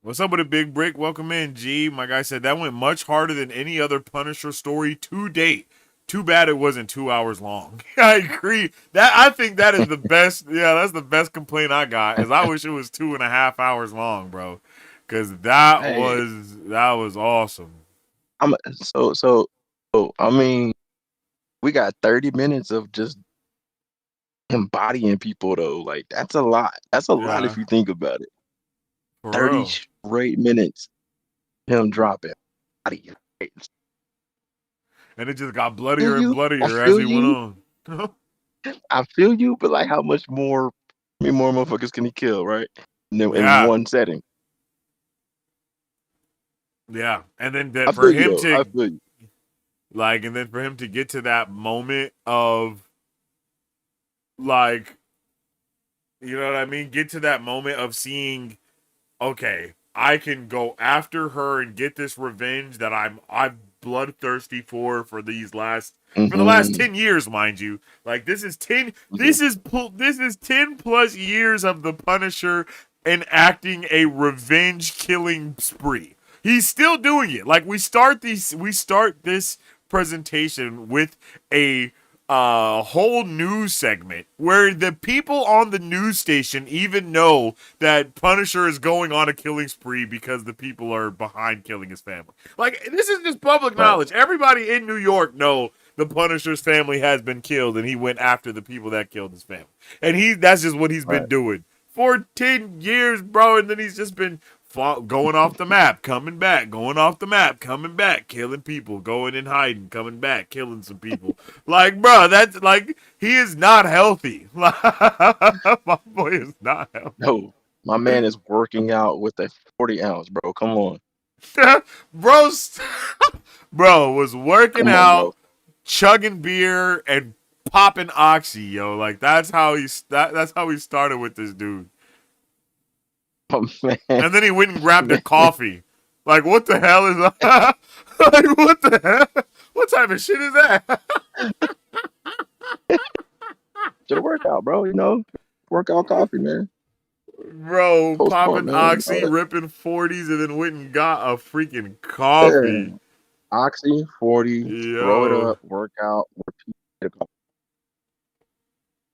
What's up with a big brick? Welcome in, G. My guy said that went much harder than any other Punisher story to date. Too bad it wasn't 2 hours long. I agree. I think that is the best. Yeah, that's the best complaint I got. Is I wish it was 2.5 hours long, bro. Because that was awesome. So I mean, we got 30 minutes of just embodying people, though. Like, that's a lot. That's a lot if you think about it. For 30 real. straight minutes, him dropping body. And it just got bloodier and bloodier as he went on. I feel you, but like, how many more motherfuckers can he kill, right? In one setting. Yeah, and then I feel you. Like, and then for him to get to that moment of, like, you know what I mean? Get to that moment of seeing, okay, I can go after her and get this revenge that I'm bloodthirsty for these last for the last 10 years, mind you. Like, this is 10 plus years of the Punisher enacting a revenge killing spree. He's still doing it. Like, we start this presentation with a whole news segment where the people on the news station even know that Punisher is going on a killing spree because the people are behind killing his family. Like, this is just public knowledge. Everybody in New York know the Punisher's family has been killed, and he went after the people that killed his family. And that's just what he's been doing for 10 years, bro. And then he's just been going off the map, coming back, going off the map, coming back, killing people, going and hiding, coming back, killing some people. Like, bro, that's like, he is not healthy. My boy is not healthy. No, my man is working out with a 40 ounce, bro. Come on. Bro was working out, chugging beer, and popping oxy, yo. Like, that's how he started with this dude. Oh, man. And then he went and grabbed a coffee. Like, what the hell is that? Like, what the hell? What type of shit is that? Just work out, bro. Workout coffee, man. Bro, popping oxy, ripping 40s, and then went and got a freaking coffee. Yeah. Oxy, 40, throw it up, work out, repeat.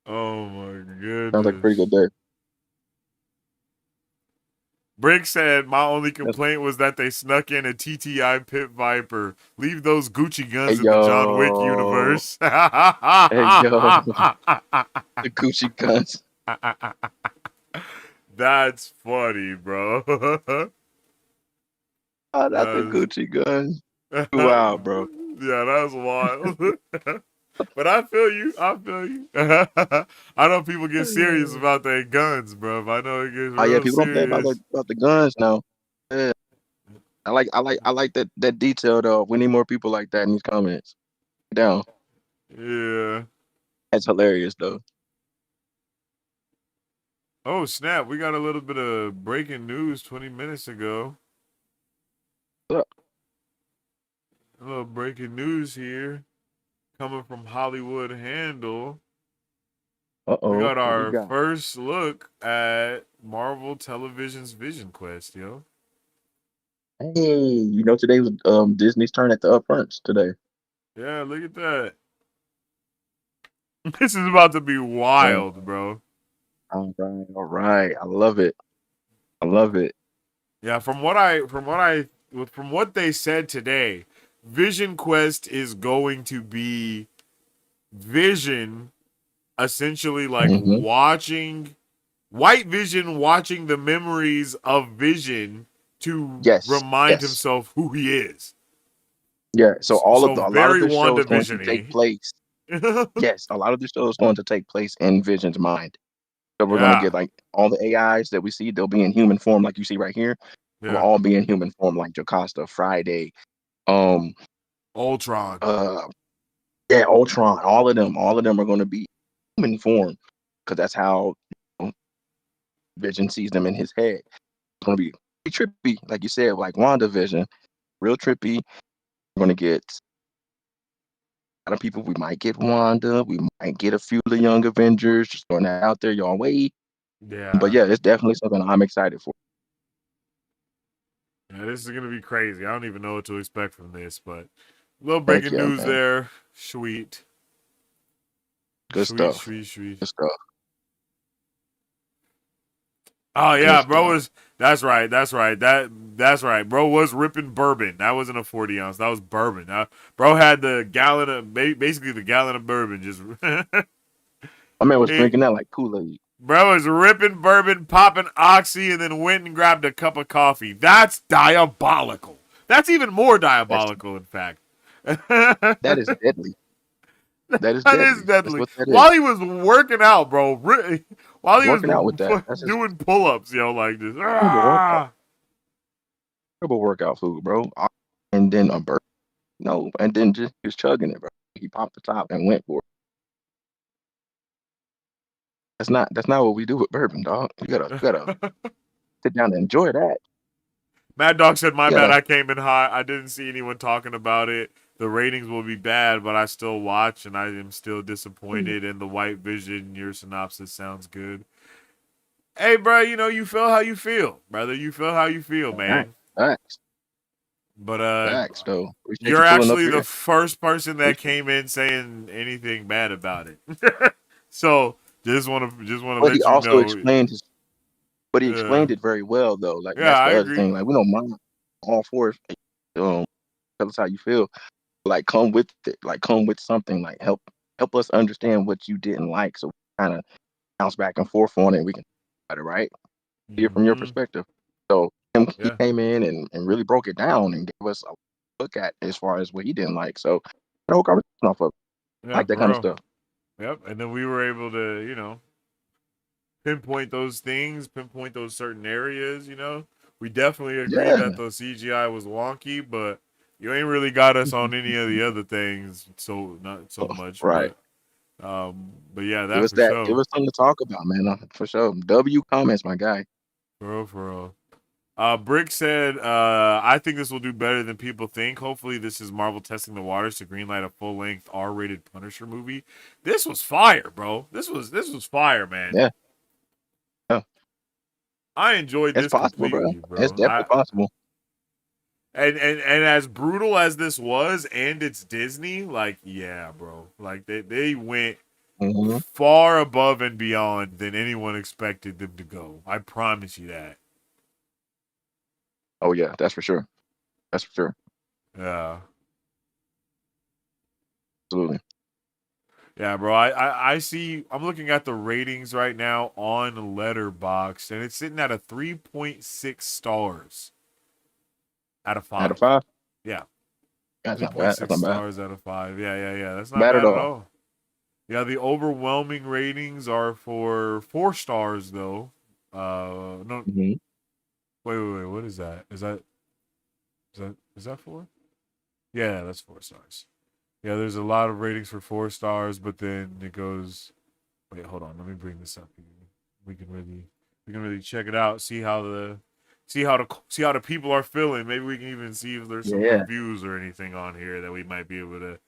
Oh my goodness. Sounds like a pretty good day. Brick said, my only complaint was that they snuck in a TTI Pit Viper. Leave those Gucci guns in the John Wick universe. The Gucci guns. That's funny, bro. Not the Gucci guns. Wow, bro. Yeah, that's wild. But I feel you. I know people get serious about their guns, bro. I know it gets real people serious. don't play about the guns now. Yeah. I like that detail though. We need more people like that in these comments. Down. Yeah. That's hilarious though. Oh snap! We got a little bit of breaking news 20 minutes ago. What's up? A little breaking news here, coming from Hollywood Handle. We Uh-oh. got What we our got? first look at Marvel Television's Vision Quest, yo. Hey, today was Disney's turn at the upfronts today. Yeah, look at that. This is about to be Yeah. wild, bro. All right. I love it. I love it. Yeah, from what they said today, Vision Quest is going to be Vision essentially like Hmm. watching White Vision watching the memories of Vision to Yes. remind Yes. himself who he is. Yeah. So So a lot of very the show is going to take WandaVision-y. place. Yes, a lot of the show is going to take place in Vision's mind. So we're gonna get Yeah. like all the AIs that we see, they'll be in human form, like you see right here. They'll Yeah. all be in human form, like Jocasta, Friday, um, Ultron. uh, yeah, Ultron. All of them are gonna be human form because that's how Vision sees them in his head. It's gonna be trippy, like you said, like WandaVision, real trippy. We're gonna get a lot of people. We might get Wanda. We might get a few of the young Avengers. Just throwing that out there, y'all wait. But Yeah. yeah, it's definitely something I'm excited for. Yeah, this is gonna be crazy. I don't even know what to expect from this, but little Heck breaking yeah, news man. there. Sweet. Good Sweet, stuff. sweet, sweet. Good stuff. Oh Good yeah, bro stuff. was that's right. That's right. Bro was ripping bourbon. That wasn't a 40 ounce. That was bourbon. Bro had the gallon of basically the gallon of bourbon. Just My man was he, drinking that like Kool-Aid. bro was ripping bourbon, popping oxy, and then went and grabbed a cup of coffee. That's diabolical. That's even more That's diabolical, in fact. that is deadly. That is That is deadly. That's deadly. what that is. While he was working out, bro. While he was Working out with that. That's just doing pull-ups, like this. terrible workout. Ah! Terrible workout food, bro. And then a burp. No, and then just chugging it, bro. He popped the top and went for it. That's not what we do with bourbon, dog. You gotta sit down and enjoy that. Mad Dog said, "My You bad. gotta I came in hot. I didn't see anyone talking about it. The ratings will be bad, but I still watch, and I am still disappointed in the White Vision. Your synopsis sounds good. Hey, bro, you feel how you feel, brother. You feel how you feel, man. facts. But Facts though. Appreciate you you're pulling up actually the here. first person that Appreciate it. came in saying anything bad about it. So just want to But he let you also know. explained his but he Uh, explained it very well though. Like yeah, that's I the other agree. thing. Like we don't mind all for it. Tell us how you feel. Like come with it. Like come with something. Like help us understand what you didn't like, so we kind of bounce back and forth on it. And we can talk about it, right? Hear from your Hmm. perspective. So he Yeah, came in and really broke it down and gave us a look at as far as what he didn't like. So the whole conversation off of I yeah, like that kind of bro. stuff. Yep. And then we were able to, pinpoint those things, pinpoint those certain areas. We definitely agree Yeah. that the CGI was wonky, but you ain't really got us on any of the other things, so not so much. Right. But yeah, Give that us for that. Give sure, us something to talk about, man. For sure. W comments, my guy. for real. Brick said, I think this will do better than people think. Hopefully, this is Marvel testing the waters to greenlight a full-length R-rated Punisher movie. This was fire, bro. This was fire, man. Yeah. Yeah. I enjoyed It's this possible, bro. completely, It's bro. definitely possible. And as brutal as this was, and it's Disney, like, yeah, bro. Like they went Hmm. far above and beyond than anyone expected them to go. I promise you that. Oh yeah, that's for sure. That's for sure. Yeah. Absolutely. Yeah, bro. I see. I'm looking at the ratings right now on Letterboxd, and it's sitting at a 3.6 stars out of Out of 5. 5? Yeah, That's not bad. That's 3.6 not bad. stars out of 5. Yeah. That's not Bad at bad at all. all. Yeah, the overwhelming ratings are for 4 stars though. No, Hmm. Wait. What is that? Is that 4? Yeah, that's 4 stars. Yeah, there's a lot of ratings for 4 stars, but then it goes. Wait, hold on. Let me bring this up. We can really check it out. See how the people are feeling. Maybe we can even see if there's some Yeah. reviews or anything on here that we might be able to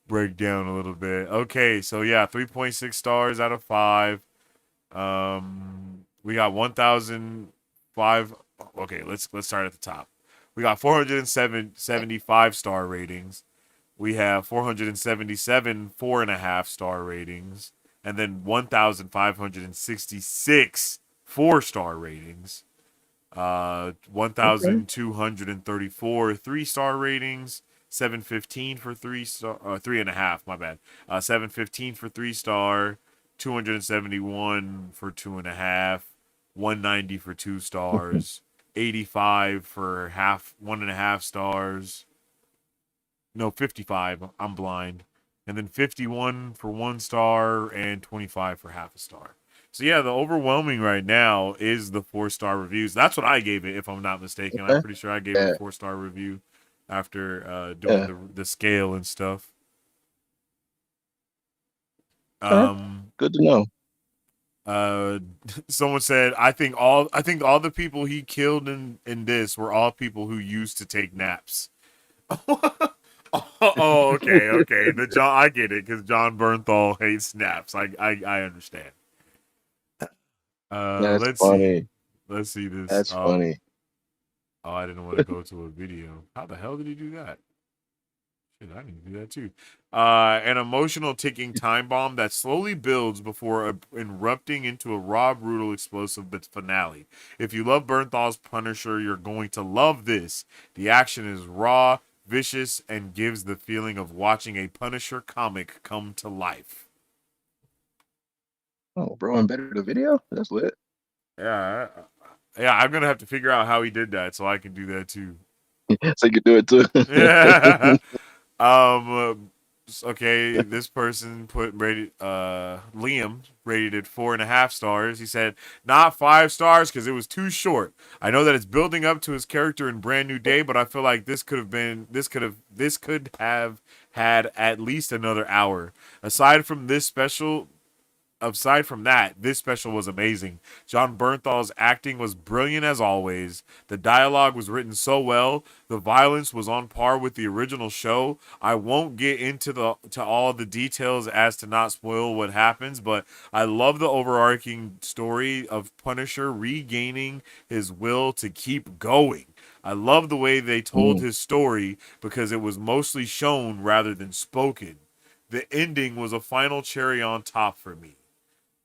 break down a little bit. Okay, so yeah, 3.6 stars out of 5. We got 1,005. Okay, let's start at the top. We got 475 star ratings. We have 477 4.5 star ratings, and then 1,566 4-star ratings. Okay. 1,234 3-star ratings. 715 for 3-star, 3.5. My bad. 715 for 3-star. 271 for 2.5. 190 for 2 stars. 85 for 1.5 stars. No, 55. I'm blind. And then 51 for 1 star and 25 for half a star. So yeah, the overwhelming right now is the 4-star reviews. That's what I gave it, if I'm not mistaken. I'm pretty sure I gave it a 4-star review after doing the scale and stuff. Good to know. Someone said, I think all the people he killed in this were all people who used to take naps. Oh, okay. I get it, because John Bernthal hates naps. I understand. That's Let's funny. see. Let's see this. That's funny. Oh, I didn't want to go to a video. How the hell did he do that? Shit, I need to do that too. An emotional ticking time bomb that slowly builds before erupting into a raw, brutal, explosive finale. If you love Bernthal's Punisher, you're going to love this. The action is raw, vicious, and gives the feeling of watching a Punisher comic come to life. Oh, bro, embedded the video? That's lit. Yeah, I'm gonna have to figure out how he did that so I can do that too. So you can do it too. Yeah. Okay, this person Liam rated it 4.5 stars. He said, not 5 stars because it was too short. I know that it's building up to his character in Brand New Day, but I feel like this could have had at least another hour. Aside from that, this special was amazing. John Bernthal's acting was brilliant as always. The dialogue was written so well. The violence was on par with the original show. I won't get into all the details as to not spoil what happens, but I love the overarching story of Punisher regaining his will to keep going. I love the way they told his story because it was mostly shown rather than spoken. The ending was a final cherry on top for me.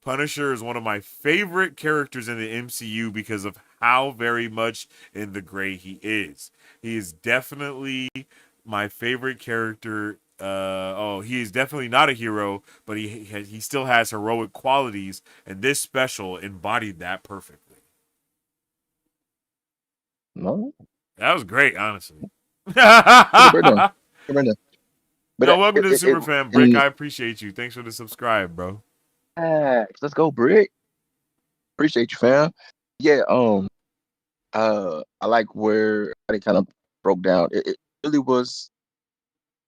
Punisher is one of my favorite characters in the MCU because of how very much in the gray he is. He is definitely my favorite character. He is definitely not a hero, but he still has heroic qualities, and this special embodied that perfectly. No, that was great, honestly. But welcome to the Superfan, Brick. I appreciate you. Thanks for the subscribe, bro. Let's go, Brick. Appreciate you, fam. Yeah, I like where they kind of broke down. It really was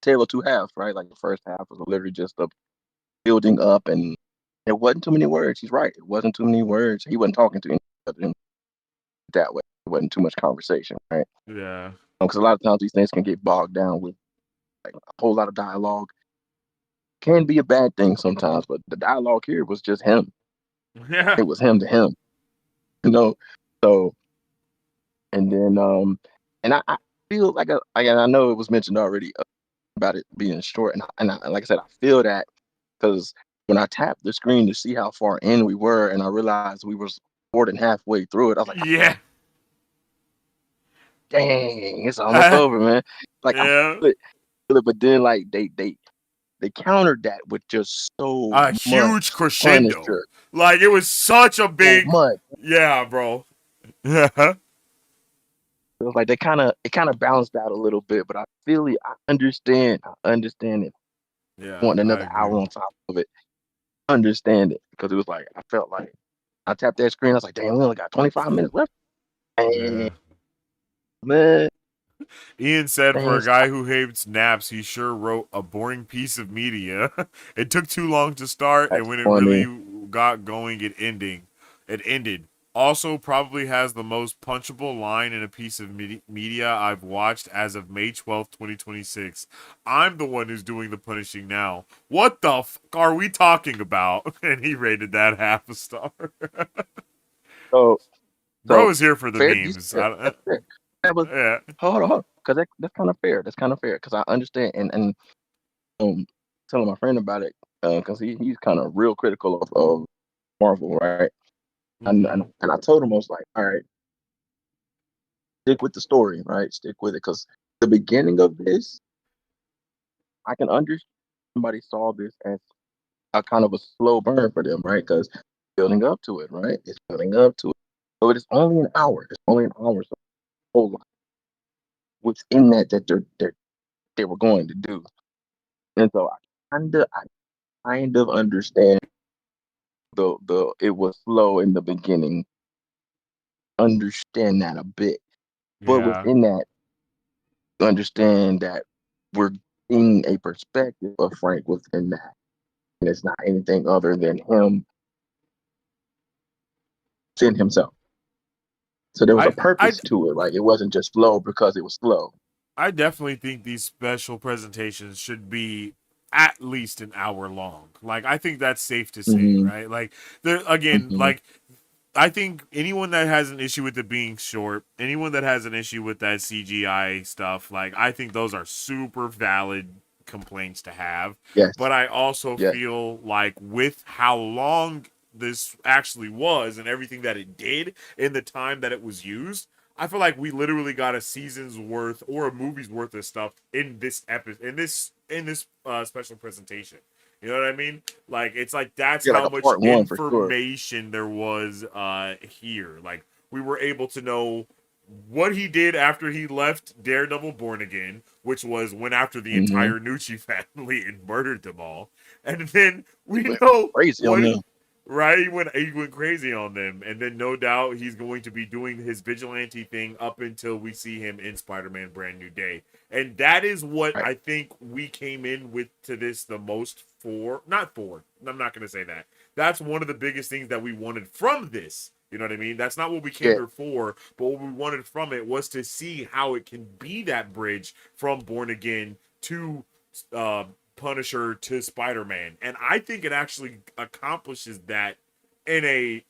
tale of two halves, right? Like the first half was literally just a building up, and it wasn't too many words. He's right. It wasn't too many words. He wasn't talking to him that way. It wasn't too much conversation, right? Yeah. Because a lot of times these things can get bogged down with like a whole lot of dialogue. Can be a bad thing sometimes, but the dialogue here was just him. Yeah. It was him to him. So and then and I feel like I know it was mentioned already about it being short, and I, like I said, I feel that because when I tapped the screen to see how far in we were, and I realized we were more than halfway through it, I was like, yeah, dang, it's almost over, man. Like yeah. I feel it, but then like they countered that with just so a much huge crescendo. Punisher. Like it was such a big, much. Yeah, bro. Yeah. It was like it kind of balanced out a little bit, but I understand it. Yeah, Wanting another hour on top of it, understand it, because it was like I felt like I tapped that screen. I was like, damn, we only got 25 minutes left. And Yeah. man, Ian said, for a thanks. guy who hates naps, he sure wrote a boring piece of media. It took too long to start, and That's when it funny. really got going, it ended. Also, probably has the most punchable line in a piece of media I've watched as of May 12th, 2026. I'm the one who's doing the punishing now. What the fuck are we talking about? And he rated that half a star. So, Bro so is here for the fair. You memes. said that's fair. That was Yeah. hold on, because that's kind of fair. That's kind of fair because I understand and telling my friend about it because he's kind of real critical of Marvel, right? And I told him I was like, all right, stick with the story, right? Stick with it because the beginning of this, I can understand somebody saw this as a kind of a slow burn for them, right? Because building up to it, right? It's building up to it. So it is only an hour. It's only an hour. So a whole lot what's in that they were going to do. And so I kind of understand the it was slow in the beginning. Understand that a bit. But Yeah. within that, understand that we're seeing a perspective of Frank within that. And it's not anything other than him seeing himself. So there was a I purpose to it. Like it wasn't just slow because it was slow. I definitely think these special presentations should be at least an hour long. Like I think that's safe to say, Hmm. right? Like there again, Hmm. like I think anyone that has an issue with it being short, anyone that has an issue with that CGI stuff, like I think those are super valid complaints to have. Yes. But I also Yes. feel like with how long this actually was and everything that it did in the time that it was used, I feel like we literally got a season's worth or a movie's worth of stuff in this episode in this special presentation. You know what I mean? Like it's like that's Yeah, like how a much part one for sure. information there was here. Like we were able to know what he did after he left Daredevil Born Again, which was went after the Hmm. entire Nucci family and murdered them all. And then He we went know crazy on what them. right? He went crazy on them, and then no doubt he's going to be doing his vigilante thing up until we see him in Spider-Man: Brand New Day, and that is what Right. I think we came in with to this the most for. Not for. I'm not going to say that. That's one of the biggest things that we wanted from this. You know what I mean? That's not what we came Yeah. here for, but what we wanted from it was to see how it can be that bridge from Born Again to uh, Punisher to Spider-Man, and I think it actually accomplishes that in a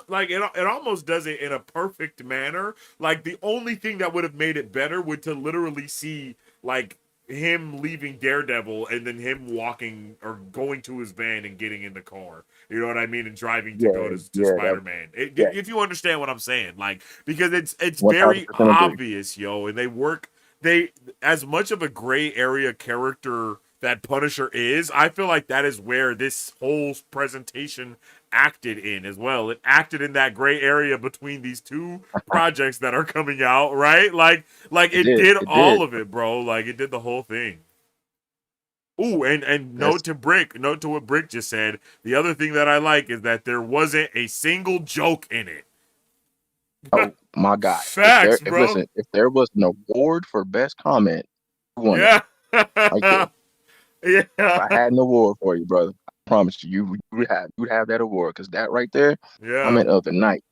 like it almost does it in a perfect manner. Like the only thing that would have made it better would to literally see like him leaving Daredevil and then him walking or going to his van and getting in the car. You know what I mean? And driving to go Yeah. to Yeah. Spider-Man. Yeah. If you understand what I'm saying, like because it's 1000% very agree. obvious, yo, and they as much of a gray area character that Punisher is, I feel like that is where this whole presentation acted in as well. It acted in that gray area between these two projects that are coming out, right? Like It it did. did It all did. of it, bro. Like it did the whole thing. Ooh, and That's note to what Brick just said. The other thing that I like is that there wasn't a single joke in it. oh my God. Facts, If bro. listen, if there was an award for best comment, who won it? Yeah. Right there. If Yeah. I had an award for you, brother, I promise you would have that award because that right there, Yeah. comment of the night,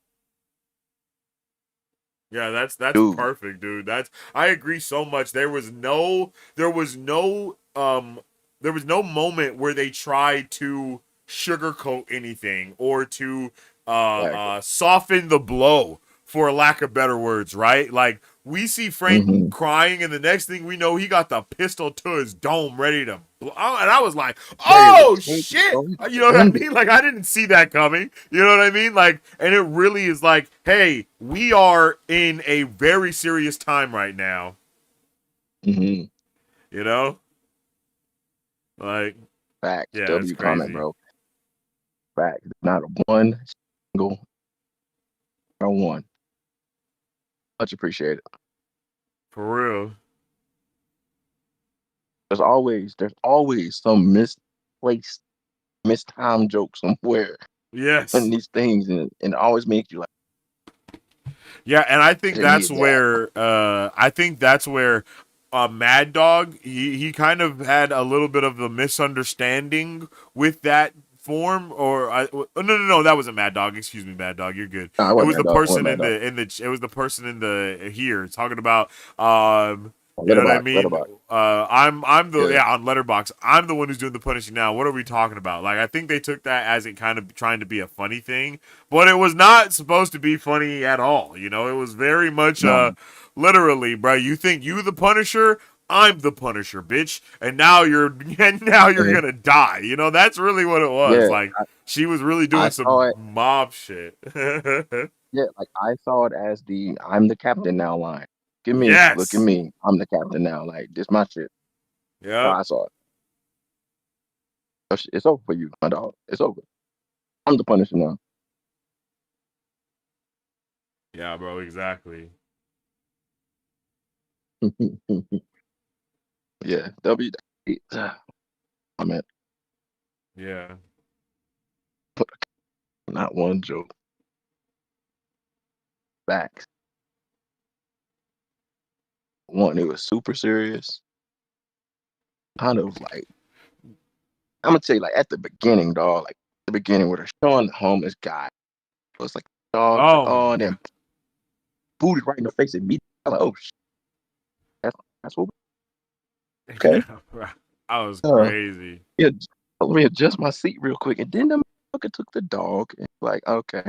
Yeah, that's dude. perfect, dude. That's I agree so much. There was no moment where they tried to sugarcoat anything or to Exactly. soften the blow, for lack of better words, right? Like we see Frank Hmm. crying, and the next thing we know, he got the pistol to his dome, ready to blow. And I was like, Ready to "Oh take it, shit!" bro. He You know what I owned it. mean? Like I didn't see that coming. You know what I mean? Like, and it really is like, hey, we are in a very serious time right now. Hmm. You know, like, Facts. yeah, it's W comment, crazy bro. Facts. Not a one single, not one. Much appreciated. for real. There's always some misplaced, mistimed joke somewhere in Yes. these things, and it always makes you like, Yeah, and I think It that's needed that. where Mad Dog he kind of had a little bit of the misunderstanding with that form no, that wasn't Mad Dog. Excuse me, Mad Dog, you're good. Nah, I It wasn't was mad the dog. I person wasn't mad in dog. the here talking about you know what I Letterbox, mean? letterbox. I'm the Yeah. on Letterbox. I'm the one who's doing the punishing now. What are we talking about? Like I think they took that as it kind of trying to be a funny thing, but it was not supposed to be funny at all. You know, it was very much No. literally, bro. You think you the Punisher? I'm the Punisher, bitch. And now you're And gonna die. You know, that's really what it was. yeah, Like she was really I doing saw some it. mob shit. Yeah, like I saw it as the "I'm the captain now" line. Look at Yes. me, I'm the captain now. Like this, my shit. How Yep. I saw it. It's over for you, my dog. It's over. I'm the Punisher now. Yeah, bro. Exactly. Yeah, W. I mean, Yeah. not one joke. Facts. One, it was super serious. Kind of like I'm gonna tell you, like at the beginning, dog. Like the beginning, where they're showing the homeless guy. It was like dogs, like Oh my oh, and god. then booted right in the face immediately. I'm like, oh, that's what. Okay. Yeah, bro. I was Uh, crazy. yeah, let me adjust my seat real quick, and then the motherfucker took the dog and like, okay,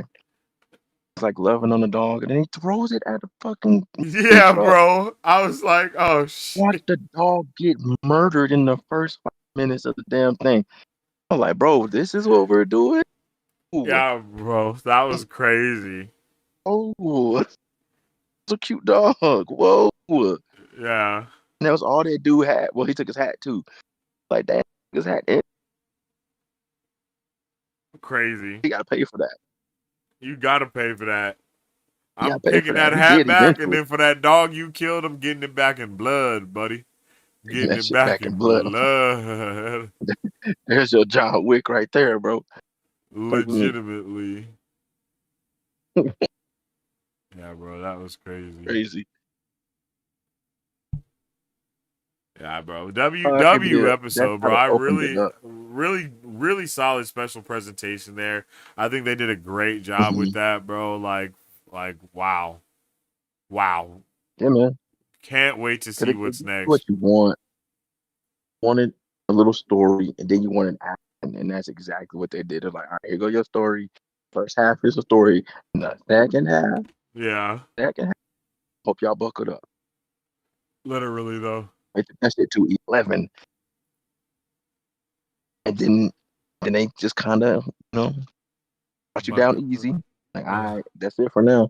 it's like loving on the dog, and then he throws it at the fucking food Yeah, truck. bro. I was like, oh Watch shit. the dog get murdered in the first 5 minutes of the damn thing. I'm like, bro, this is what we're doing. Ooh, Yeah, bro. That was crazy. oh, it's a cute dog. Whoa, and Yeah. that was all that dude had. Well, he took his hat too. Like that, his hat. And Crazy. he got to pay for that. You gotta pay for that. He got I'm to pay for picking that. that He hat did back, and eventually. then for that dog you killed, I'm getting it back in blood, buddy. Taking Getting that it shit back back in in blood. blood. There's your John Wick right there, bro. Play with me. Legitimately. Yeah, bro. That was crazy. Crazy. Yeah, bro. WW Yeah, that's episode, how bro. they I opened it really, up. really solid special presentation there. I think they did a great job Hmm. with that, bro. Wow. Wow. Yeah, man. Can't wait to see Because it what's gives you what next. you want. Wanted a little story, and then you wanted action, and that's exactly what they did. They're like, all right, here go your story. First half is a story. And the Yeah. second half, hope y'all buckled up. Literally, though. Right, that shit to 11, and then they just kind of, brought you down easy. Like, all Yeah. right, that's it for now.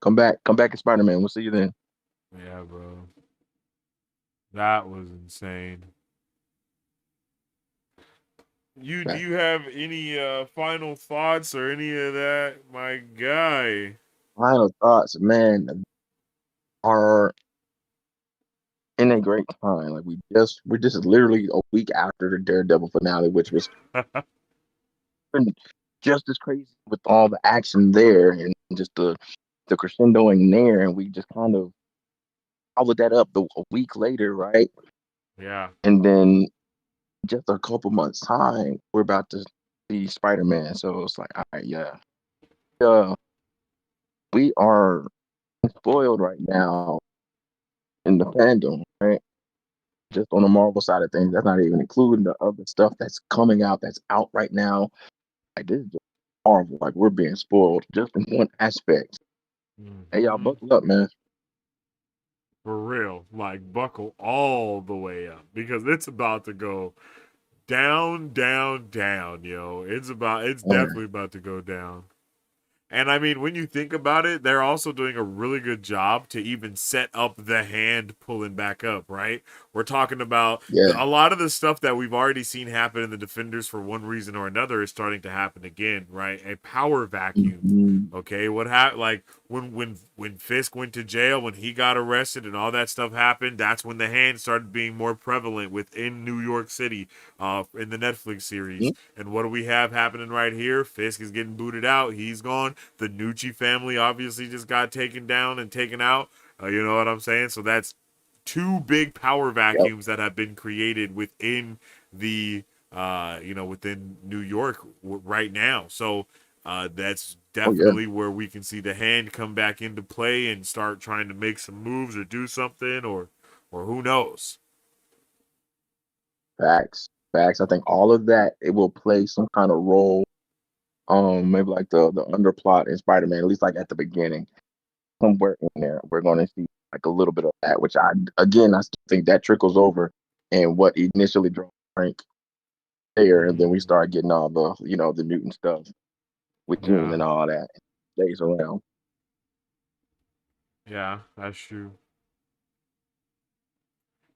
Come back, as Spider-Man. We'll see you then. Yeah, bro. That was insane. Do Back. you have any final thoughts or any of that, my guy? Final thoughts, man, are in a great time. Like we're just literally a week after the Daredevil finale, which was just as crazy with all the action there and just the crescendoing there, and we just kind of followed that up a week later, right? Yeah. And then just a couple months time, we're about to see Spider-Man. So it's like, all right, yeah, we are spoiled right now in the fandom, right? Just on the Marvel side of things. That's not even including the other stuff that's coming out, that's out right now. Like this is just Marvel. Like we're being spoiled just in one aspect. Hey, y'all, Hmm. buckle up, man. For real. Like, buckle all the way up because it's about to go down, down, down, yo. It's Man, definitely about to go down. And I mean, when you think about it, they're also doing a really good job to even set up the hand pulling back up, right? We're talking about yeah. a lot of the stuff that we've already seen happen in the Defenders for one reason or another is starting to happen again, right? A power vacuum. Mhm. Okay, when Fisk went to jail, when he got arrested and all that stuff happened, that's when the Hand started being more prevalent within New York City, in the Netflix series. Mm-hmm. And what do we have happening right here? Fisk is getting booted out. He's gone. The Nucci family obviously just got taken down and taken out. You know what I'm saying? So that's two big power vacuums that have been created within the within New York right now. So that's definitely where we can see the Hand come back into play and start trying to make some moves or do something, or who knows. Facts. I think all of that, it will play some kind of role. Maybe like the underplot in Spider-Man, at least like at the beginning, somewhere in there, we're going to see like a little bit of that. Which I still think that trickles over, and what initially drew Frank there, and then we start getting all the the Newton stuff with June and all that stays around. Yeah, that's true.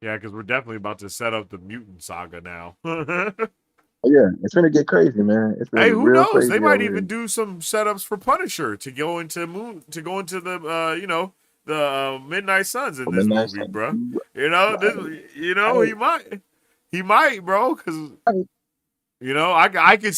Yeah, because we're definitely about to set up the mutant saga now. Yeah, it's gonna get crazy, man. It's gonna Hey, get who real knows? They crazy might over here. even do some setups for Punisher to go into the the Midnight Suns in this Midnight movie, Sun. bro. You know, Right. he might, bro, because I could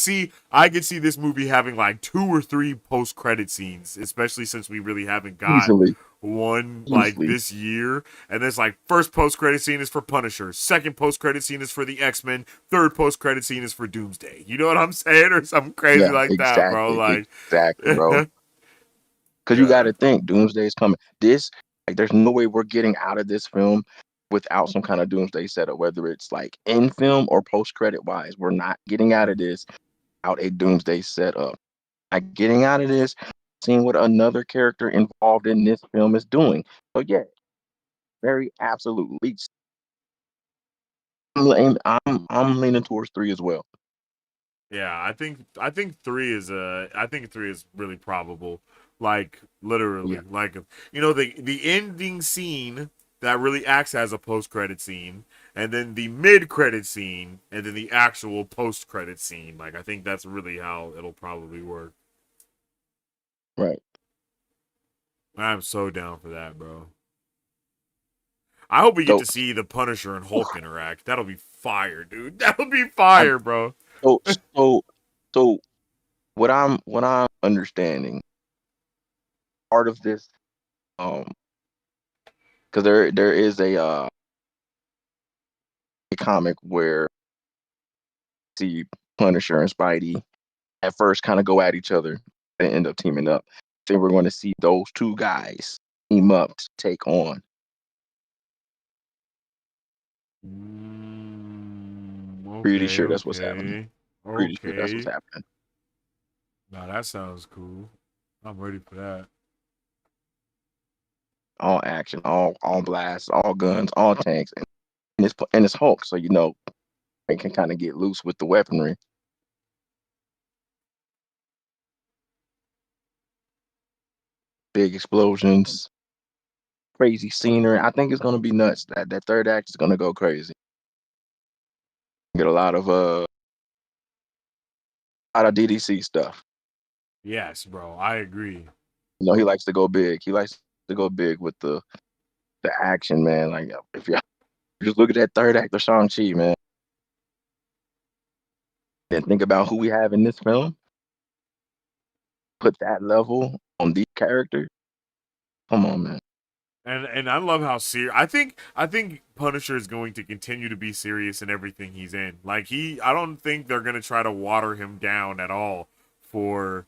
see this movie having like 2 or 3 post credit scenes, especially since we really haven't got Easily. one like this year. And it's like, first post credit scene is for Punisher, second post credit scene is for the X-Men, third post credit scene is for Doomsday. You know what I'm saying? Or something crazy Yeah, like that, bro. Like, exactly, bro. Because you got to think, Doomsday is coming. There's no way we're getting out of this film without some kind of Doomsday setup, whether it's like in film or post credit wise. We're not getting out of this without a Doomsday setup. Like getting out of this, seeing what another character involved in this film is doing. So yeah, very absolutely. I'm leaning towards 3 as well. yeah, I think 3 is really probable. Like, literally, like, the ending scene that really acts as a post credit scene, and then the mid credit scene, and then the actual post credit scene. Like, I think that's really how it'll probably work. Right. I'm so down for that, bro. I hope we get to see the Punisher and Hulk interact. That'll be fire, dude. That'll be fire, bro. So what I'm understanding, part of this, because there is a comic where see Punisher and Spidey at first kind of go at each other and end up teaming up. Then we're going to see those two guys team up to take on. Pretty sure that's what's happening. Pretty sure that's what's happening. Nah, that sounds cool. I'm ready for that. All action, all blasts, all guns, all tanks, and it's Hulk, so they can kind of get loose with the weaponry. Big explosions, crazy scenery. I think it's gonna be nuts. That third act is gonna go crazy. Get a lot of DDC stuff. Yes, bro. I agree. He likes to go big. He likes to go big with the action, man. Like if you just look at that third act of Shang-Chi, man, and think about who we have in this film, put that level on these characters. Come on, man. And I love how serious. I think Punisher is going to continue to be serious in everything he's in. Like, I don't think they're gonna try to water him down at all for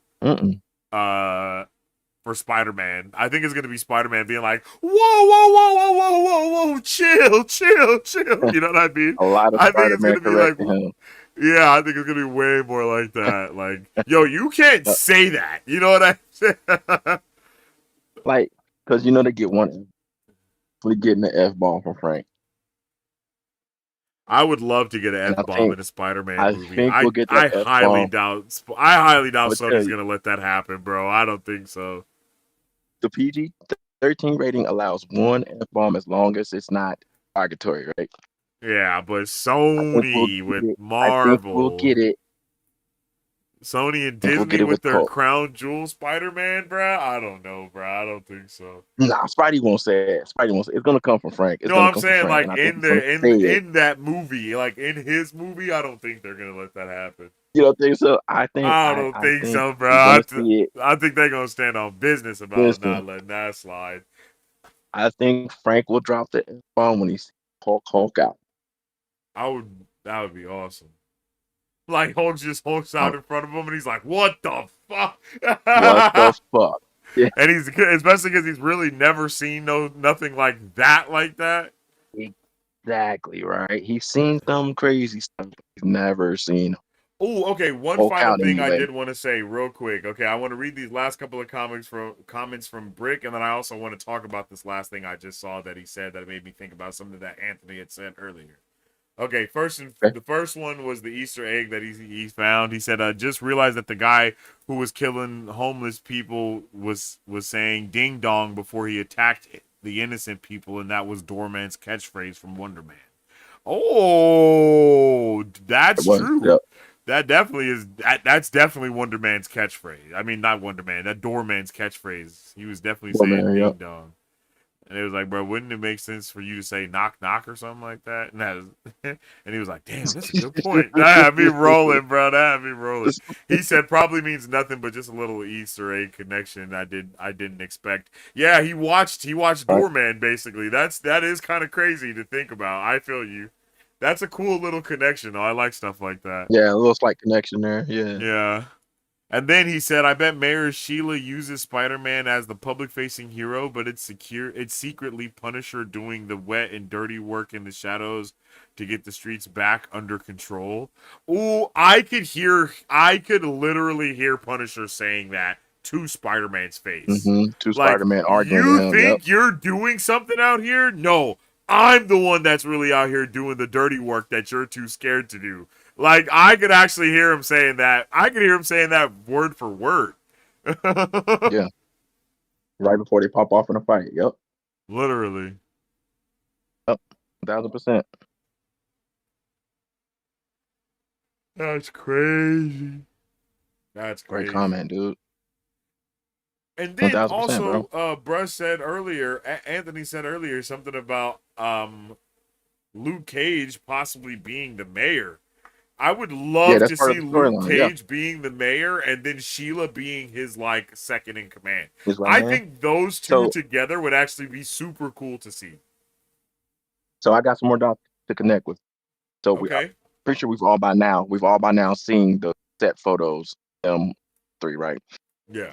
for Spider-Man. I think it's gonna be Spider-Man being like, whoa, whoa, whoa, whoa, whoa, whoa, whoa, chill, chill, chill. You know what I mean? A lot of I think it's Spider-Man gonna be like, correcting him. yeah, I think it's gonna be way more like that. Like, yo, you can't say that. You know what I say? Like, because they get one, we getting the F-bomb from Frank. I would love to get an F-bomb in a Spider-Man movie. Think we'll get I that highly F-bomb. doubt Sony's gonna let that happen, bro. I don't think so. The PG-13 rating allows one F-bomb as long as it's not derogatory, right? Yeah, but Sony with I think we'll Marvel. get it. Sony and I think we'll Disney get it with with their Cole. crown jewel Spider-Man, bruh? I don't know, bruh. I don't think so. Nah, Spidey won't say it. Spidey won't say it. It's gonna come from Frank. It's No, gonna I'm come from saying Frank, like and I think in he's gonna the say it. in that movie, like in his movie, I don't think they're gonna let that happen. You don't think so? I don't I think think so, bro. we're gonna see it. I think they're gonna stand on business about Listen, not letting that slide. I think Frank will drop the F-bomb when he sees Hulk out. That would be awesome. Like Hulk just hulks out Uh, in front of him, and he's like, "What the fuck?" what the fuck? Yeah, And he's especially because he's really never seen nothing like that, exactly right. He's seen some crazy stuff. He's never seen Oh, okay. One Hulk final out thing I anyway. did want to say real quick. Okay, I want to read these last couple of comments from Brick, and then I also want to talk about this last thing I just saw that he said that made me think about something that Anthony had said earlier. Okay, Okay. the first one was the Easter egg that he found. He said, just realized that the guy who was killing homeless people was saying "ding dong" before he attacked the innocent people, and that was Doorman's catchphrase from Wonder Man. Oh, that's It was. true. Yep. That definitely is. That's definitely Wonder Man's catchphrase. I mean, not Wonder Man. That Doorman's catchphrase. He was definitely Well, saying man, "ding yep. dong." And it was like, bro, wouldn't it make sense for you to say knock knock or something like that? And and he was like, damn, that's a good point. That had me rolling, bro. That had me rolling. He said probably means nothing but just a little Easter egg connection I didn't expect. Yeah, he watched Right. Doorman basically. That is kind of crazy to think about. I feel you. That's a cool little connection though. I like stuff like that. Yeah, a little slight connection there. Yeah. Yeah. And then he said, I bet Mayor Sheila uses Spider-Man as the public-facing hero, but it's secretly Punisher doing the wet and dirty work in the shadows to get the streets back under control. Ooh, I could literally hear Punisher saying that to Spider-Man's face. Mm-hmm. Two Like, Spider-Man arguing to you him. Yep. think you're doing something out here? No, I'm the one that's really out here doing the dirty work that you're too scared to do. Like, I could actually hear him saying that. I could hear him saying that word for word. Yeah. Right before they pop off in a fight. Yep. Literally. Yep. 1,000%. That's crazy. That's Great crazy. comment, dude. And then 1,000%, bro. also, Brush said earlier, Anthony said earlier something about Luke Cage possibly being the mayor. I would Yeah, love that's to part of see the Luke storyline. Yeah. Cage being the mayor and then Sheila being his like second in command. His right I hand. think those two So, together would actually be super cool to see. so I got some more dots to connect with. So I'm Okay. pretty sure we've all by now seen the set photos. 3, right? Yeah.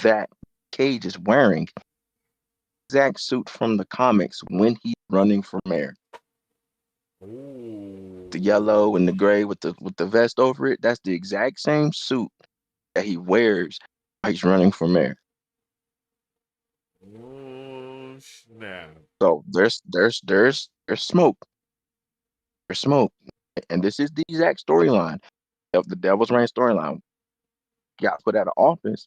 That Cage is wearing exact suit from the comics when he's running for mayor. Ooh. The yellow and the gray with the vest over it. That's the exact same suit that he wears while he's running for mayor. Oh, snap. So there's smoke. There's smoke. And this is the exact storyline of the Devil's Reign storyline. Got put out of office.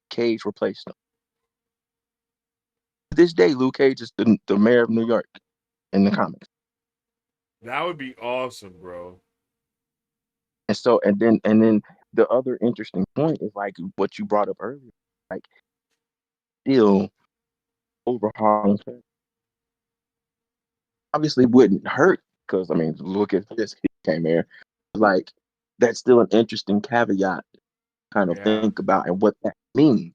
Cage replaced him. To this day, Luke Cage is the mayor of New York in the comics. That would be awesome, bro. And so, and then the other interesting point is like what you brought up earlier, like still overhauling. Obviously, wouldn't hurt because I mean, look at this. He came here. Like that's still an interesting caveat to kind of Yeah. think about and what that means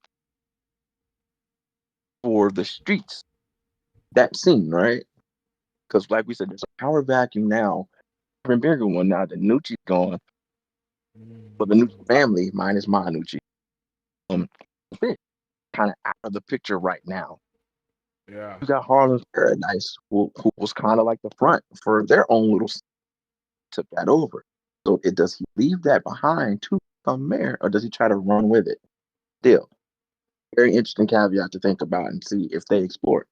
for the streets. That scene, right? Because like we said, there's a power vacuum now. Even bigger one now. The Nucci's gone, but the Nucci family, minus Manucci, kind of out of the picture right now. Yeah. You got Harlem's Paradise, who was kind of like the front for their own little took that over. So does he leave that behind to become mayor, or does he try to run with it? Still, very interesting caveat to think about and see if they explore it.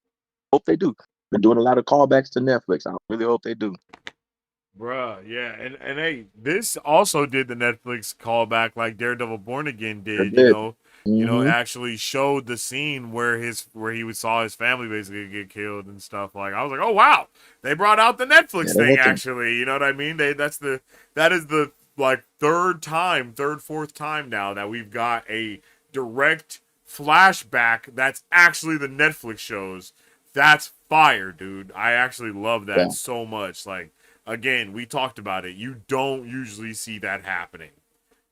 Hope they do. They're doing a lot of callbacks to Netflix. I really hope they do. Bruh, yeah, and hey, this also did the Netflix callback like Daredevil Born Again They did, did. actually showed the scene where he saw his family basically get killed and stuff. Like I was like, oh wow, they brought out the Netflix Yeah, they thing hit them. actually. You know what I mean? That is the like third, fourth time now that we've got a direct flashback that's actually the Netflix shows. That's fire, dude. I actually love that so much. Like, again, we talked about it. You don't usually see that happening.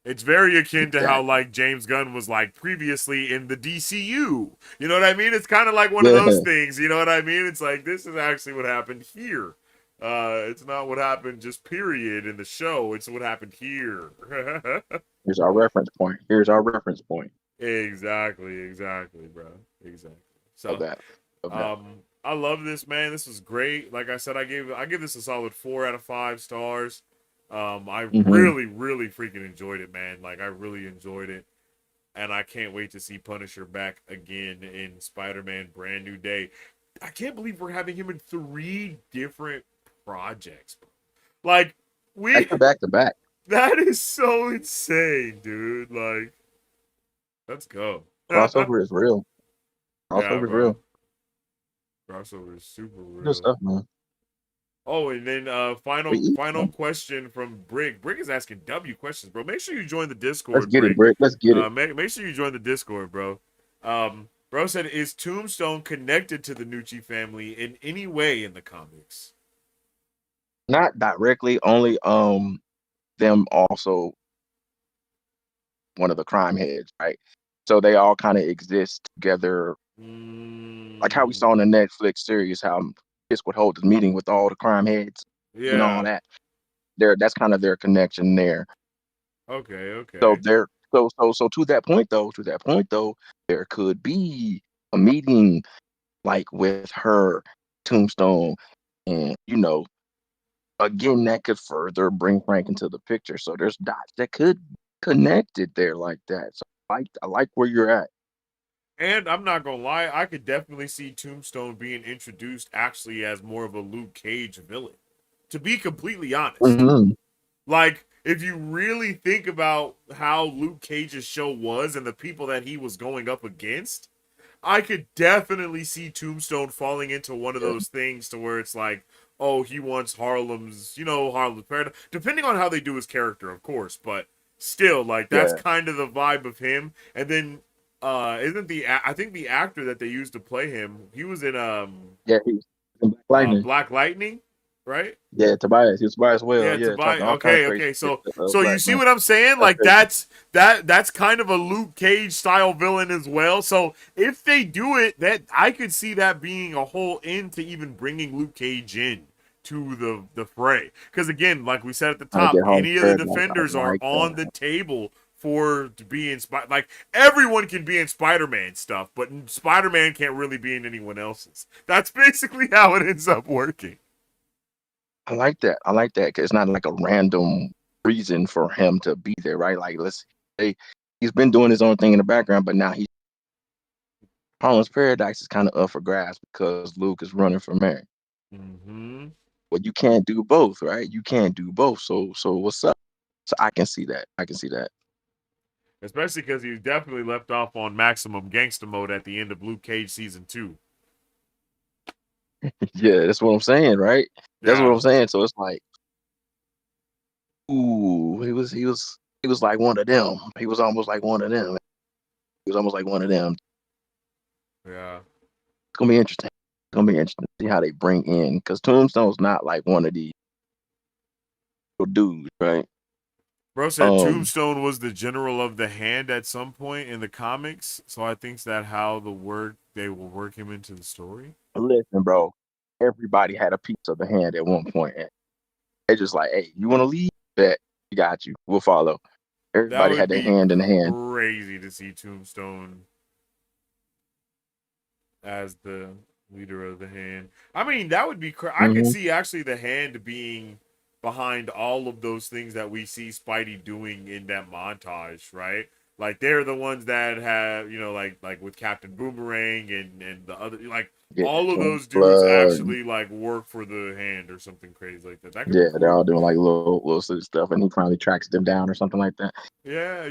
It's very akin to how like James Gunn was like previously in the DCU. You know what I mean? It's kind of like one of those things. You know what I mean? It's like this is actually what happened here. It's not what happened just period in the show. It's what happened here. Here's our reference point. Here's our reference point. Exactly, bro. Exactly. So Of that. I love this, man. This was great. Like I said, I give this a solid 4 out of 5 stars. I really freaking enjoyed it, man. Like I really enjoyed it. And I can't wait to see Punisher back again in Spider-Man Brand New Day. I can't believe we're having him in 3 different projects. Like back to back. That is so insane, dude. Like, let's go. Crossover is real. Crossover is real. Crossover is super real. Good stuff, man. Oh, and then final question from Brick. Brick is asking W questions, bro. Make sure you join the Discord. Let's get it, Brick. Let's get it. Make sure you join the Discord, bro. Bro said, is Tombstone connected to the Nucci family in any way in the comics? Not directly, only them also one of the crime heads, right? So they all kind of exist together. Like how we saw in the Netflix series, how Kiss would hold the meeting with all the crime heads and all that. That's kind of their connection there. Okay. So so to that point though, there could be a meeting like with her, Tombstone, and again, that could further bring Frank into the picture. So there's dots that could connect it there like that. So I like where you're at. And I'm not gonna lie, I could definitely see Tombstone being introduced actually as more of a Luke Cage villain. To be completely honest. Like, if you really think about how Luke Cage's show was and the people that he was going up against, I could definitely see Tombstone falling into one of those things to where it's like, oh, he wants Harlem's paradise. Depending on how they do his character, of course, but still, like, that's kind of the vibe of him. And then, I think the actor that they used to play him, he was in, he was in Black Lightning. Black Lightning, right? Yeah, Tobias. He was Tobias well. Yeah, Yeah, Tobias. all kinds of crazy Okay. So Black you see man. what I'm saying? Like that's kind of a Luke Cage style villain as well. So if they do it, that I could see that being a whole end to even bringing Luke Cage in to the fray. Because again, like we said at the top, any of the defenders are on the table to be in like everyone can be in Spider-Man stuff, but Spider-Man can't really be in anyone else's. That's basically how it ends up working. I like that. Because it's not like a random reason for him to be there, right? Like, let's say he's been doing his own thing in the background, but now Harlem's Paradise is kind of up for grabs because Luke is running for mayor. Well, you can't do both, right? You can't do both. So what's up? So I can see that. Especially because he definitely left off on maximum gangster mode at the end of Luke Cage season 2. Yeah, that's what I'm saying, right? That's what I'm saying. So it's like, ooh, he was like one of them. He was almost like one of them. Yeah. It's gonna be interesting. To see how they bring in, because Tombstone's not like one of these dudes, right? Bro said Tombstone was the general of the hand at some point in the comics, so I think that how they will work him into the story. Listen, bro, everybody had a piece of the hand at one point. They just like, hey, you want to lead? Bet we got you. We'll follow. Everybody had their hand in the hand. Crazy to see Tombstone as the leader of the hand. I mean, that would be crazy. I could see actually the hand being behind all of those things that we see Spidey doing in that montage, right? Like they're the ones that have, like with Captain Boomerang and the other, like all of those dudes actually like work for the hand or something crazy like that. That could be cool. They're all doing like little silly stuff, and he finally tracks them down or something like that. Yeah,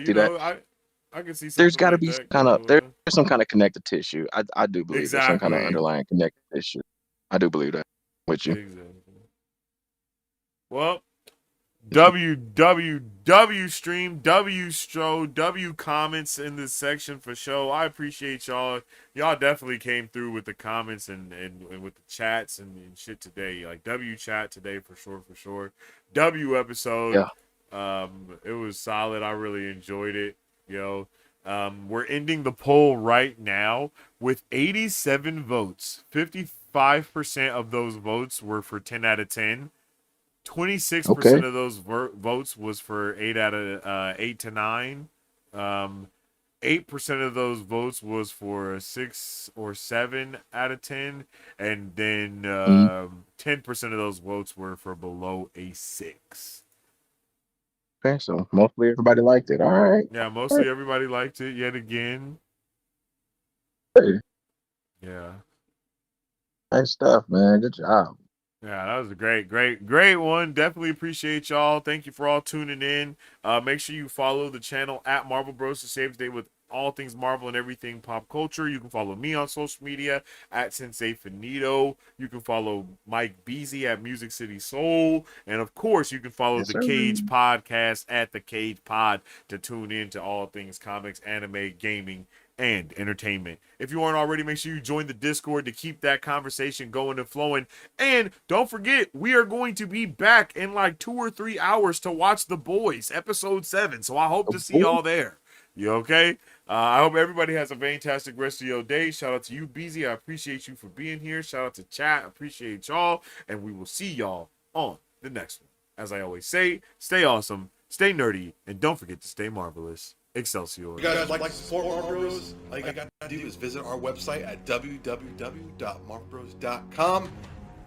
I can see something. There's got to like be that there's some kind of connective tissue. I do believe there's some kind of underlying connective tissue. I do believe that with you. Exactly. Well, WWW stream, W stro, W comments in this section for show. I appreciate y'all. Y'all definitely came through with the comments and with the chats and shit today. Like W chat today for sure. W episode. Yeah. It was solid. I really enjoyed it. Yo. We're ending the poll right now with 87 votes. 55% of those votes were for 10 out of 10. 26% Okay. of those votes was for 8 to 9. 8% of those votes was for a 6 or 7 out of 10, and then 10% of those votes were for below a 6. Okay, so mostly everybody liked it. All right. Yeah, mostly everybody liked it yet again. Hey, Yeah. nice stuff, man. Good job. Yeah, that was a great one. Definitely appreciate y'all. Thank you for all tuning in. Make sure you follow the channel at Marvel Bros to save the day with all things Marvel and everything pop culture. You can follow me on social media at Sensei Finito. You can follow Mike Beasy at Music City Soul. And of course, you can follow the Cage Podcast at The Cage Pod to tune in to all things comics, anime, gaming, and entertainment. If you aren't already, make sure you join the Discord to keep that conversation going and flowing. And don't forget, we are going to be back in like 2 or 3 hours to watch The Boys, episode 7. So I hope to see y'all there. You okay? I hope everybody has a fantastic rest of your day. Shout out to you, BZ. I appreciate you for being here. Shout out to chat. I appreciate y'all. And we will see y'all on the next one. As I always say, stay awesome, stay nerdy, and don't forget to stay marvelous. Excelsior. If you guys like to support Marvel Bros, all you got to do is visit our website at www.marvelbros.com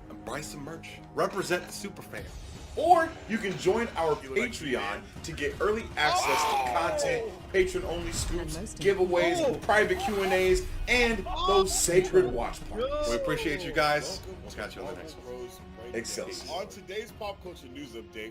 and buy some merch. Represent the superfan. Or you can join our Patreon to get early access to content, patron-only scoops, giveaways, private Q&As, and those sacred watch parties. We appreciate you guys. We'll catch you on the next one. Excelsior. On today's pop culture news update.